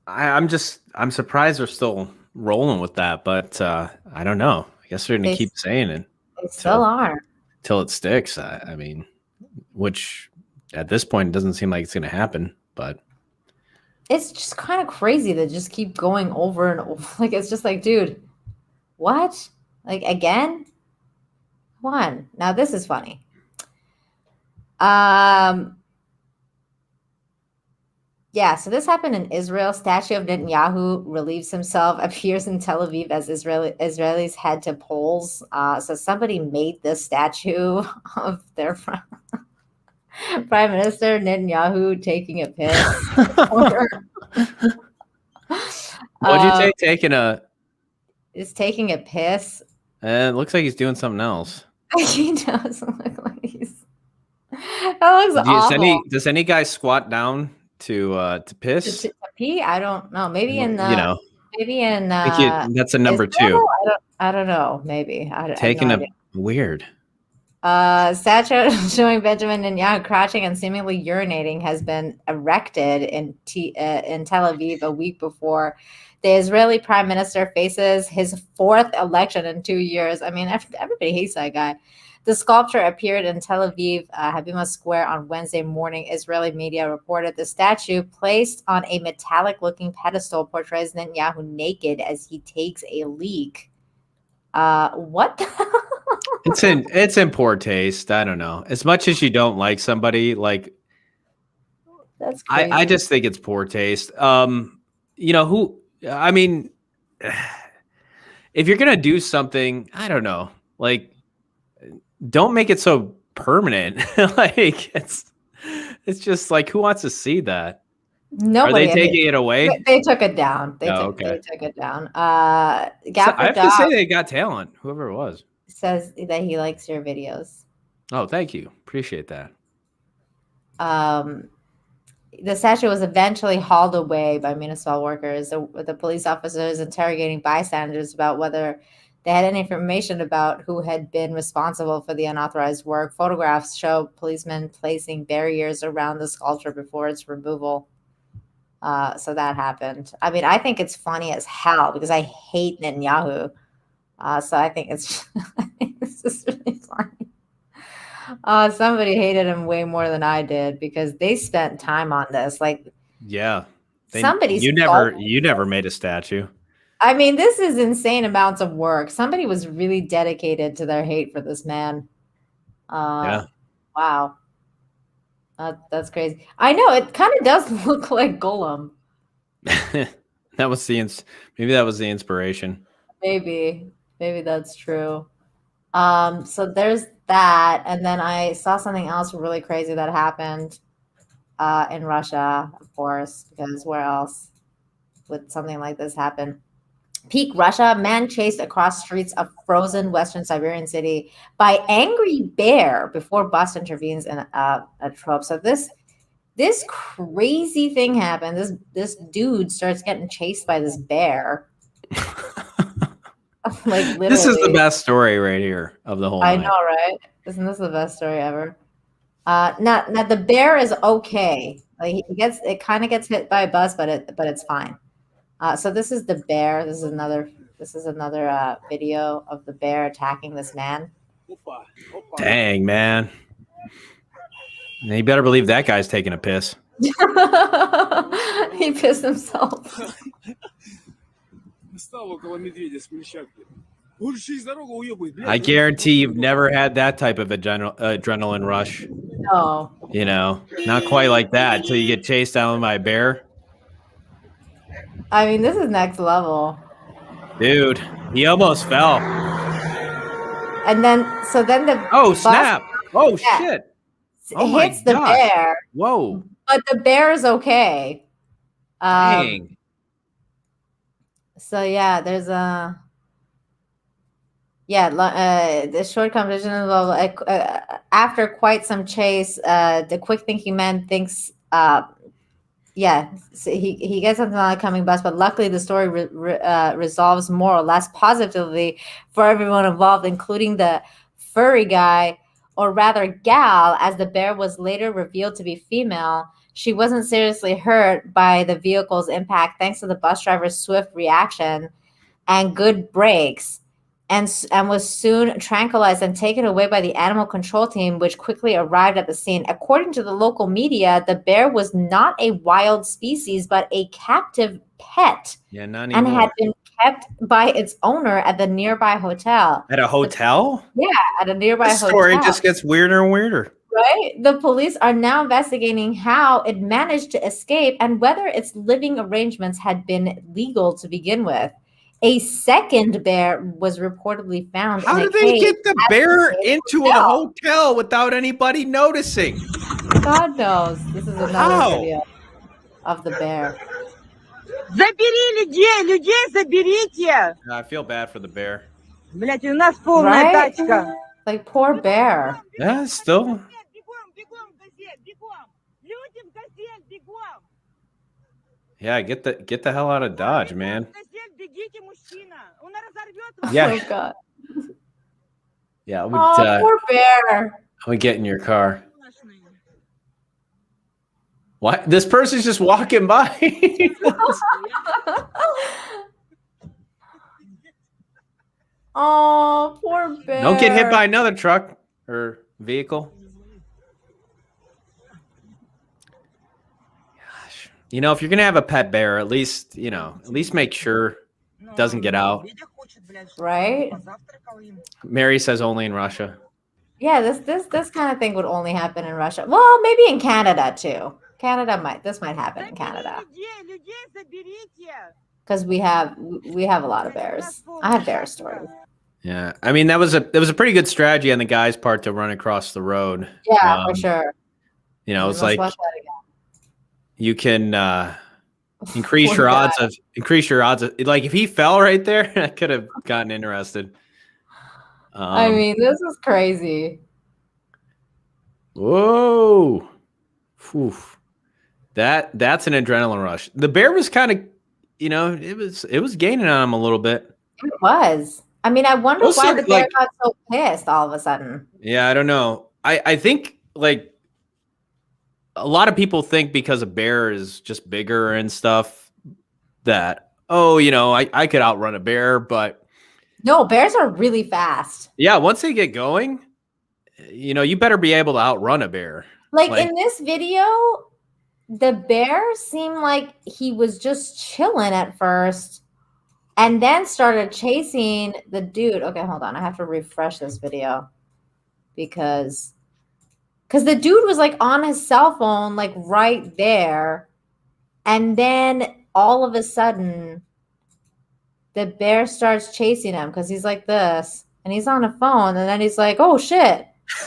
I'm surprised they're still rolling with that, but I don't know. I guess they're going to keep saying it. They still are. Till it sticks. I mean, which at this point doesn't seem like it's going to happen, but it's just kind of crazy to just keep going over and over. Like, it's just like, dude, what? Like, again? Come on. Now, this is funny. Yeah, so this happened in Israel. Statue of Netanyahu relieves himself, appears in Tel Aviv as Israelis head to polls. So somebody made this statue of their Prime Minister Netanyahu taking a piss. What'd you say? Is taking a piss. It looks like he's doing something else. He does look like he's. That looks awful. Does any guy squat down to piss. To pee? I don't know. Maybe in maybe in that's a number two. Israel? I don't know. Maybe I Taking have no a weird. Statue showing Benjamin Netanyahu crouching and seemingly urinating has been erected in Tel Aviv a week before the Israeli prime minister faces his 4th election in 2 years. I mean, everybody hates that guy. The sculpture appeared in Tel Aviv, Habima Square on Wednesday morning. Israeli media reported the statue, placed on a metallic-looking pedestal, portrays Netanyahu naked as he takes a leak. What? It's in poor taste. I don't know. As much as you don't like somebody, like that's crazy. I just think it's poor taste. I mean, if you're gonna do something, I don't know, like don't make it so permanent. Like it's just like, who wants to see that? Nobody. Are they taking it away? They took it down. They took it down. I have to say they got talent, whoever it was. Says that he likes your videos. Oh, thank you. Appreciate that. The statue was eventually hauled away by municipal workers. The police officers interrogating bystanders about whether they had any information about who had been responsible for the unauthorized work. Photographs show policemen placing barriers around the sculpture before its removal. So that happened. I mean, I think it's funny as hell because I hate Netanyahu. So I think it's just really funny. Somebody hated him way more than I did because they spent time on this. Like, yeah, you never made a statue. I mean, this is insane amounts of work. Somebody was really dedicated to their hate for this man. Yeah. Wow. That's crazy. I know it kind of does look like Golem. Maybe that was the inspiration. Maybe that's true. So there's that, and then I saw something else really crazy that happened in Russia, of course, because where else would something like this happen? Peak Russia, man chased across streets of frozen Western Siberian city by angry bear before bus intervenes in a trope. So this crazy thing happened. This dude starts getting chased by this bear. Like literally. This is the best story right here of the whole night. I know, right? Isn't this the best story ever? Now the bear is okay. Like it kind of gets hit by a bus, but it's fine. So this is the bear. This is another video of the bear attacking this man. Dang, man. You better believe that guy's taking a piss. He pissed himself. I guarantee you've never had that type of adrenaline rush. No. You know, not quite like that until you get chased down by a bear. I mean, this is next level. Dude, he almost fell. And then the bus, snap. Oh, shit. Oh, hits the bear. Whoa. But the bear is okay. Dang. So yeah, there's the short conversation involved after quite some chase. The quick thinking man thinks, so he gets something on a coming bus, but luckily the story resolves more or less positively for everyone involved, including the furry guy, or rather gal, as the bear was later revealed to be female. She wasn't seriously hurt by the vehicle's impact thanks to the bus driver's swift reaction and good brakes, and was soon tranquilized and taken away by the animal control team, which quickly arrived at the scene. According to the local media, the bear was not a wild species, but a captive pet. Yeah, not anymore. And had been kept by its owner at the nearby hotel. At a hotel? At a nearby hotel. The story just gets weirder and weirder. Right? The police are now investigating how it managed to escape and whether its living arrangements had been legal to begin with. A second bear was reportedly found. How did they get the bear into a hotel without anybody noticing? God knows. This is another video of the bear. Забери людей заберите! I feel bad for the bear. Блять, у нас полная тачка. Like, poor bear. Yeah, still. Бегом, бегом, газель, бегом! Люди в газель, бегом! Yeah, get the hell out of Dodge, man. Oh Yeah. God. Yeah. Oh, poor bear. I would get in your car. What? This person's just walking by. Oh, poor bear. Don't get hit by another truck or vehicle. Gosh. You know, if you're going to have a pet bear, at least make sure it doesn't get out. Right? Mary says only in Russia. Yeah, this kind of thing would only happen in Russia. Well, maybe in Canada too. This might happen in Canada. Because we have a lot of bears. I have bear stories. Yeah, I mean that was a pretty good strategy on the guy's part to run across the road. Yeah, for sure. You know, it's Let's like watch that again. you can increase your odds of like if he fell right there, I could have gotten interested. I mean, this is crazy. Whoa. Oof. That's an adrenaline rush. The bear was kind of, it was gaining on him a little bit. It was. I mean, I wonder Also, why the bear got so pissed all of a sudden. Yeah, I don't know. I think like a lot of people think because a bear is just bigger and stuff that, I could outrun a bear, but no, bears are really fast. Yeah, once they get going, you better be able to outrun a bear. Like in this video, the bear seemed like he was just chilling at first and then started chasing the dude. Okay, hold on. I have to refresh this video because the dude was like on his cell phone, like right there. And then all of a sudden, the bear starts chasing him because he's like this and he's on a phone. And then he's like, oh, shit.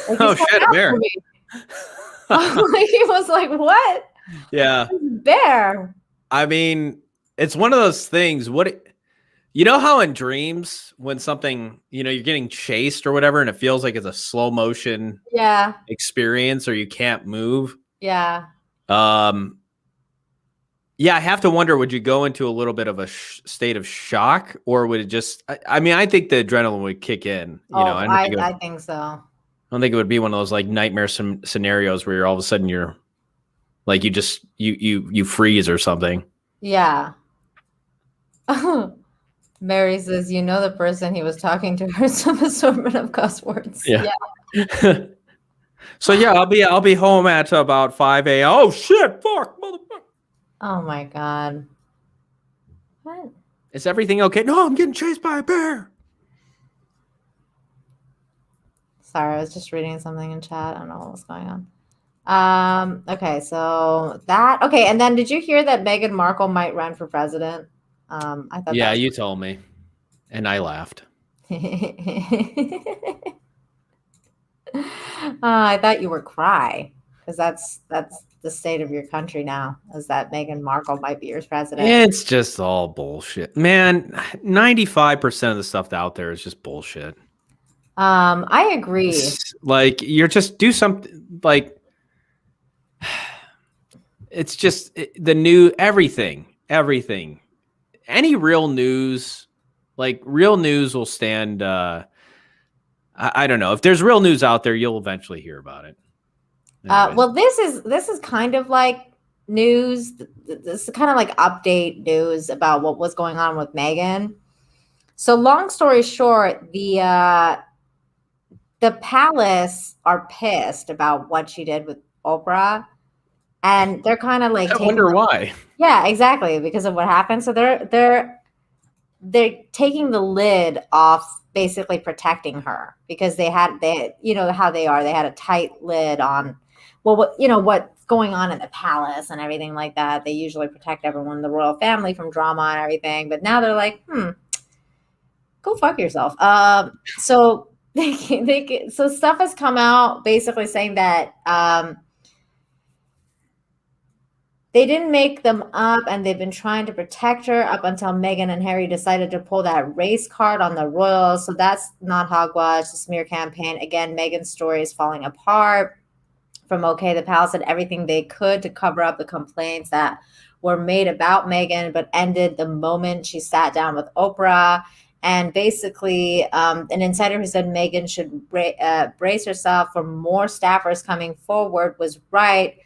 Like, oh, shit, a bear. He was like, what? Yeah. Bear. I mean, it's one of those things. How in dreams when something, you're getting chased or whatever, and it feels like it's a slow motion experience or you can't move. Yeah. Yeah, I have to wonder, would you go into a little bit of a state of shock or would it just, I think the adrenaline would kick in. I think so. I don't think it would be one of those like nightmare scenarios where you're all of a sudden you're like, you freeze or something. Yeah. Mary says, the person he was talking to heard some assortment of cuss words. Yeah. So yeah, I'll be home at about 5 a.m. Oh shit, fuck, motherfucker. Oh my God. What? Is everything okay? No, I'm getting chased by a bear. Sorry, I was just reading something in chat. I don't know what was going on. Okay, so and then did you hear that Meghan Markle might run for president? I thought you told me. And I laughed. I thought you would cry because that's the state of your country now, is that Meghan Markle might be your president. It's just all bullshit, man. 95% of the stuff out there is just bullshit. I agree. Like you're just do something like it's just the new everything. Any real news, like real news will stand. I don't know if there's real news out there, you'll eventually hear about it. Well, this is kind of like news. This is kind of like update news about what was going on with Meghan. So long story short, the palace are pissed about what she did with Oprah, and they're kind of like I wonder why. Yeah, exactly, because of what happened. So they're taking the lid off, basically protecting her because they how they are. They had a tight lid on what's going on in the palace and everything like that. They usually protect everyone in the royal family from drama and everything, but now they're like, go fuck yourself. So so stuff has come out basically saying that they didn't make them up and they've been trying to protect her up until Meghan and Harry decided to pull that race card on the royals. So that's not hogwash, the smear campaign. Again, Meghan's story is falling apart. From the palace did everything they could to cover up the complaints that were made about Meghan, but ended the moment she sat down with Oprah. And basically, an insider who said Meghan should brace herself for more staffers coming forward was right.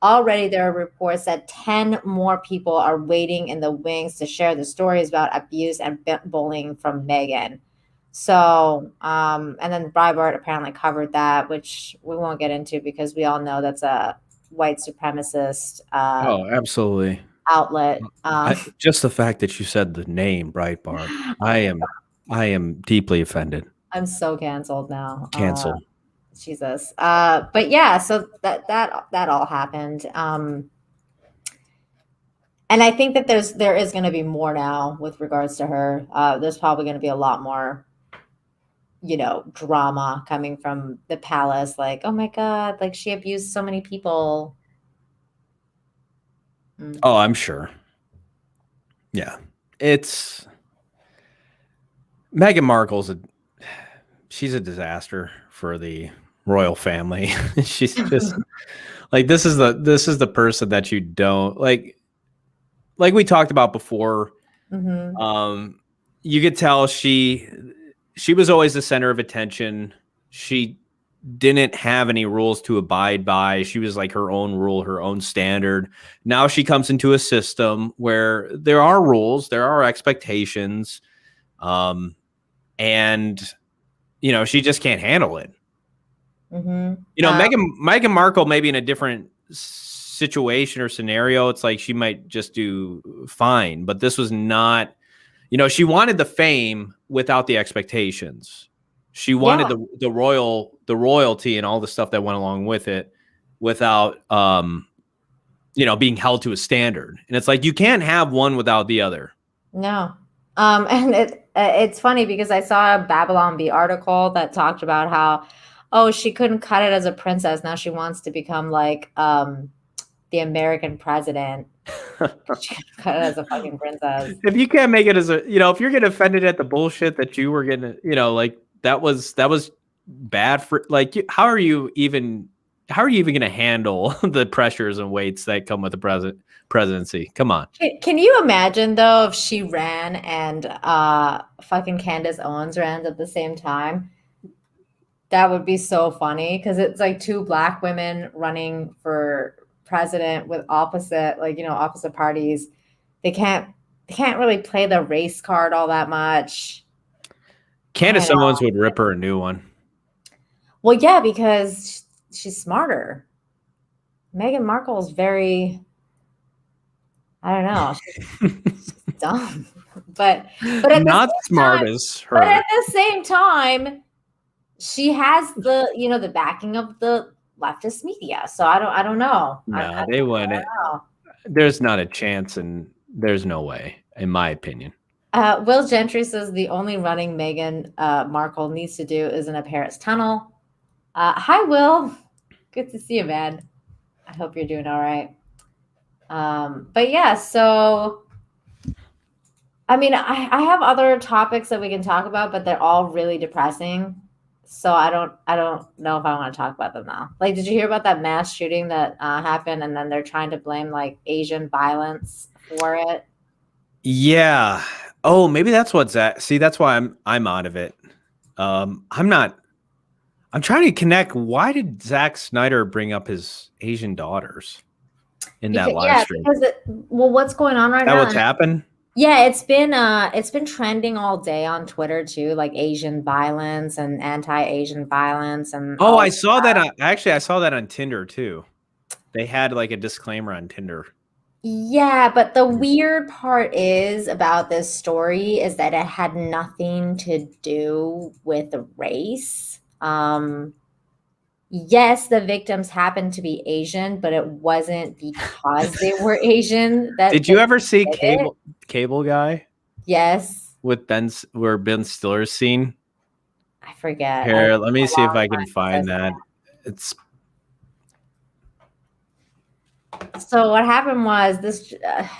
Already, there are reports that 10 more people are waiting in the wings to share the stories about abuse and bullying from Meghan. So, and then Breitbart apparently covered that, which we won't get into because we all know that's a white supremacist Oh, absolutely. outlet. Just the fact that you said the name Breitbart, I am deeply offended. I'm so canceled now. Cancel. Jesus. But yeah, so that all happened. And I think that there is going to be more now with regards to her. There's probably going to be a lot more, drama coming from the palace. Like, oh my God, like she abused so many people. Oh, I'm sure. Yeah. Meghan Markle's she's a disaster for the royal family. She's just like, this is the person that you don't like we talked about before. Mm-hmm. You could tell she was always the center of attention. She didn't have any rules to abide by. She was like her own rule, her own standard. Now she comes into a system where there are rules, there are expectations, and she just can't handle it. Mm-hmm. Meghan Markle, maybe in a different situation or scenario, it's like she might just do fine. But this was not, she wanted the fame without the expectations. She wanted the royalty and all the stuff that went along with it without, being held to a standard. And it's like, you can't have one without the other. No. And it's funny because I saw a Babylon Bee article that talked about how, she couldn't cut it as a princess. Now she wants to become like the American president. She couldn't cut it as a fucking princess. If you can't make it as if you're getting offended at the bullshit that you were getting, like that was bad for, like, how are you even going to handle the pressures and weights that come with the presidency? Come on. Can you imagine though if she ran and fucking Candace Owens ran at the same time? That would be so funny because it's like two Black women running for president with opposite parties. They can't really play the race card all that much. Candace Owens would rip her a new one. Well, yeah, because she's smarter. Meghan Markle is very, I don't know, she's dumb, but not smart as her. But at the same time, she has the backing of the leftist media. So I don't know. No, they wouldn't. There's not a chance, and there's no way, in my opinion. Will Gentry says the only running Meghan Markle needs to do is in a Paris tunnel. Hi, Will. Good to see you, man. I hope you're doing all right. But yeah, so I mean, I have other topics that we can talk about, but they're all really depressing. So I don't know if I want to talk about them now. Like, did you hear about that mass shooting that happened, and then they're trying to blame like Asian violence for it? Yeah. Oh, maybe that's what Zack. See, that's why I'm out of it. I'm trying to connect. Why did Zack Snyder bring up his Asian daughters in that live stream? Because what's going on right now? What's happened? Yeah, it's been trending all day on Twitter too, like Asian violence and anti-Asian violence, and I saw that. I saw that on Tinder too. They had like a disclaimer on Tinder. Yeah, but the weird part is about this story is that it had nothing to do with the race. Yes, the victims happened to be Asian, but it wasn't because they were Asian. Did you ever see Cable Guy? Yes. With where Ben Stiller's scene? I forget. Here, let me see if I can find that. It's So what happened was this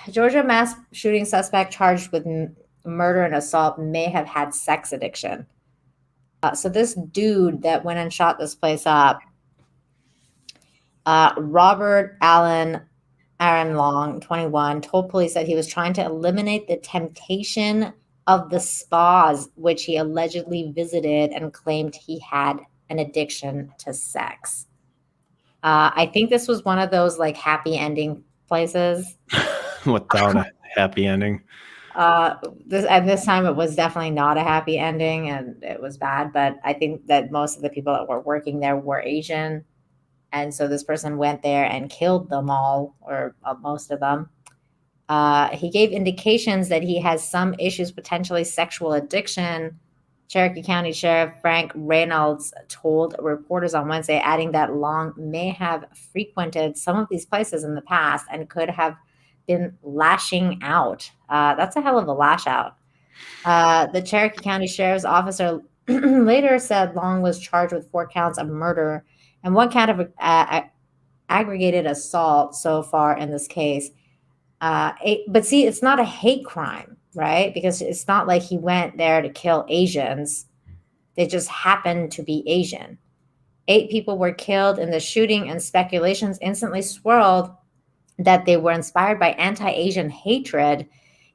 Georgia mass shooting suspect charged with murder and assault may have had sex addiction. So this dude that went and shot this place up, Robert Allen Aaron Long, 21, told police that he was trying to eliminate the temptation of the spas which he allegedly visited and claimed he had an addiction to sex. I think this was one of those like happy ending places. Without a happy ending. This time it was definitely not a happy ending and it was bad, but I think that most of the people that were working there were Asian. And so this person went there and killed them all, or most of them. He gave indications that he has some issues, potentially sexual addiction. Cherokee County Sheriff Frank Reynolds told reporters on Wednesday, adding that Long may have frequented some of these places in the past and could have been lashing out. That's a hell of a lash out. The Cherokee County Sheriff's officer later said Long was charged with 4 counts of murder and 1 count of aggregated assault so far in this case. But see, it's not a hate crime, right? Because it's not like he went there to kill Asians. They just happened to be Asian. 8 people were killed in the shooting, and speculations instantly swirled that they were inspired by anti-Asian hatred,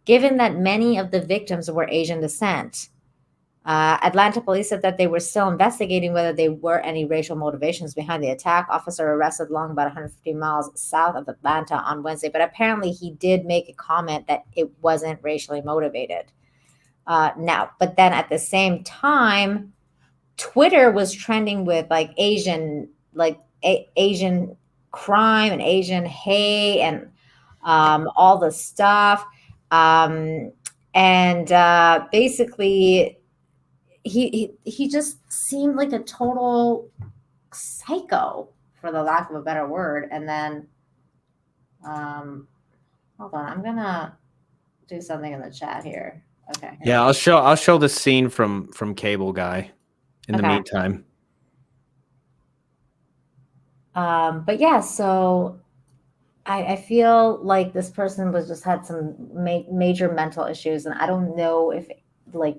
given that many of the victims were Asian descent. Atlanta police said that they were still investigating whether there were any racial motivations behind the attack. Officer arrested Long about 150 miles south of Atlanta on Wednesday, but apparently he did make a comment that it wasn't racially motivated. But then at the same time, Twitter was trending with like Asian crime and Asian hate and all the stuff. Basically, he just seemed like a total psycho, for the lack of a better word. And then, hold on, I'm gonna do something in the chat here. Okay. Yeah, I'll show the scene from Cable Guy in the meantime. But yeah, so I feel like this person was just had some major mental issues, and I don't know if like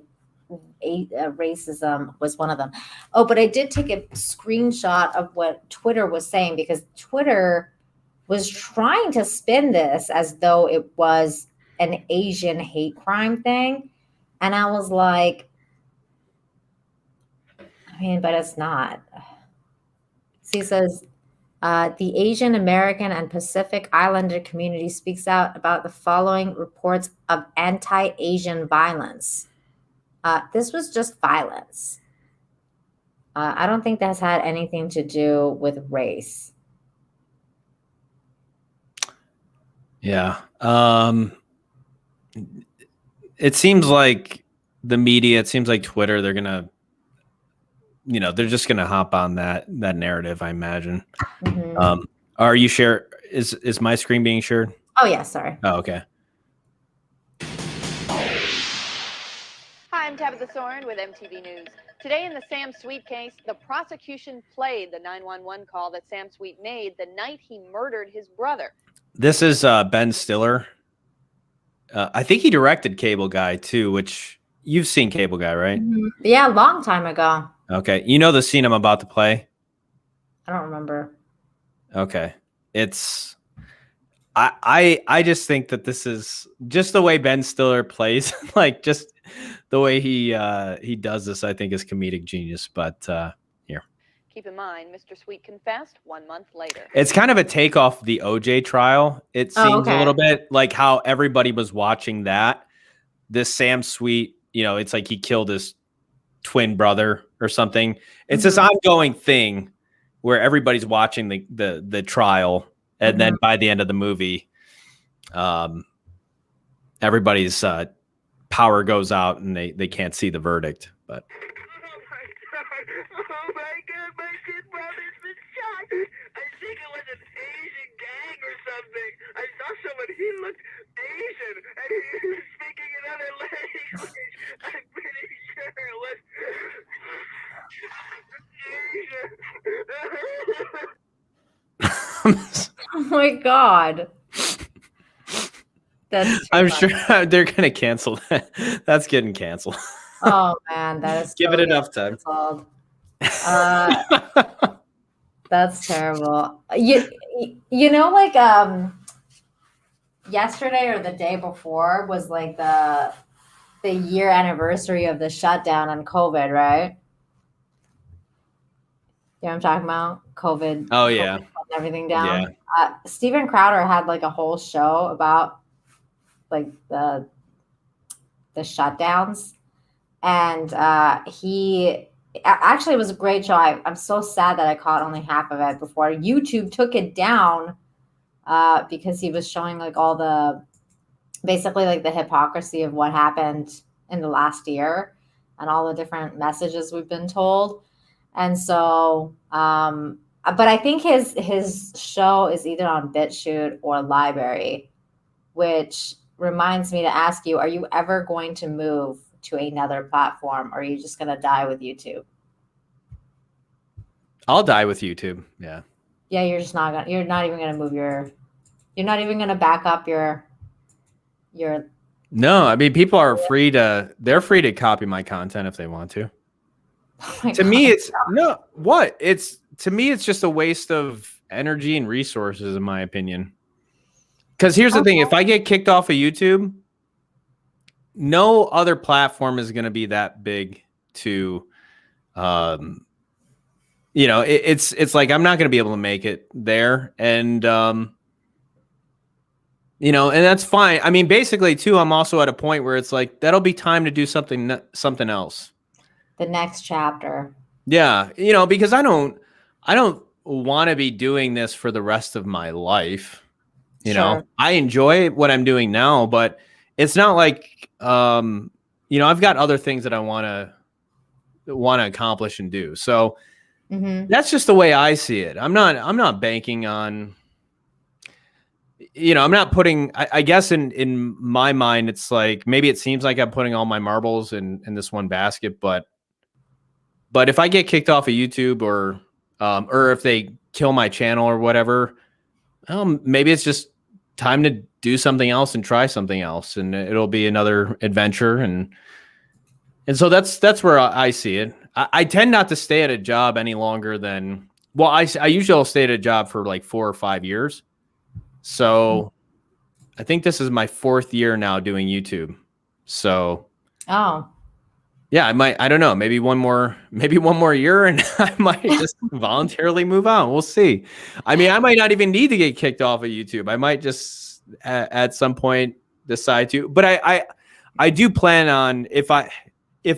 racism was one of them. Oh, but I did take a screenshot of what Twitter was saying, because Twitter was trying to spin this as though it was an Asian hate crime thing. And I was like, I mean, but it's not. See, it says, the Asian American and Pacific Islander community speaks out about the following reports of anti-Asian violence. This was just violence. I don't think that's had anything to do with race. Yeah. It seems like the media, it seems like Twitter, they're gonna, they're just gonna hop on that narrative, I imagine. Mm-hmm. Are you share? Is my screen being shared? Oh yeah, sorry. Oh, okay. Hi, I'm Tabitha Soren with MTV News. Today in the Sam Sweet case, the prosecution played the 911 call that Sam Sweet made the night he murdered his brother. This is Ben Stiller. I think he directed Cable Guy too, which you've seen Cable Guy, right? Mm-hmm. Yeah, a long time ago. Okay. You know the scene I'm about to play? I don't remember. Okay. It's I just think that this is just the way Ben Stiller plays, like just the way he does this, I think is comedic genius. But here. Keep in mind, Mr. Sweet confessed 1 month later. It's kind of a takeoff the OJ trial. It seems a little bit like how everybody was watching that. This Sam Sweet, it's like he killed his twin brother or something. It's this ongoing thing where everybody's watching the trial, and then by the end of the movie, everybody's power goes out and they can't see the verdict. But Oh my God, my kid brother's been shot. I think it was an Asian gang or something. I saw someone, he looked Asian, and he was speaking another language. I'm pretty sure it was Asian. Oh my God. I'm sure they're going to cancel that. That's getting canceled. Oh man, that is give it enough time. That's terrible. yesterday or the day before was like the year anniversary of the shutdown on COVID, right? You know what I'm talking about? COVID. Oh COVID yeah. shut everything down. Yeah. Steven Crowder had like a whole show about like the shutdowns, and he actually, it was a great show. I'm so sad that I caught only half of it before YouTube took it down because he was showing like all the basically like the hypocrisy of what happened in the last year and all the different messages we've been told. And so, but I think his show is either on BitChute or Library, which reminds me to ask you, are you ever going to move to another platform, or are you just going to die with YouTube? I'll die with YouTube. Yeah. Yeah, you're not even going to move you're not even going to back up your No, I mean, people are they're free to copy my content if they want to. To me, it's to me, it's just a waste of energy and resources, in my opinion. Because here's the thing, if I get kicked off of YouTube, no other platform is going to be that big to, it's like, I'm not going to be able to make it there. And, and that's fine. I mean, basically too, I'm also at a point where it's like, that'll be time to do something else. The next chapter. Yeah. Because I don't want to be doing this for the rest of my life. Sure. I enjoy what I'm doing now, but it's not like, I've got other things that I want to accomplish and do. So that's just the way I see it. I'm not banking on, I'm not putting, I guess in my mind, it's like, maybe it seems like I'm putting all my marbles in this one basket, but if I get kicked off of YouTube or if they kill my channel or whatever, maybe it's just time to do something else and try something else, and it'll be another adventure. And so that's where I see it. I tend not to stay at a job any longer than, I usually will stay at a job for like 4 or 5 years. So I think this is my 4th year now doing YouTube. So, yeah, I don't know, maybe one more year and I might just voluntarily move on. We'll see. I mean, I might not even need to get kicked off of YouTube. I might just at some point decide to, but I do plan on, if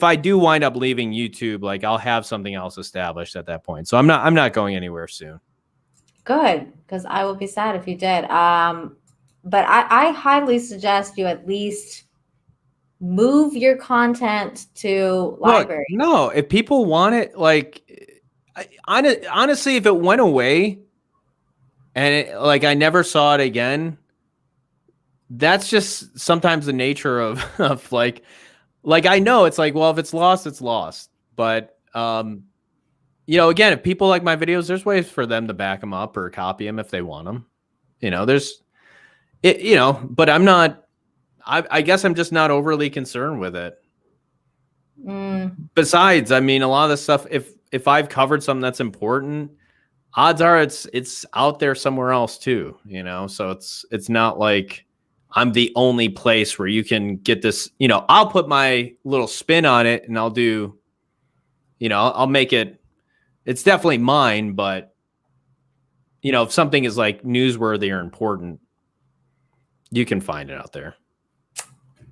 I do wind up leaving YouTube, like I'll have something else established at that point. So I'm not going anywhere soon. Good, because I will be sad if you did. But I highly suggest you at least move your content to Library. Look, no, if people want it, like, honestly, if it went away and I never saw it again, that's just sometimes the nature of like I know it's like, well, if it's lost, it's lost. But again, if people like my videos, there's ways for them to back them up or copy them if they want them. But I'm not. I guess I'm just not overly concerned with it. Besides, I mean, a lot of the stuff, if I've covered something that's important, odds are it's out there somewhere else too, so it's not like I'm the only place where you can get this, I'll put my little spin on it and I'll do, I'll make it, it's definitely mine, but if something is like newsworthy or important, you can find it out there.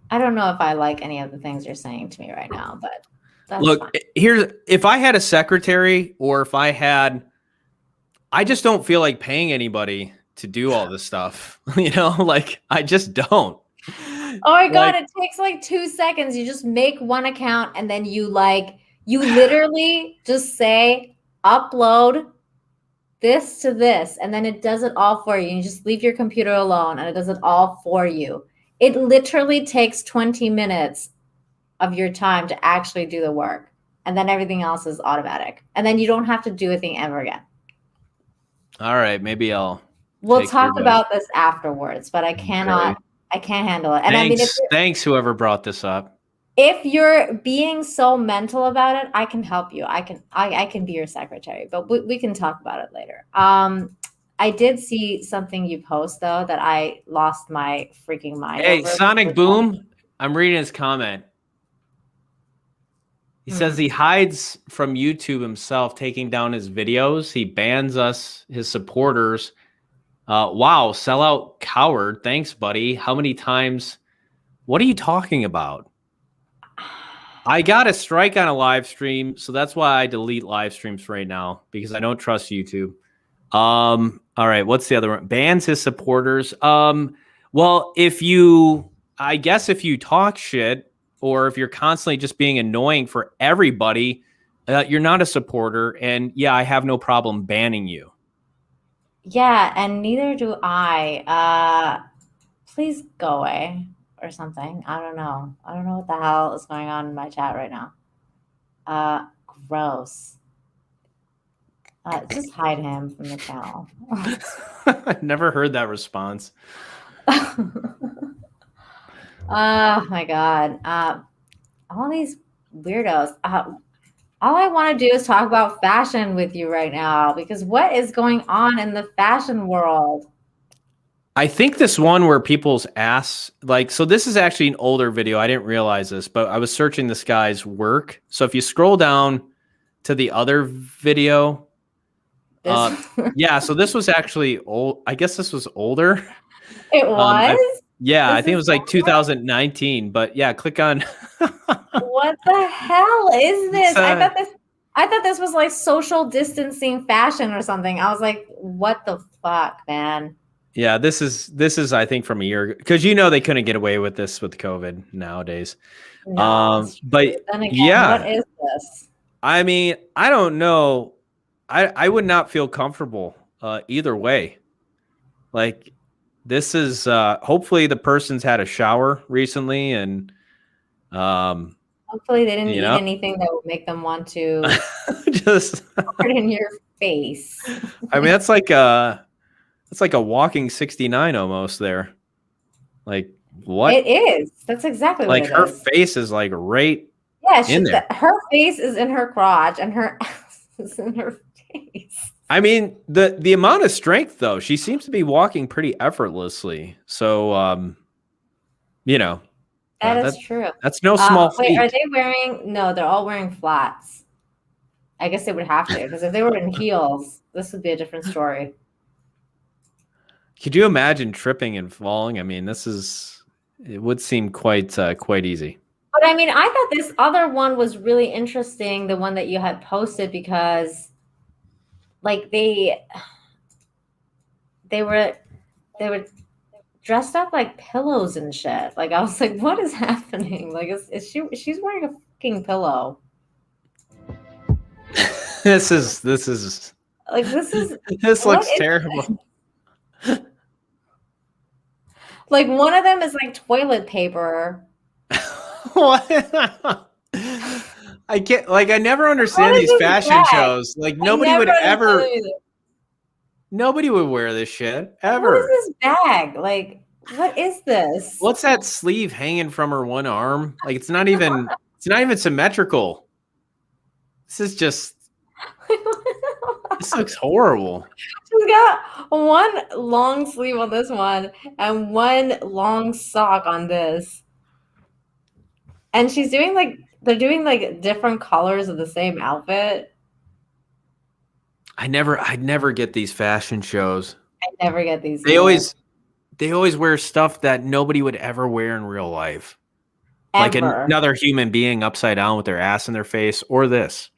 I don't know if I like any of the things you're saying to me right now, but that's look, fine. if I had a secretary or if I just don't feel like paying anybody to do all this stuff, I just don't. Oh my God, it takes like 2 seconds. You just make one account and then you literally just say, upload this to this, and then it does it all for you. You just leave your computer alone and it does it all for you. It literally takes 20 minutes of your time to actually do the work. And then everything else is automatic. And then you don't have to do a thing ever again. All right. Maybe we'll talk about this afterwards, but I can't handle it. And thanks whoever brought this up. If you're being so mental about it, I can help you. I can be your secretary, but we can talk about it later. I did see something you post though that I lost my freaking mind Hey, over. Sonic Boom. I'm reading his comment. He says he hides from YouTube himself, taking down his videos. He bans us, his supporters. Wow, sellout coward. Thanks, buddy. How many times? What are you talking about? I got a strike on a live stream, so that's why I delete live streams right now, because I don't trust YouTube. All right, what's the other one? Bans his supporters. Well, I guess if you talk shit, or if you're constantly just being annoying for everybody, you're not a supporter. And yeah, I have no problem banning you. Yeah, and neither do I. Please go away or something. I don't know. I don't know what the hell is going on in my chat right now. Gross. Just hide him from the channel. I've never heard that response. Oh my God. All these weirdos. All I want to do is talk about fashion with you right now, because what is going on in the fashion world? I think this one where people's ass, so this is actually an older video. I didn't realize this, but I was searching this guy's work. So if you scroll down to the other video, yeah, so this was actually old. I guess this was older. It was? I think it was like 2019, but yeah, click on. What the hell is this? I thought this was like social distancing fashion or something. I was like, what the fuck, man? Yeah, this is I think from a year ago, because they couldn't get away with this with COVID nowadays. No, but then again, yeah, what is this? I mean, I don't know. I would not feel comfortable either way. Like, this is hopefully the person's had a shower recently, and hopefully they didn't eat anything that would make them want to just put in your face. I mean, that's like a walking 69 almost there. Like, what? It is. That's exactly what it is. Like, her face is like right in there. Her face is in her crotch and her ass is in her face. I mean, the amount of strength, though, she seems to be walking pretty effortlessly. So, that's true. That's no small feat. Are they wearing? No, they're all wearing flats. I guess they would have to, because if they were in heels, this would be a different story. Could you imagine tripping and falling? I mean, it would seem quite easy. But I mean, I thought this other one was really interesting, the one that you had posted, because like they were dressed up like pillows and shit. Like, I was like, what is happening? Like, she's wearing a fucking pillow. This looks terrible. Like, one of them is like toilet paper. What? I can't, I never understand these fashion shows. Like, nobody would wear this shit ever. What is this bag? Like, what is this? What's that sleeve hanging from her one arm? Like, it's not even symmetrical. This looks horrible. She's got one long sleeve on this one and one long sock on this. And they're doing like different colors of the same outfit. I never get these fashion shows. I never get these. They always wear stuff that nobody would ever wear in real life. Ever. Like another human being upside down with their ass in their face, or this.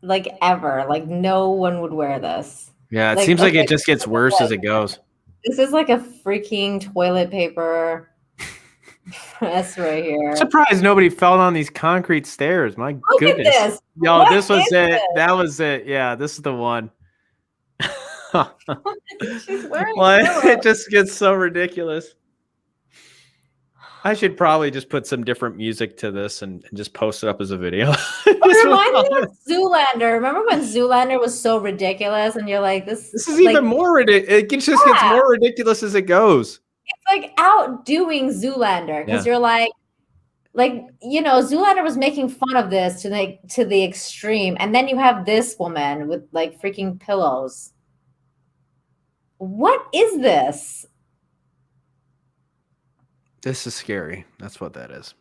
Like, ever. Like, no one would wear this. Yeah, it seems like it just gets worse as it goes. This is like a freaking toilet paper press right here. I'm surprised nobody fell down these concrete stairs. My Look goodness. at this. Yo, What this was is it. this? That was it. Yeah, this is the one. She's wearing It just gets so ridiculous. I should probably just put some different music to this and just post it up as a video. It reminds me of Zoolander. Remember when Zoolander was so ridiculous and you're like, this is even more ridiculous. It just gets more ridiculous as it goes. It's like outdoing Zoolander, because you're like, Zoolander was making fun of this to the extreme. And then you have this woman with like freaking pillows. What is this? This is scary. That's what that is.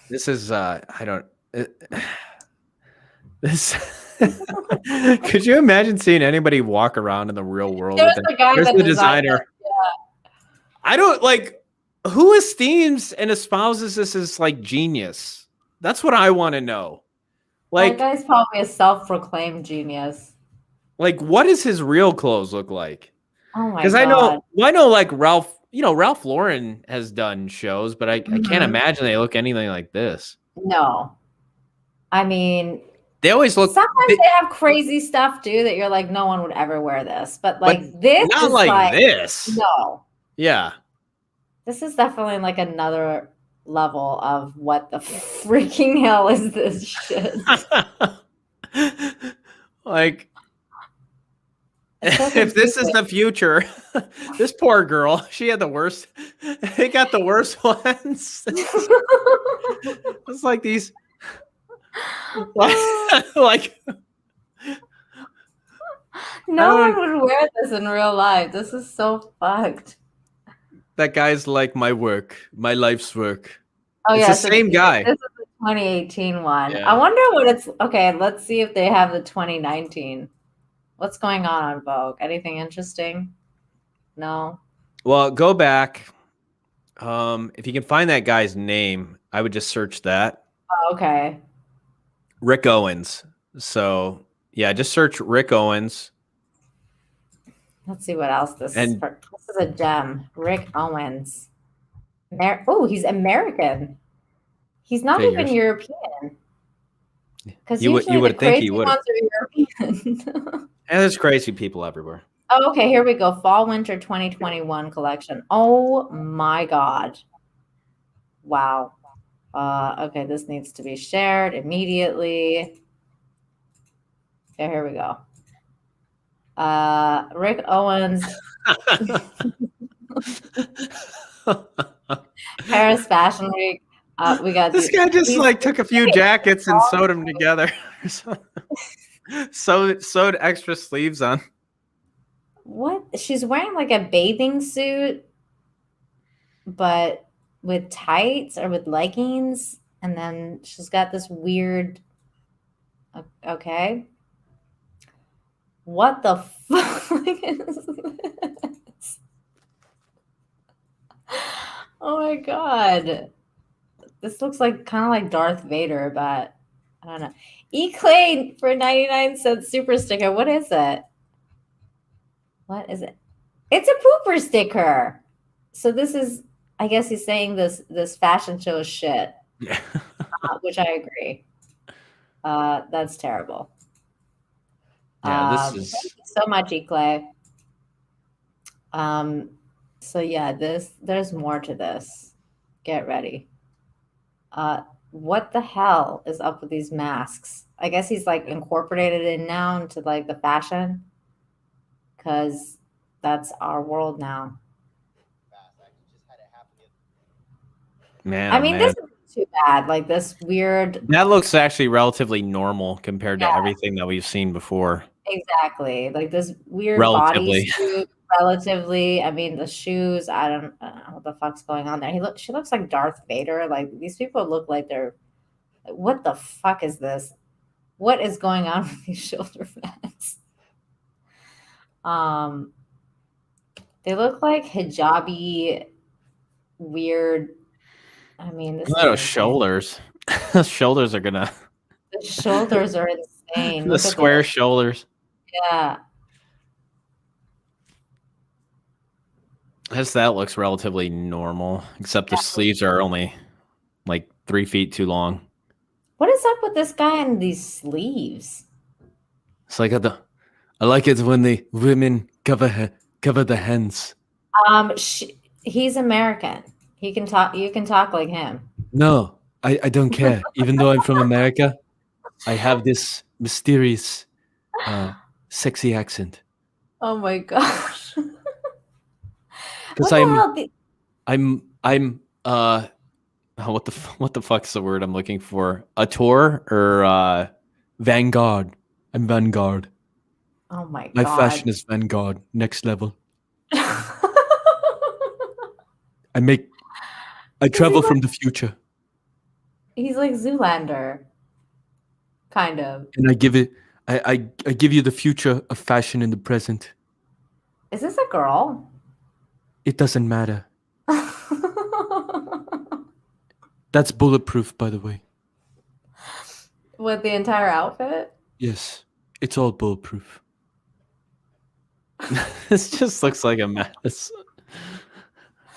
This is I don't this could you imagine seeing anybody walk around in the real world There's with the guy there's that the designed designer. it. Yeah. I don't like who esteems and espouses this as like genius. That's what I want to know. That Like guy's probably a self-proclaimed genius. like what does his real clothes look like? Oh my Because god. I know like Ralph, Ralph Lauren has done shows, but I can't Mhm. imagine they look anything like this. No. I mean, They always look sometimes they have crazy stuff too that you're like, no one would ever wear this. But like this not is like this. No. Yeah. This is definitely like another level of what the freaking hell is this shit? Like if this is the future, this poor girl, she had the worst. They got the worst ones. It's like these, like No one would wear this in real life. This is so fucked. that guy's like my work, my life's work. Oh It's yeah, the so same guy. This is the 2018 one. Yeah. I wonder what it's okay. Let's see if they have the 2019. What's going on Vogue? Anything interesting? No. Well, go back. If you can find that guy's name, I would just search that. Oh, okay. Rick Owens. So yeah, just search Rick Owens. Let's see what else this And- is. This is a gem. Rick Owens. Oh, he's American. He's not even Figures. European. Because You would- usually you would the think crazy he would. ones are European. And there's crazy people everywhere. Oh, okay, here we go. Fall Winter 2021 collection. Oh my God. Wow. Okay, this needs to be shared immediately. Okay, here we go. Rick Owens. Paris Fashion Week. We got This guy just like took a few jackets and sewed them together. Sewed extra sleeves on. What? She's wearing like a bathing suit, but with tights or with leggings, and then she's got this weird. Okay. What the fuck is this? Oh my god. This looks like kind of like Darth Vader, but I don't know. E-Clay for 99 cents super sticker. What is it? What is it? It's a pooper sticker. So this is, I guess he's saying this fashion show is shit, which I agree. That's terrible. Yeah, this is Thank you so much, E-Clay. So yeah, there's more to this. Get ready. What the hell is up with these masks? I guess he's like incorporated in now into like the fashion, because that's our world now. man. I oh, mean, man. this isn't too bad. Like this weird. That looks actually relatively normal compared to Yeah. everything that we've seen before. Exactly. Like this weird Relatively. bodysuit. Relatively. I mean, the shoes. I don't know what the fuck's going on there. She looks like Darth Vader. Like these people look like they're. What the fuck is this? What is going on with these shoulder pads? They look like hijabi, weird. I mean, this. Look at those shoulders. Those shoulders are gonna. The shoulders are insane. The Look at square this. shoulders. Yeah. That looks relatively normal, except the sleeves are only like 3 feet too long. What is up with this guy and these sleeves? It's like I like it when the women cover the hands. He's American. He can talk. You can talk like him. No, I don't care. Even though I'm from America, I have this mysterious, sexy accent. Oh my gosh. Because I'm what the fuck's the word I'm looking for? A tour or vanguard? I'm vanguard. Oh my My God. fashion is Vanguard, next level. I travel from the future, He's like Zoolander, kind of. and I give you the future of fashion in the present. Is this a girl? It doesn't matter. That's bulletproof, by the way. With the entire outfit? Yes, it's all bulletproof. This just looks like a mess.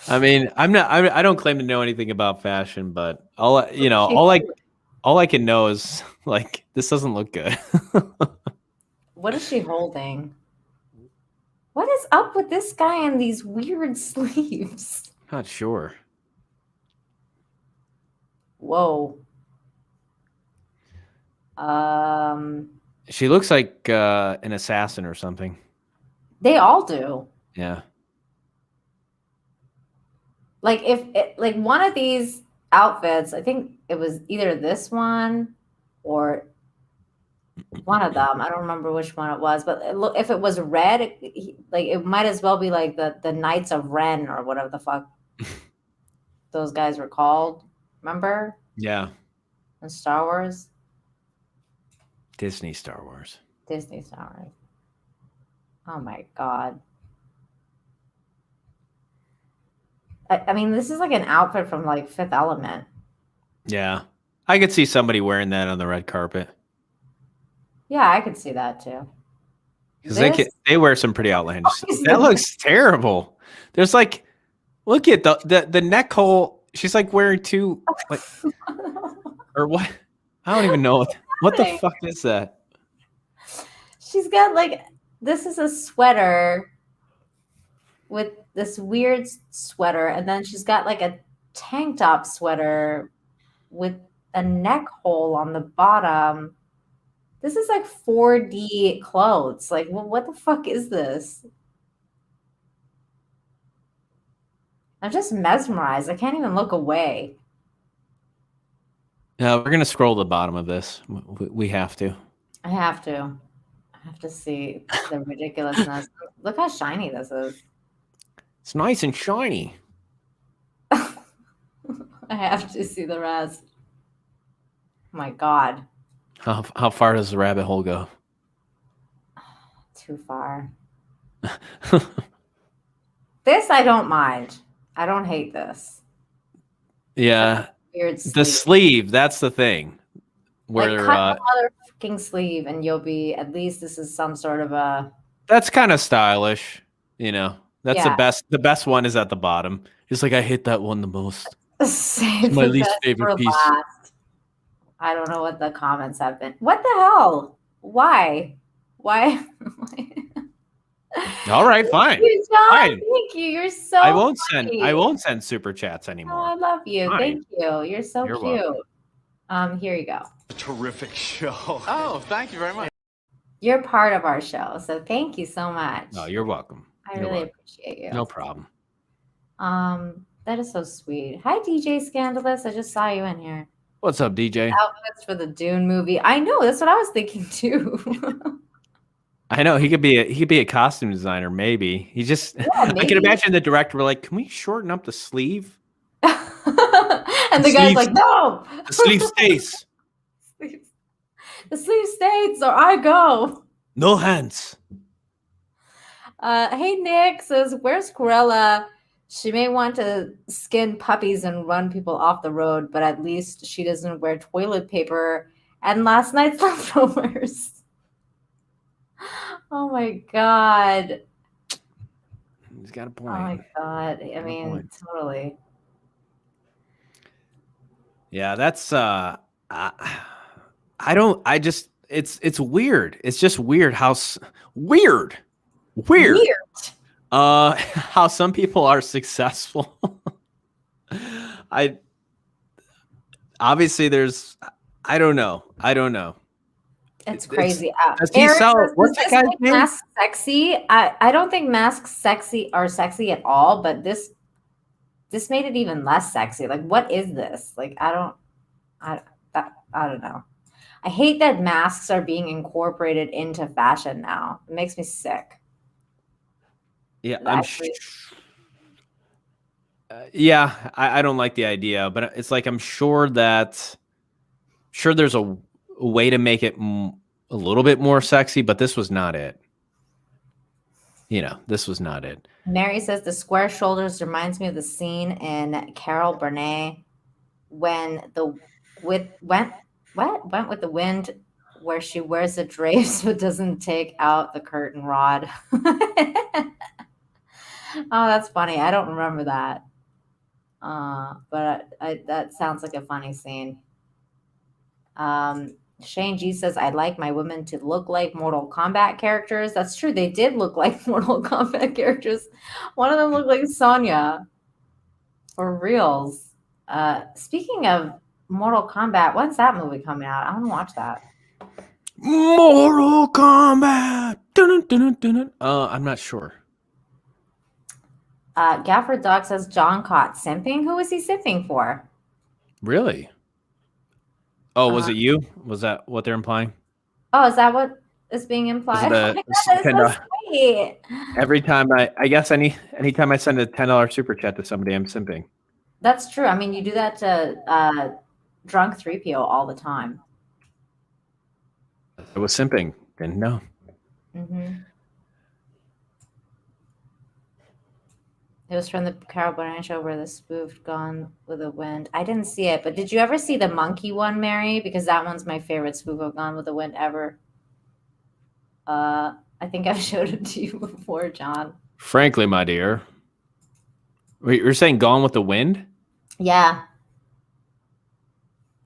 I mean, I don't claim to know anything about fashion, but all I can know is like this doesn't look good. What is she holding? What is up with this guy and these weird sleeves? Not sure. Whoa. She looks like an assassin or something. They all do. Yeah. Like like one of these outfits, I think it was either this one or one of them. I don't remember which one it was, but if it was red, it might as well be like the Knights of Ren or whatever the fuck those guys were called. Remember? Yeah. In Star Wars? Disney Star Wars. Disney Star Wars. Oh my God. I mean, this is like an outfit from like Fifth Element. Yeah. I could see somebody wearing that on the red carpet. Yeah, I could see that too. Because they wear some pretty outlandish. That looks terrible. There's like, look at the neck hole. She's like wearing two, like, or what? I don't even know what the fuck is that. She's got like, this is a sweater with this weird sweater, and then she's got like a tank top sweater with a neck hole on the bottom. This is like 4D clothes. Like, what the fuck is this? I'm just mesmerized. I can't even look away. No, we're gonna scroll to the bottom of this. We have to. I have to see the ridiculousness. Look how shiny this is. It's nice and shiny. I have to see the rest. Oh my God. How far does the rabbit hole go? Too far. This I don't mind. I don't hate this. Yeah. Weird the sleeve, that's the thing. Where like cut another fucking sleeve and you'll be, at least this is some sort of a. That's kind of stylish, you know. That's Yeah. the best one is at the bottom. It's like I hate that one the most. Save It's my the least best favorite for piece. last. I don't know what the comments have been. What the hell? Why? Why? All right, fine. Thank you, John. Fine. Thank you. You're so I won't funny. send super chats Oh, anymore. I love you. Fine. Thank you. You're so You're cute. welcome. Here you go. A terrific show. Oh, thank you very much. You're part of our show, so thank you so much. No, you're welcome. I You're really welcome. appreciate you. No problem. That is so sweet. Hi, DJ Scandalous. I just saw you in here. What's up, DJ? Outfits for the Dune movie. I know. That's what I was thinking too. I know he could be a costume designer, maybe. He just I maybe. can imagine the director were like, can we shorten up the sleeve? And the guy's like, no. The sleeve stays. The sleeve stays or I go. No hands. Hey, Nick says, where's Corella? She may want to skin puppies and run people off the road, but at least she doesn't wear toilet paper and last night's leftovers. Oh my God. He's got a Oh point. my God. I mean, point. totally. Yeah, that's it's weird. It's just weird how weird. How some people are successful. I don't know. It's crazy. Does he Eric sell? says, What's does that guy's this make name? masks sexy? I don't think masks are sexy at all, but this made it even less sexy. Like, what is this? Like, I don't know. I hate that masks are being incorporated into fashion now. It makes me sick. Yeah, Actually, I don't like the idea, but it's like I'm sure there's a way to make it a little bit more sexy, but this was not it. This was not it. Mary says the square shoulders reminds me of the scene in Carol Burnett when went with the wind, where she wears the drapes but doesn't take out the curtain rod. Oh, that's funny. I don't remember that. But that sounds like a funny scene. Shane G says, I'd like my women to look like Mortal Kombat characters. That's true. They did look like Mortal Kombat characters. One of them looked like Sonya. For reals. Speaking of Mortal Kombat, when's that movie coming out? I want to watch that. Mortal Kombat. Dun, dun, dun, dun. I'm not sure. Gafford Dog says John caught simping. Who was he simping for? Really? Oh, was it you? Was that what they're implying? Oh, is that what is being implied? Oh my God, that's so sweet. Every time anytime I send a $10 super chat to somebody, I'm simping. That's true. I mean, you do that to drunk 3PO all the time. I was simping. Didn't know. Mm-hmm. It was from the Carol Burnett show where the spoofed Gone with the Wind. I didn't see it, but did you ever see the monkey one, Mary? Because that one's my favorite spoof of Gone with the Wind ever. I think I've showed it to you before, John. Frankly, my dear. Wait, you're saying Gone with the Wind? Yeah.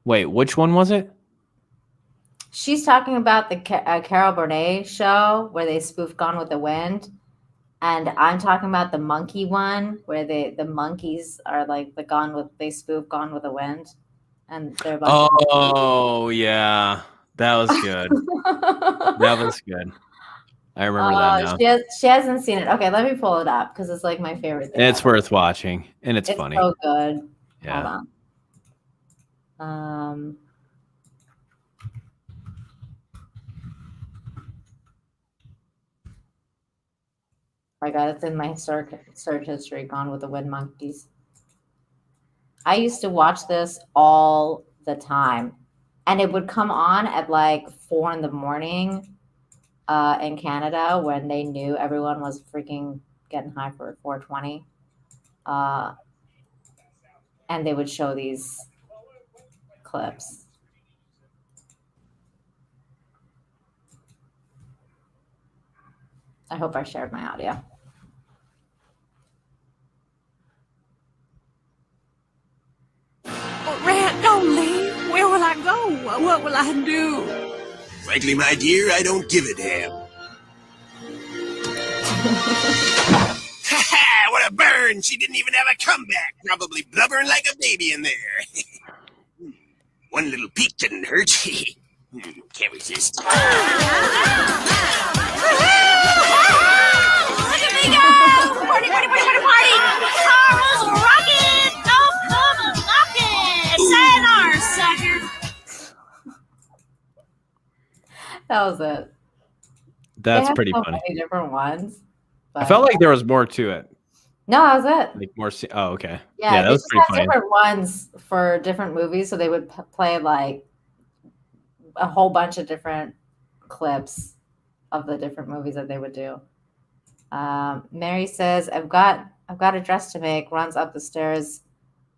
Wait, which one was it? She's talking about the Carol Burnett show where they spoof Gone with the Wind. And I'm talking about the monkey one where the monkeys are like they spoof Gone with the Wind. And they're a bunch of yeah. That was good. That was good. I remember that now. She hasn't seen it. Okay, let me pull it up because it's like my favorite thing. It's worth watching. And it's funny. So good. Yeah. Hold on. I got it's in my search history. Gone with the Wind monkeys. I used to watch this all the time, and it would come on at like 4 a.m. In Canada when they knew everyone was freaking getting high for 420. And they would show these clips. I hope I shared my audio. Rat, don't leave. Where will I go? What will I do? Frankly, my dear, I don't give a damn. Ha-ha! What a burn! She didn't even have a comeback. Probably blubbering like a baby in there. One little peek didn't hurt. Can't resist. Look at me go! Party, party, party, party, party! Carl's rocking! Don't come knocking! Sayonara, sucker! That was it. That's pretty funny. Many different ones. I felt like there was more to it. No, that was it. Like more. Oh, okay. Yeah, that they was just pretty had funny. different ones for different movies, so they would play like a whole bunch of different clips of the different movies that they would do. Mary says, "I've got a dress to make." Runs up the stairs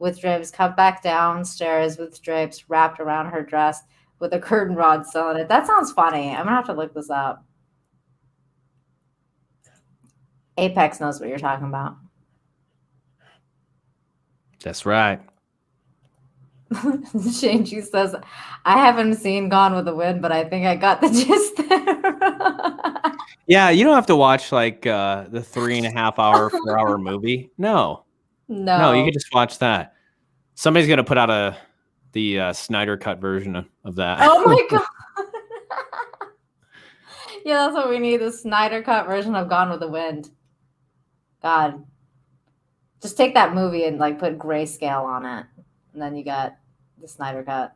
with drapes, cut back downstairs with drapes wrapped around her dress with a curtain rod still in it. That sounds funny. I'm gonna have to look this up. Apex knows what you're talking about. That's right. Shane G says, I haven't seen Gone with the Wind, but I think I got the gist there. Yeah, you don't have to watch like the 3.5 hour, 4 hour movie. No, you can just watch that. Somebody's gonna put out the Snyder cut version of that. Oh my god. Yeah, that's what we need, the Snyder cut version of Gone with the Wind. God. Just take that movie and like put grayscale on it. And then you got the Snyder cut.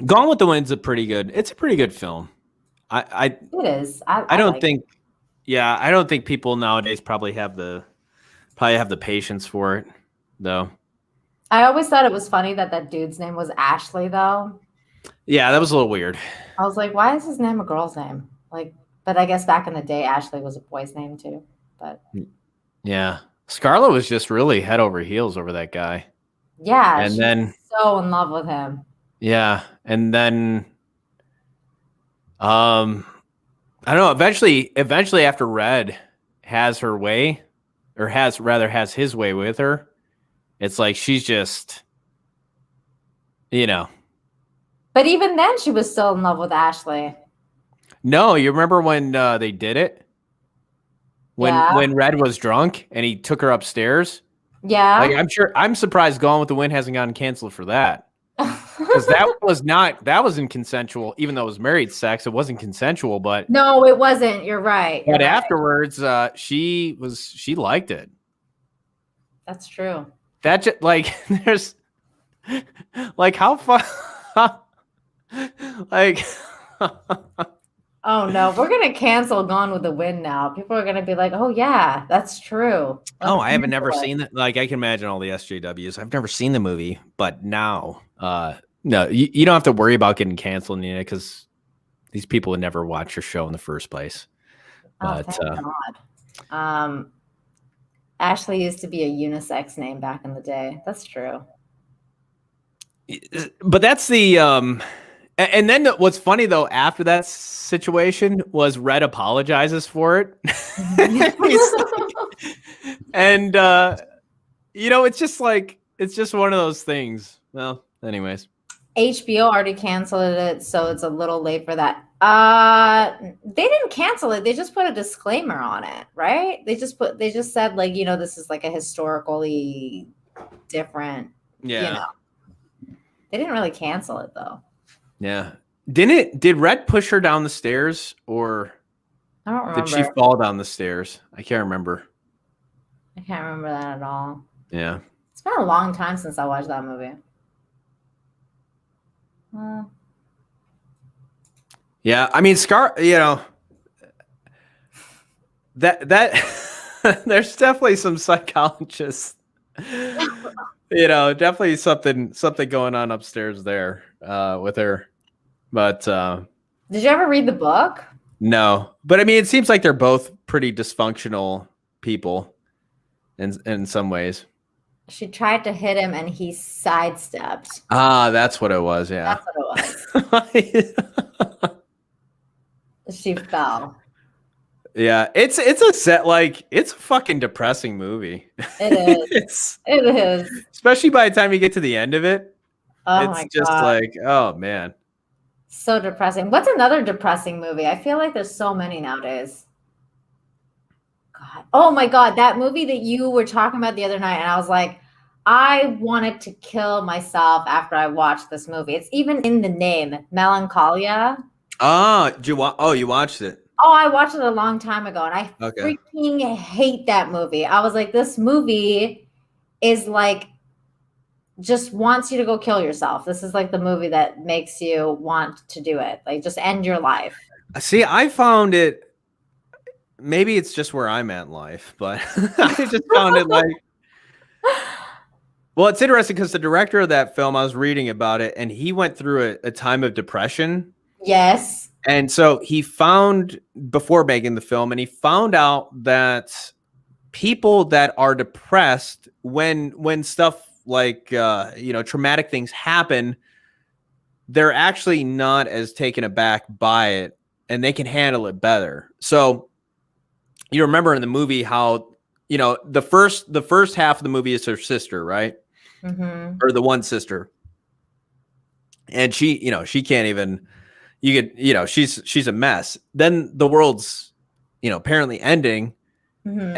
Gone with the Wind's a pretty good. It's a pretty good film. It is. I don't like think. Yeah, I don't think people nowadays probably have the patience for it, though. I always thought it was funny that dude's name was Ashley, though. Yeah, that was a little weird. I was like, why is his name a girl's name? Like, but I guess back in the day, Ashley was a boy's name too. But yeah, Scarlett was just really head over heels over that guy. Yeah, and she's then so in love with him. yeah, and then I don't know. Eventually, after Red has her way, or has his way with her, it's like she's just, But even then, she was still in love with Ashley. No, you remember when they did it? Yeah. When Red was drunk and he took her upstairs? Yeah. Like I'm surprised Gone with the Wind hasn't gotten canceled for that. Because that wasn't consensual, even though it was married sex, it wasn't consensual, but No, it wasn't. You're right. but afterwards, she liked it. That's true. That just like there's like how far like Oh no, we're gonna cancel Gone with the Wind now. People are gonna be like, "Oh yeah, that's true." oh, I haven't never seen that. Like I can imagine all the SJWs. I've never seen the movie, but now, no, you don't have to worry about getting canceled, Nina, because these people would never watch your show in the first place. Oh, But thank God. Ashley used to be a unisex name back in the day. That's true. but that's the and then what's funny though, after that situation was Red apologizes for it. And it's just one of those things. Well, anyways. HBO already canceled it, so it's a little late for that. They didn't cancel it. They just put a disclaimer on it, right? They just said like, this is like a historically different, Yeah. They didn't really cancel it though. Yeah. Did Red push her down the stairs, or I don't remember. did she fall down the stairs? I can't remember. I can't remember that at all. Yeah. It's been a long time since I watched that movie. Yeah, I mean that there's definitely some psychologists, definitely something going on upstairs there with her. But did you ever read the book? no, but I mean, it seems like they're both pretty dysfunctional people in some ways. She tried to hit him and he sidestepped. Ah, that's what it was. Yeah, That's what it was. She fell. Yeah, it's a set, like it's a fucking depressing movie. It is. It is. Especially by the time you get to the end of it. Oh it's my just God. like, oh man. So depressing. What's another depressing movie? I feel like there's so many nowadays. God. Oh my God. That movie that you were talking about the other night, and I was like, I wanted to kill myself after I watched this movie. It's even in the name, Melancholia. Ah, you watched it. Oh, I watched it a long time ago, and I Okay. freaking hate that movie. I was like, this movie is like, just wants you to go kill yourself. This is like the movie that makes you want to do it. Like, just end your life. See, I found it, maybe it's just where I'm at in life, but I just found it like, well, it's interesting because the director of that film, I was reading about it, and he went through a time of depression. Yes. And so he found, before making the film, and he found out that people that are depressed when stuff like traumatic things happen, they're actually not as taken aback by it, and they can handle it better. So you remember in the movie how the first half of the movie is her sister, right? Mm-hmm. Or the one sister, and she can't even. She's a mess. Then the world's apparently ending, Mm-hmm.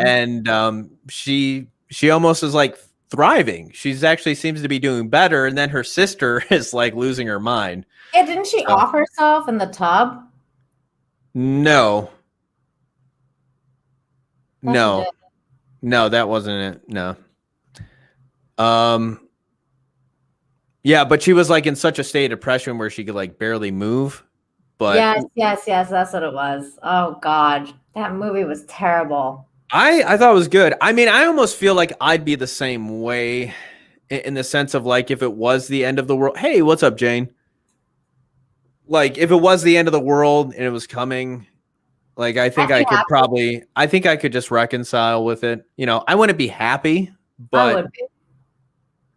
and she almost is like thriving. She's actually seems to be doing better, and then her sister is like losing her mind. Yeah, didn't she off herself in the tub? No, Thought she did. no, that wasn't it. No. Yeah, but she was like in such a state of depression where she could like barely move. But yes, that's what it was. Oh God, that movie was terrible. I thought it was good. I mean, I almost feel like I'd be the same way in the sense of like if it was the end of the world. Hey, what's up, Jane? Like if it was the end of the world and it was coming, like I think I could just reconcile with it. You know, I wouldn't be happy, but I would be.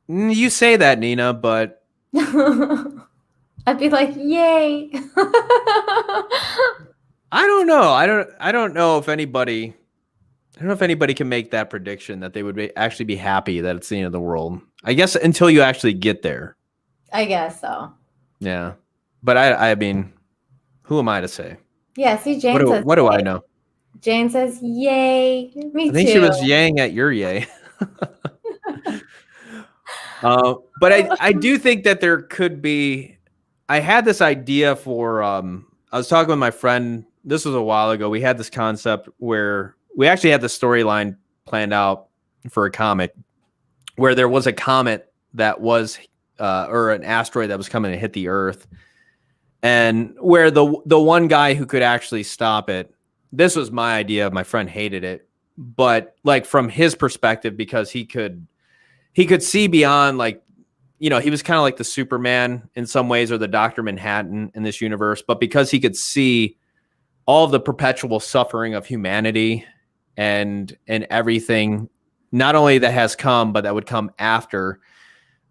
You say that, Nina, but I'd be like, yay. I don't know. I don't know if anybody can make that prediction that they would actually be happy that it's the end of the world. I guess until you actually get there. I guess so. Yeah. But I mean, who am I to say? Yeah, see, Jane says, what do I know? Jane says, yay. Me too. I think she was yaying at your yay. But I do think that there could be, I had this idea for, I was talking with my friend, this was a while ago. We had this concept where we actually had the storyline planned out for a comic where there was a comet that was, or an asteroid that was coming to hit the Earth. And where the one guy who could actually stop it, this was my idea. My friend hated it, but like from his perspective, because he could see beyond, like, you know, he was kind of like the Superman in some ways, or the Dr. Manhattan in this universe, but because he could see all of the perpetual suffering of humanity and everything, not only that has come, but that would come after,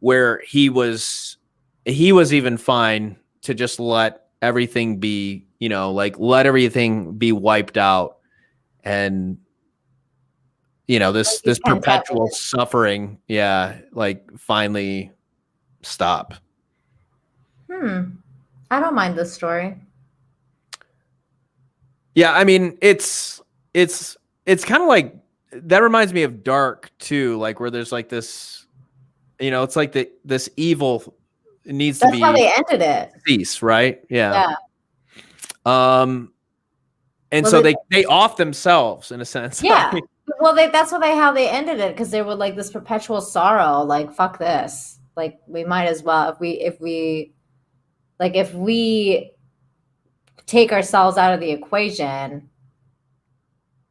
where he was even fine to just let everything be, you know, like let everything be wiped out. And, you know, this perpetual suffering, like finally stop. I don't mind this story. Yeah, I mean, it's kind of like, that reminds me of Dark too, like where there's like this, you know, it's like this evil needs to be. That's how they ended it. Cease, right? Yeah. And well, so they off themselves in a sense. Yeah. Well, that's how they ended it, because they were like this perpetual sorrow, like fuck this, like we might as well, if we take ourselves out of the equation,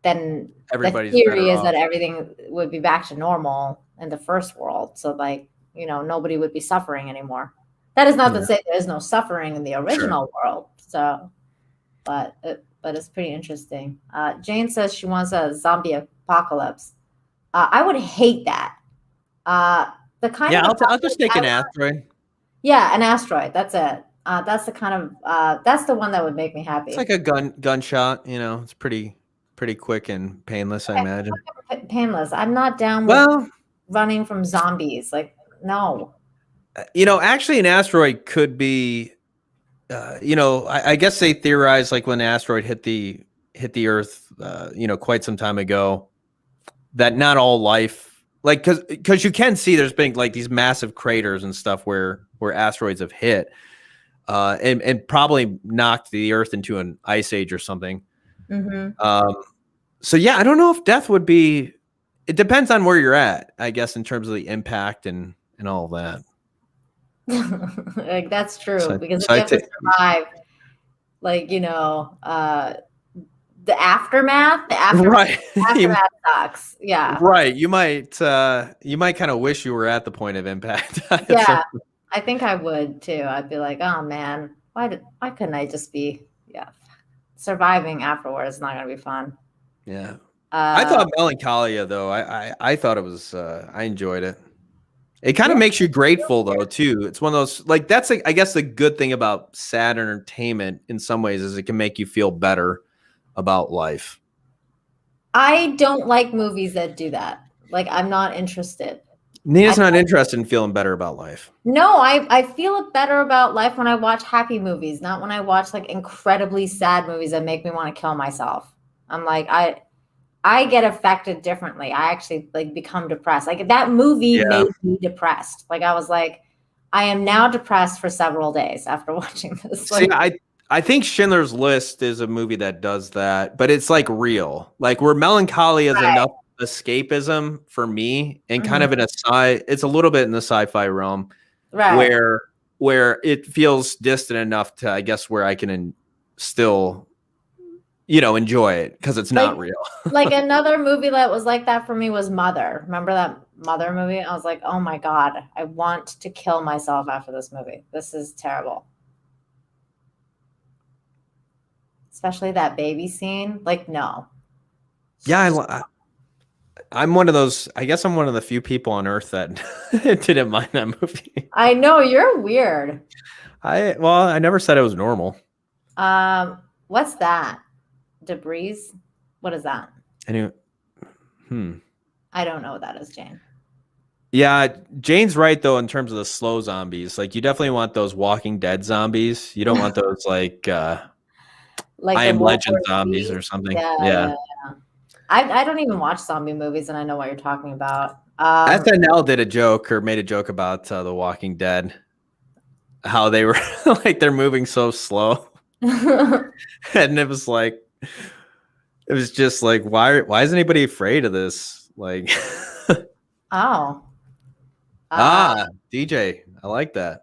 then everybody's the theory better is that off. everything would be back to normal in the first world. So like, you know, nobody would be suffering anymore. That is not to say there is no suffering in the original world. So, but it's pretty interesting. Jane says she wants a zombie apocalypse. I would hate that. The kind of I'll just take an asteroid. Yeah, an asteroid. That's it. That's the kind of that's the one that would make me happy. It's like a gunshot, you know. It's pretty quick and painless, I imagine. Painless. I'm not down with running from zombies. Like, no. You know, actually, an asteroid could be. You know, I guess they theorized, like when the asteroid hit the Earth, you know, quite some time ago, that not all life, like, because you can see there's been like these massive craters and stuff where asteroids have hit, and probably knocked the Earth into an ice age or something. So yeah, I don't know if death would be. It depends on where you're at, I guess, in terms of the impact and all of that. Like that's true, because if so you have to survive, like, you know, the aftermath right. sucks. Yeah, right. You might kind of wish you were at the point of impact. Yeah, I think I would too. I'd be like, oh man, why couldn't I just be surviving afterwards? Is not gonna be fun. Yeah. I thought Melancholia, though, I thought it was I enjoyed it. It kind of makes you grateful, though, too. It's one of those, like, that's, I guess, the good thing about sad entertainment in some ways is it can make you feel better about life. I don't like movies that do that. Like, I'm not interested. Nina's not interested in feeling better about life. No, I feel better about life when I watch happy movies, not when I watch like incredibly sad movies that make me want to kill myself. I'm like, I get affected differently. I actually like become depressed. Like that movie made me depressed. Like I was like, I am now depressed for several days after watching this. See, I think Schindler's List is a movie that does that, but it's like real. Like where Melancholia is enough escapism for me, and kind of in it's a little bit in the sci-fi realm. Right. where it feels distant enough to, I guess, where I can still, enjoy it because it's not real. Like another movie that was like that for me was Mother. Remember that Mother movie? I was like, oh my God, I want to kill myself after this movie. This is terrible. Especially that baby scene. Like, no. Yeah, I'm one of those. I guess I'm one of the few people on Earth that didn't mind that movie. I know, you're weird. I never said it was normal. What's that? Debris? What is that? Anyway, I don't know what that is, Jane. Yeah, Jane's right though in terms of the slow zombies. Like, you definitely want those Walking Dead zombies. You don't want those like I Am Legend zombies or something. Yeah. I don't even watch zombie movies, and I know what you're talking about. SNL did a joke or made a joke about The Walking Dead, how they were like they're moving so slow, and it was just like why is anybody afraid of this? Like, DJ, I like that.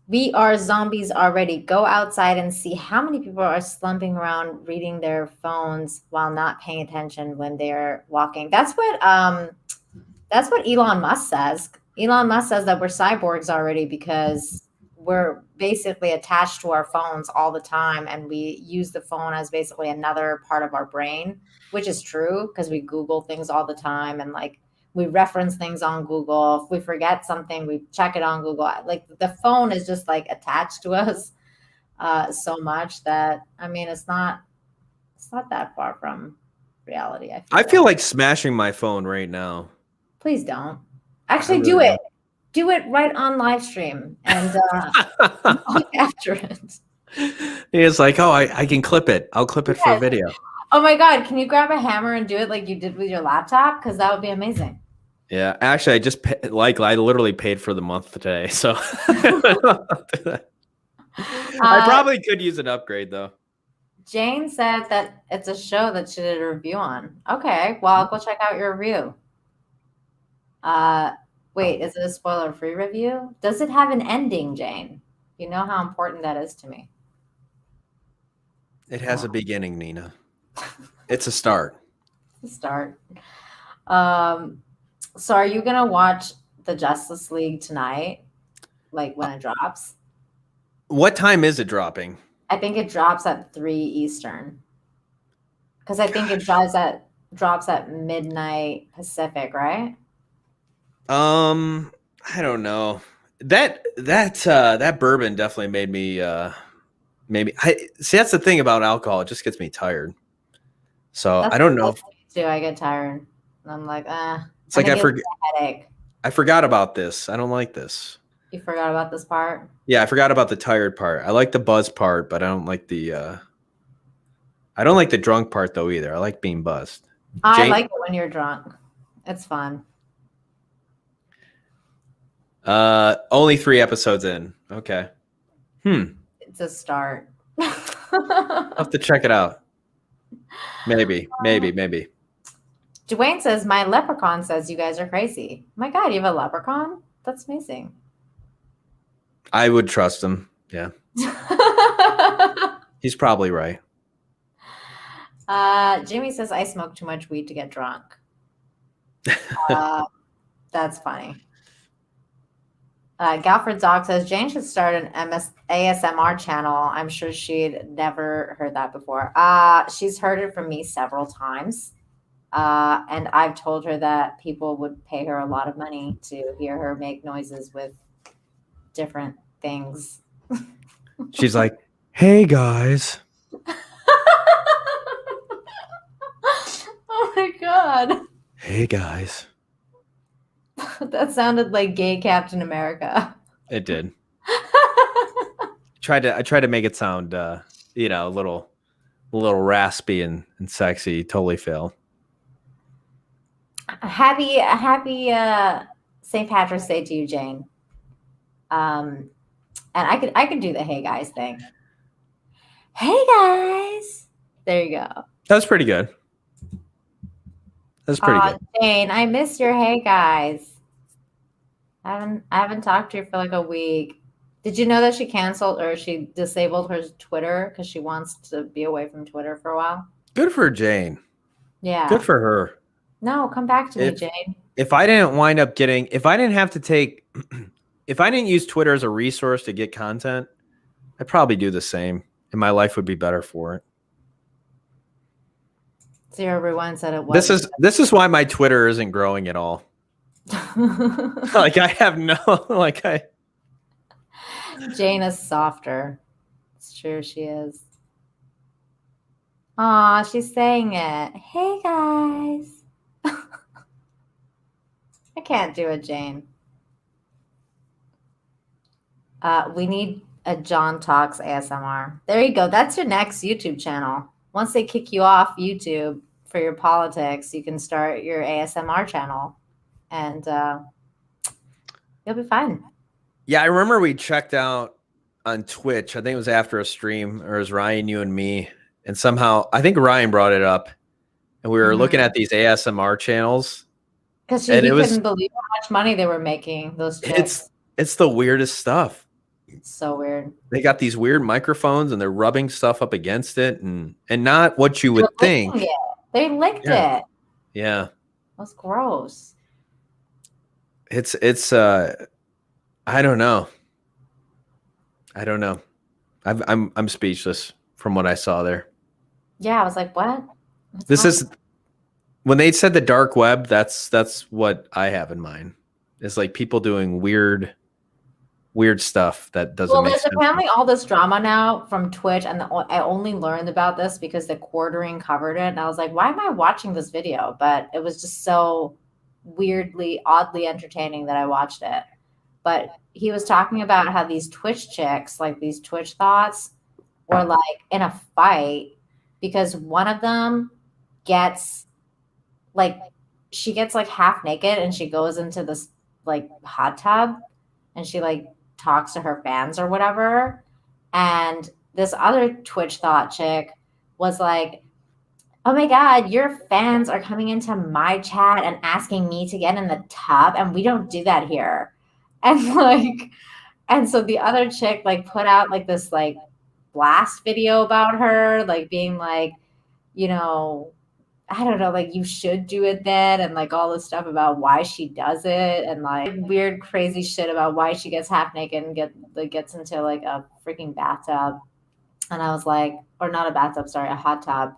We are zombies already. Go outside and see how many people are slumping around reading their phones while not paying attention when they're walking. That's what Elon Musk says. Elon Musk says that we're cyborgs already because we're basically attached to our phones all the time, and we use the phone as basically another part of our brain, which is true because we Google things all the time, and like we reference things on Google. If we forget something, we check it on Google. Like the phone is just like attached to us so much that, I mean, it's not that far from reality. I feel like smashing my phone right now. Please don't. Actually, do it. Do it right on live stream and look after it. It's like, oh, I can clip it. I'll clip it for a video. Oh my God, can you grab a hammer and do it like you did with your laptop? Because that would be amazing. Yeah, actually, I just I literally paid for the month today, so I probably could use an upgrade though. Jane said that it's a show that she did a review on. Okay, well, I'll go check out your review. Wait, is it a spoiler-free review? Does it have an ending, Jane? You know how important that is to me. It has a beginning, Nina. It's a start. So are you gonna watch the Justice League tonight? Like when it drops? What time is it dropping? I think it drops at 3 Eastern. Because I think it drops at midnight Pacific, right? I don't know. That bourbon definitely made me see, that's the thing about alcohol, it just gets me tired. So I don't know. I get tired. And I'm like, It's like I forget. Headache. I forgot about this. I don't like this. You forgot about this part? Yeah, I forgot about the tired part. I like the buzz part, but I don't like the drunk part though either. I like being buzzed. I like it when you're drunk. It's fun. Only 3 episodes in. Okay. It's a start. I'll have to check it out. Maybe. Dwayne says, my leprechaun says you guys are crazy. My God, you have a leprechaun? That's amazing. I would trust him. Yeah. He's probably right. Jimmy says, I smoke too much weed to get drunk. That's funny. Galfred Dog says, Jane should start an ASMR channel. I'm sure she'd never heard that before. She's heard it from me several times. And I've told her that people would pay her a lot of money to hear her make noises with different things. She's like, hey guys. Oh my God. Hey guys. That sounded like gay Captain America. It did. I tried to make it sound a little raspy and sexy. Totally failed. Happy St. Patrick's Day to you, Jane. And I could do the hey guys thing. Hey guys. There you go. That was pretty good. That's pretty good. Jane, I miss your hey guys. I haven't talked to her for like a week. Did you know that she canceled or she disabled her Twitter because she wants to be away from Twitter for a while? Good for Jane. Yeah. Good for her. No, come back to me, Jane. If I didn't wind up getting, if I didn't have to take, if I didn't use Twitter as a resource to get content, I'd probably do the same, and my life would be better for it. Zero Rewind said it was. This is why my Twitter isn't growing at all. Like I have no Jane is softer. It's true, she is. Aw, she's saying it. Hey guys. I can't do it, Jane. We need a John Talks ASMR. There you go. That's your next YouTube channel. Once they kick you off YouTube for your politics, you can start your ASMR channel, and you'll be fine. Yeah, I remember we checked out on Twitch. I think it was after a stream, or it was Ryan, you and me, and somehow I think Ryan brought it up, and we were looking at these ASMR channels. Because he couldn't believe how much money they were making. Those chicks. It's the weirdest stuff. It's so weird. They got these weird microphones and they're rubbing stuff up against it and not what you would think. They licked it. Yeah. That's gross. It's I don't know. I'm speechless from what I saw there. Yeah, I was like, what? This is when they said the dark web, that's what I have in mind. It's like people doing weird stuff that doesn't make sense. Well, there's apparently all this drama now from Twitch, and I only learned about this because the Quartering covered it, and I was like, why am I watching this video? But it was just so oddly entertaining that I watched it. But he was talking about how these Twitch chicks, like these Twitch thoughts, were like in a fight because one of them gets she gets like half naked and she goes into this like hot tub and she like talks to her fans or whatever. And this other Twitch thought chick was like, oh my God, your fans are coming into my chat and asking me to get in the tub. And we don't do that here. And so the other chick like put out like this like blast video about her, like being like, you know, I don't know, like you should do it then, and like all this stuff about why she does it, and like weird, crazy shit about why she gets half naked and gets into like a freaking bathtub. And I was like, or not a bathtub, sorry, a hot tub.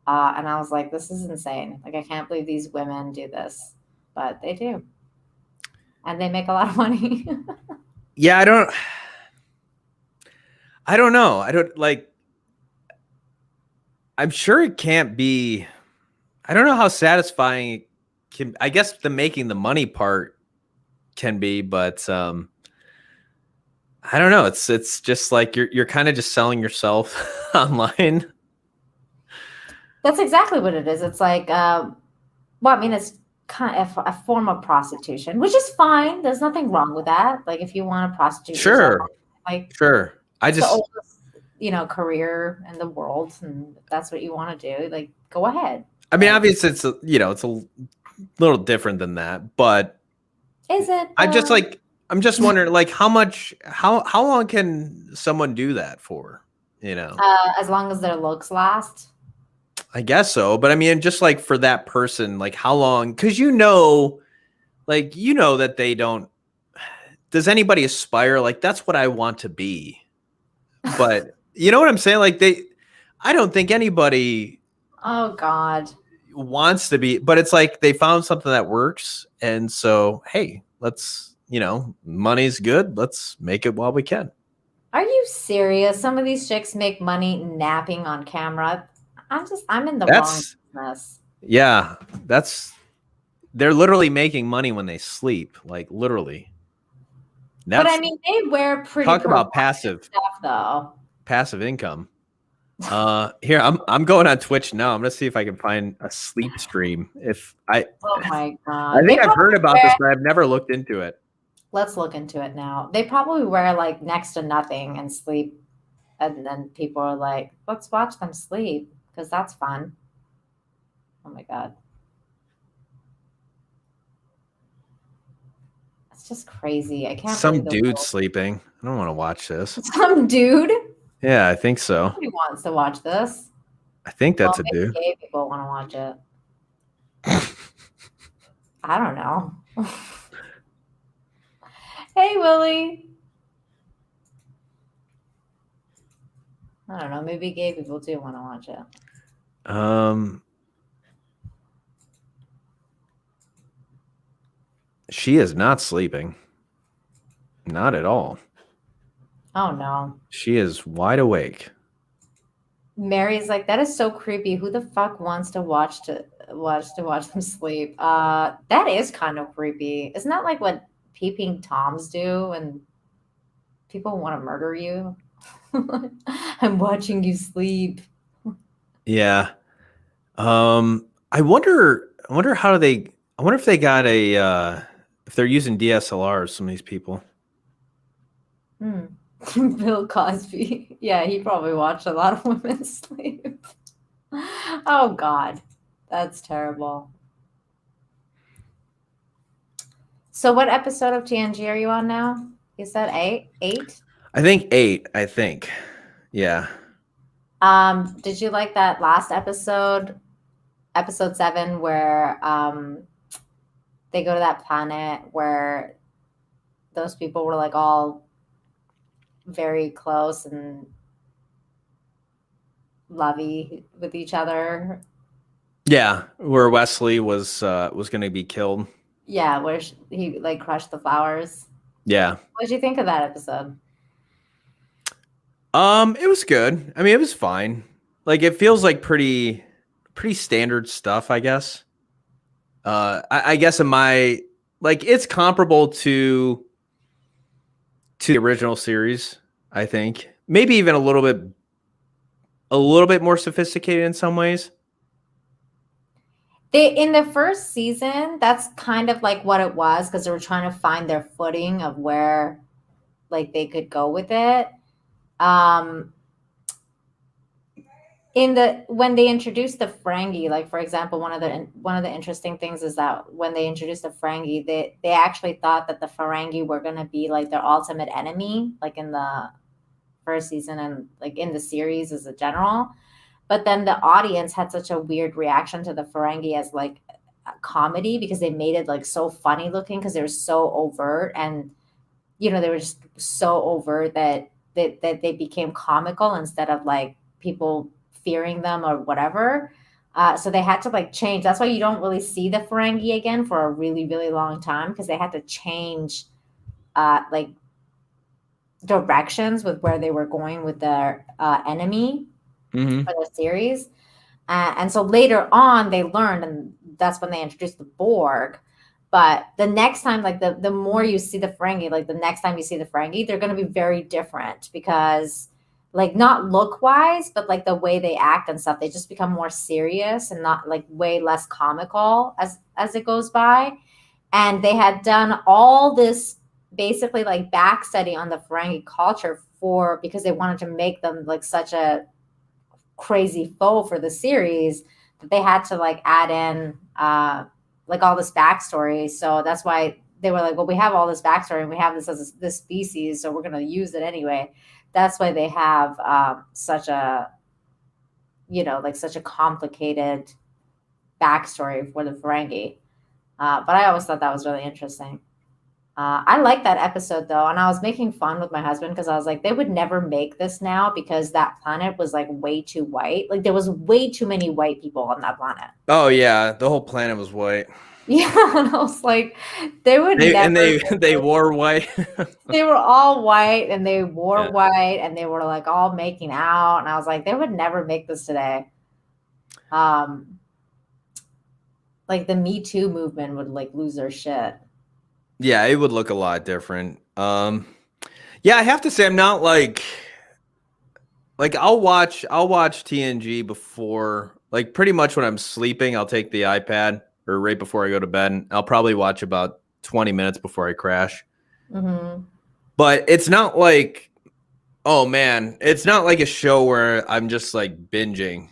And I was like, this is insane. Like I can't believe these women do this, but they do, and they make a lot of money. Yeah, I don't know. I don't like. I'm sure it can't be. I don't know how satisfying it can. I guess the making the money part can be, but I don't know. It's just like you're kind of just selling yourself online. That's exactly what it is. It's like, well, I mean, it's kind of a form of prostitution, which is fine. There's nothing wrong with that. Like, if you want to prostitute, yourself, like, sure. I just, the oldest, career in the world, and if that's what you want to do, like, go ahead. I mean, obviously, it's a little different than that, but is it? I'm just wondering, like, how long can someone do that for? As long as their looks last. I guess so, but I mean, just like for that person, like how long? Because that they don't. Does anybody aspire? Like that's what I want to be, but you know what I'm saying? Like I don't think anybody. Oh God. Wants to be, but it's like they found something that works, and so hey, let's money's good. Let's make it while we can. Are you serious? Some of these chicks make money napping on camera. I'm in the wrong business. Yeah, they're literally making money when they sleep, like literally. But I mean, they wear pretty. Talk about passive stuff, though. Passive income. Here I'm going on Twitch now. I'm gonna see if I can find a sleep stream. Oh my God! I think I've heard about this, but I've never looked into it. Let's look into it now. They probably wear like next to nothing and sleep, and then people are like, "Let's watch them sleep." Because that's fun. Oh my God. It's just crazy. I can't. Some believe the dude world- sleeping. I don't want to watch this. Some dude. Yeah, I think so. Nobody wants to watch this. I think that's Well, a maybe dude. gay people want to watch it. I don't know. Hey, Willie. I don't know. Maybe gay people do want to watch it. She is not sleeping. Not at all. Oh no. She is wide awake. Mary's like, that is so creepy. Who the fuck wants to watch them sleep? That is kind of creepy. Isn't that like what peeping toms do when people want to murder you? I'm watching you sleep. Yeah. I wonder how do they I wonder if they got a if they're using DSLRs, some of these people. Bill Cosby. Yeah, he probably watched a lot of women sleep. Oh God. That's terrible. So what episode of TNG are you on now? You said 8? I think 8, I think. Yeah. Did you like that last episode 7, where they go to that planet where those people were like all very close and lovey with each other? Yeah, where Wesley was going to be killed. Yeah, where he like crushed the flowers. Yeah. What did you think of that episode? It was good. I mean, it was fine. Like, it feels like pretty standard stuff, I guess. I guess in my, like, it's comparable to the original series, I think. Maybe even a little bit more sophisticated in some ways. In the first season, that's kind of like what it was, because they were trying to find their footing of where like they could go with it. When they introduced the Ferengi, like for example, one of the interesting things is that when they introduced the Ferengi, they actually thought that the Ferengi were going to be like their ultimate enemy, like in the first season and like in the series as a general. But then the audience had such a weird reaction to the Ferengi as like a comedy, because they made it like so funny looking, because they were so overt, and you know, they were just so overt that they became comical instead of like people fearing them or whatever. So they had to like change. That's why you don't really see the Ferengi again for a really, really long time, because they had to change like directions with where they were going with their enemy for the series. And so later on they learned, and that's when they introduced the Borg. But the next time, like the more you see the Ferengi, like the next time you see the Ferengi, they're going to be very different, because like not look wise, but like the way they act and stuff, they just become more serious and not like way less comical as it goes by. And they had done all this basically like back study on the Ferengi culture because they wanted to make them like such a crazy foe for the series, that they had to like add in like all this backstory. So that's why they were like, well, we have all this backstory and we have this as this species, so we're going to use it anyway. That's why they have such a, you know, like such a complicated backstory for the Ferengi. But I always thought that was really interesting. I like that episode though, and I was making fun with my husband because I was like, they would never make this now, because that planet was like way too white. Like there was way too many white people on that planet. Oh yeah, the whole planet was white. Yeah, and I was like, they would they wore white. They were all white, and they wore white, and they were like all making out, and I was like, they would never make this today. Like the Me Too movement would like lose their shit. Yeah, it would look a lot different. Yeah, I have to say I'm not like I'll watch TNG before, like pretty much when I'm sleeping, I'll take the iPad, or right before I go to bed, and I'll probably watch about 20 minutes before I crash. Mm-hmm. But it's not like, oh man, it's not like a show where I'm just like binging,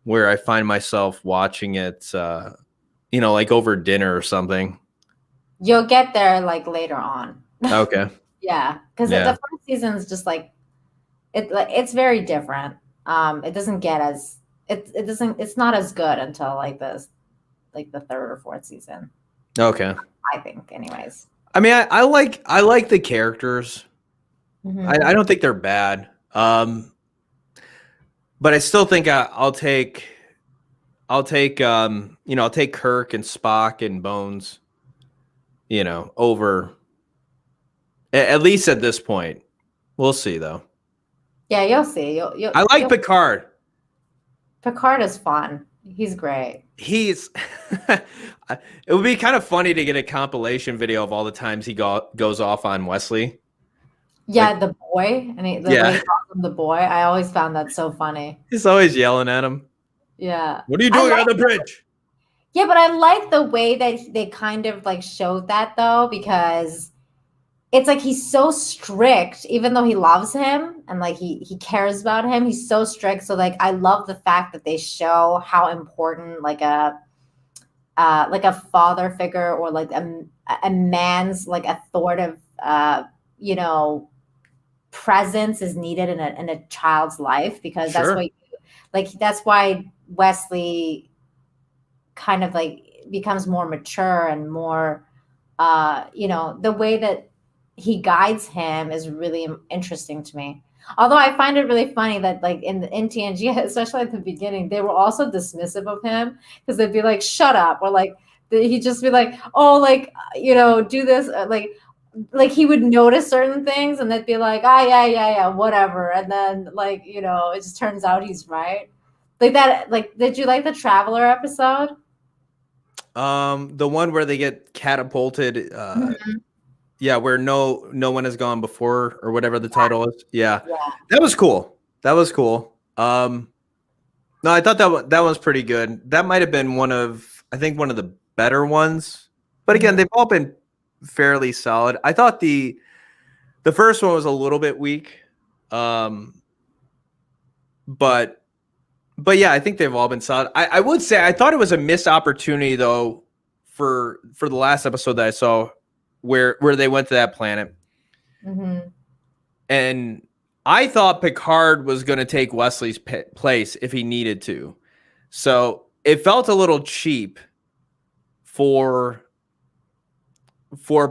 where I find myself watching it you know, like over dinner or something. You'll get there like later on. Okay. Yeah, because Yeah. the first season is just like it's very different. It doesn't get as it's not as good until like the third or fourth season. Okay. I think, anyways. I mean, I like the characters. Mhm. I don't think they're bad. But I still think I'll take I'll take Kirk and Spock and Bones, over at least at this point. We'll see though. Yeah, you'll see. I like Picard. Picard is fun. He's great. He's it would be kind of funny to get a compilation video of all the times he goes off on Wesley. Yeah, the boy, and the way he calls him the boy. I always found that so funny. He's always yelling at him. Yeah. What are you doing on the bridge? Yeah, but I like the way that they kind of like showed that though, because it's like he's so strict, even though he loves him and like he cares about him. He's so strict. So like I love the fact that they show how important like a father figure or like a man's like authoritative presence is needed in a child's life, because that's why Wesley kind of like becomes more mature and more the way that he guides him is really interesting to me. Although I find it really funny that like in TNG, especially at the beginning, they were also dismissive of him because they'd be like, shut up, or like he'd just be like, oh, like do this, like he would notice certain things and they'd be like, yeah, whatever, and then like it just turns out he's right. Like that. Like, did you like the Traveler episode? The one where they get catapulted, yeah, where no one has gone before, or whatever the title is. Yeah. That was cool. No, I thought that was pretty good. That might have been one of the better ones. But again, they've all been fairly solid. I thought the first one was a little bit weak. But yeah, I think they've all been solid. I would say I thought it was a missed opportunity though for the last episode that I saw where they went to that planet. Mm-hmm. And I thought Picard was going to take Wesley's place if he needed to. So it felt a little cheap for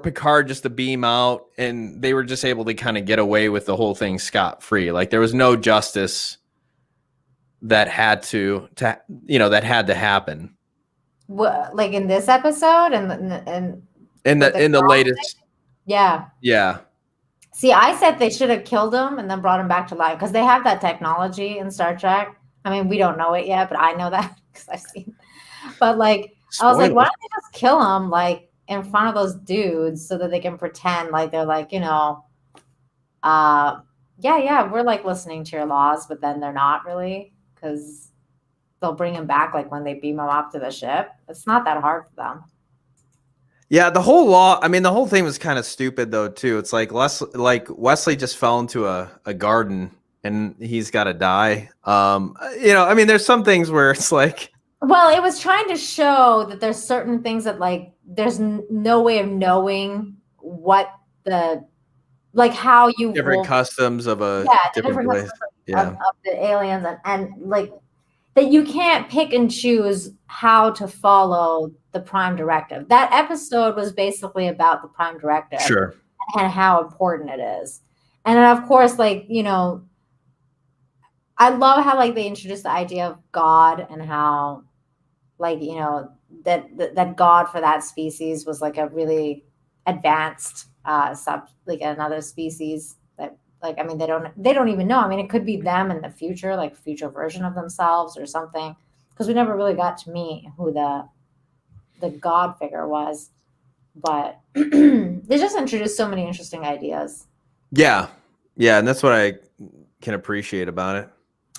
Picard just to beam out, and they were just able to kind of get away with the whole thing scot-free. Like there was no justice that had to happen. What, like in this episode and in the latest. Yeah. Yeah. See, I said they should have killed him and then brought him back to life, because they have that technology in Star Trek. I mean, we don't know it yet, but I know that because I've seen. But like, I was like, why don't they just kill him like in front of those dudes so that they can pretend like they're like, yeah, we're like listening to your laws, but then they're not really, because they'll bring him back like when they beam him up to the ship. It's not that hard for them. Yeah, the whole thing was kind of stupid though too. It's like Wesley just fell into a garden and he's got to die. I mean, there's some things where it's like, well, it was trying to show that there's certain things that like there's no way of knowing what how you different customs of a different place. Of the aliens and like that you can't pick and choose how to follow the Prime Directive. That episode was basically about the Prime Directive, sure, and how important it is. And then of course, like, I love how like they introduced the idea of God and how like, that God for that species was like a really advanced like another species that like, I mean, they don't even know. I mean, it could be them in the future, like future version of themselves or something, because we never really got to meet who the God figure was. But they just introduced so many interesting ideas. Yeah, and that's what I can appreciate about it.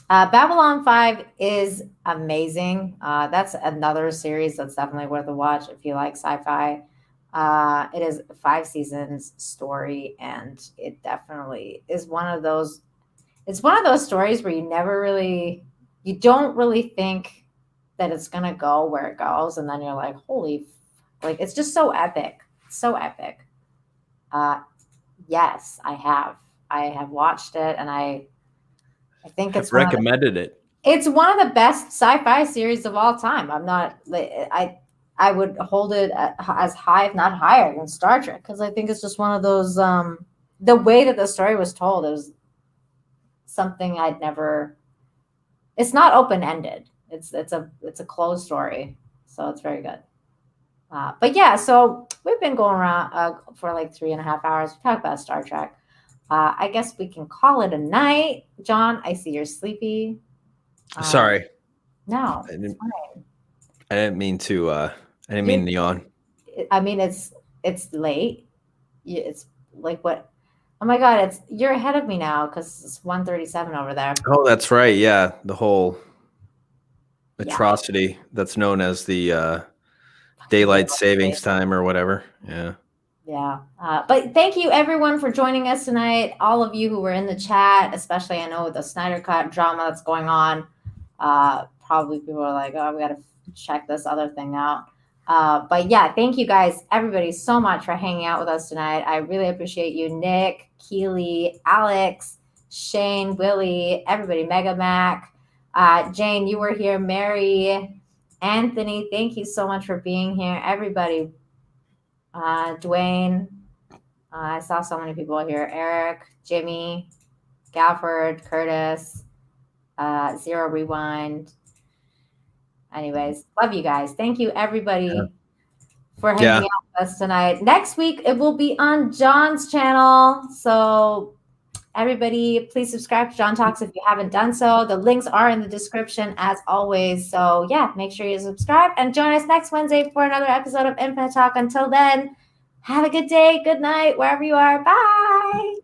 Babylon 5 is amazing. That's another series that's definitely worth a watch if you like sci-fi. It is a 5 seasons story, and it definitely is one of those. It's one of those stories where you don't really think that it's gonna go where it goes, and then you're like, holy, like it's just so epic. So epic. Yes, I have. I have watched it, and I think it's recommended it. It's one of the best sci-fi series of all time. I'm not. I would hold it as high, if not higher, than Star Trek, because I think it's just one of those. The way that the story was told, it was something I'd never. It's not open-ended. It's a closed story, so it's very good. But yeah, so we've been going around for like 3.5 hours. We talked about Star Trek. I guess we can call it a night. John, I see you're sleepy. Sorry. No, I didn't mean to. I didn't mean to yawn. I mean, it's late. It's like what? Oh my God! You're ahead of me now because it's 1:37 over there. Oh, that's right. Yeah, the whole atrocity that's known as the daylight savings time or whatever. Yeah. Yeah. But thank you everyone for joining us tonight. All of you who were in the chat, especially I know with the Snyder Cut drama that's going on. Probably people are like, oh, we got to check this other thing out. But yeah, thank you guys, everybody, so much for hanging out with us tonight. I really appreciate you, Nick, Keely, Alex, Shane, Willie, everybody, Mega Mac, Jane, you were here, Mary, Anthony, thank you so much for being here, everybody. Dwayne, I saw so many people here. Eric, Jimmy, Galford, Curtis, Zero Rewind. Anyways, love you guys. Thank you, everybody, for hanging out with us tonight. Next week, it will be on John's channel. So everybody, please subscribe to John Talks if you haven't done so. The links are in the description as always. So yeah, make sure you subscribe and join us next Wednesday for another episode of Infinite Talk. Until then, have a good day, good night, wherever you are. Bye.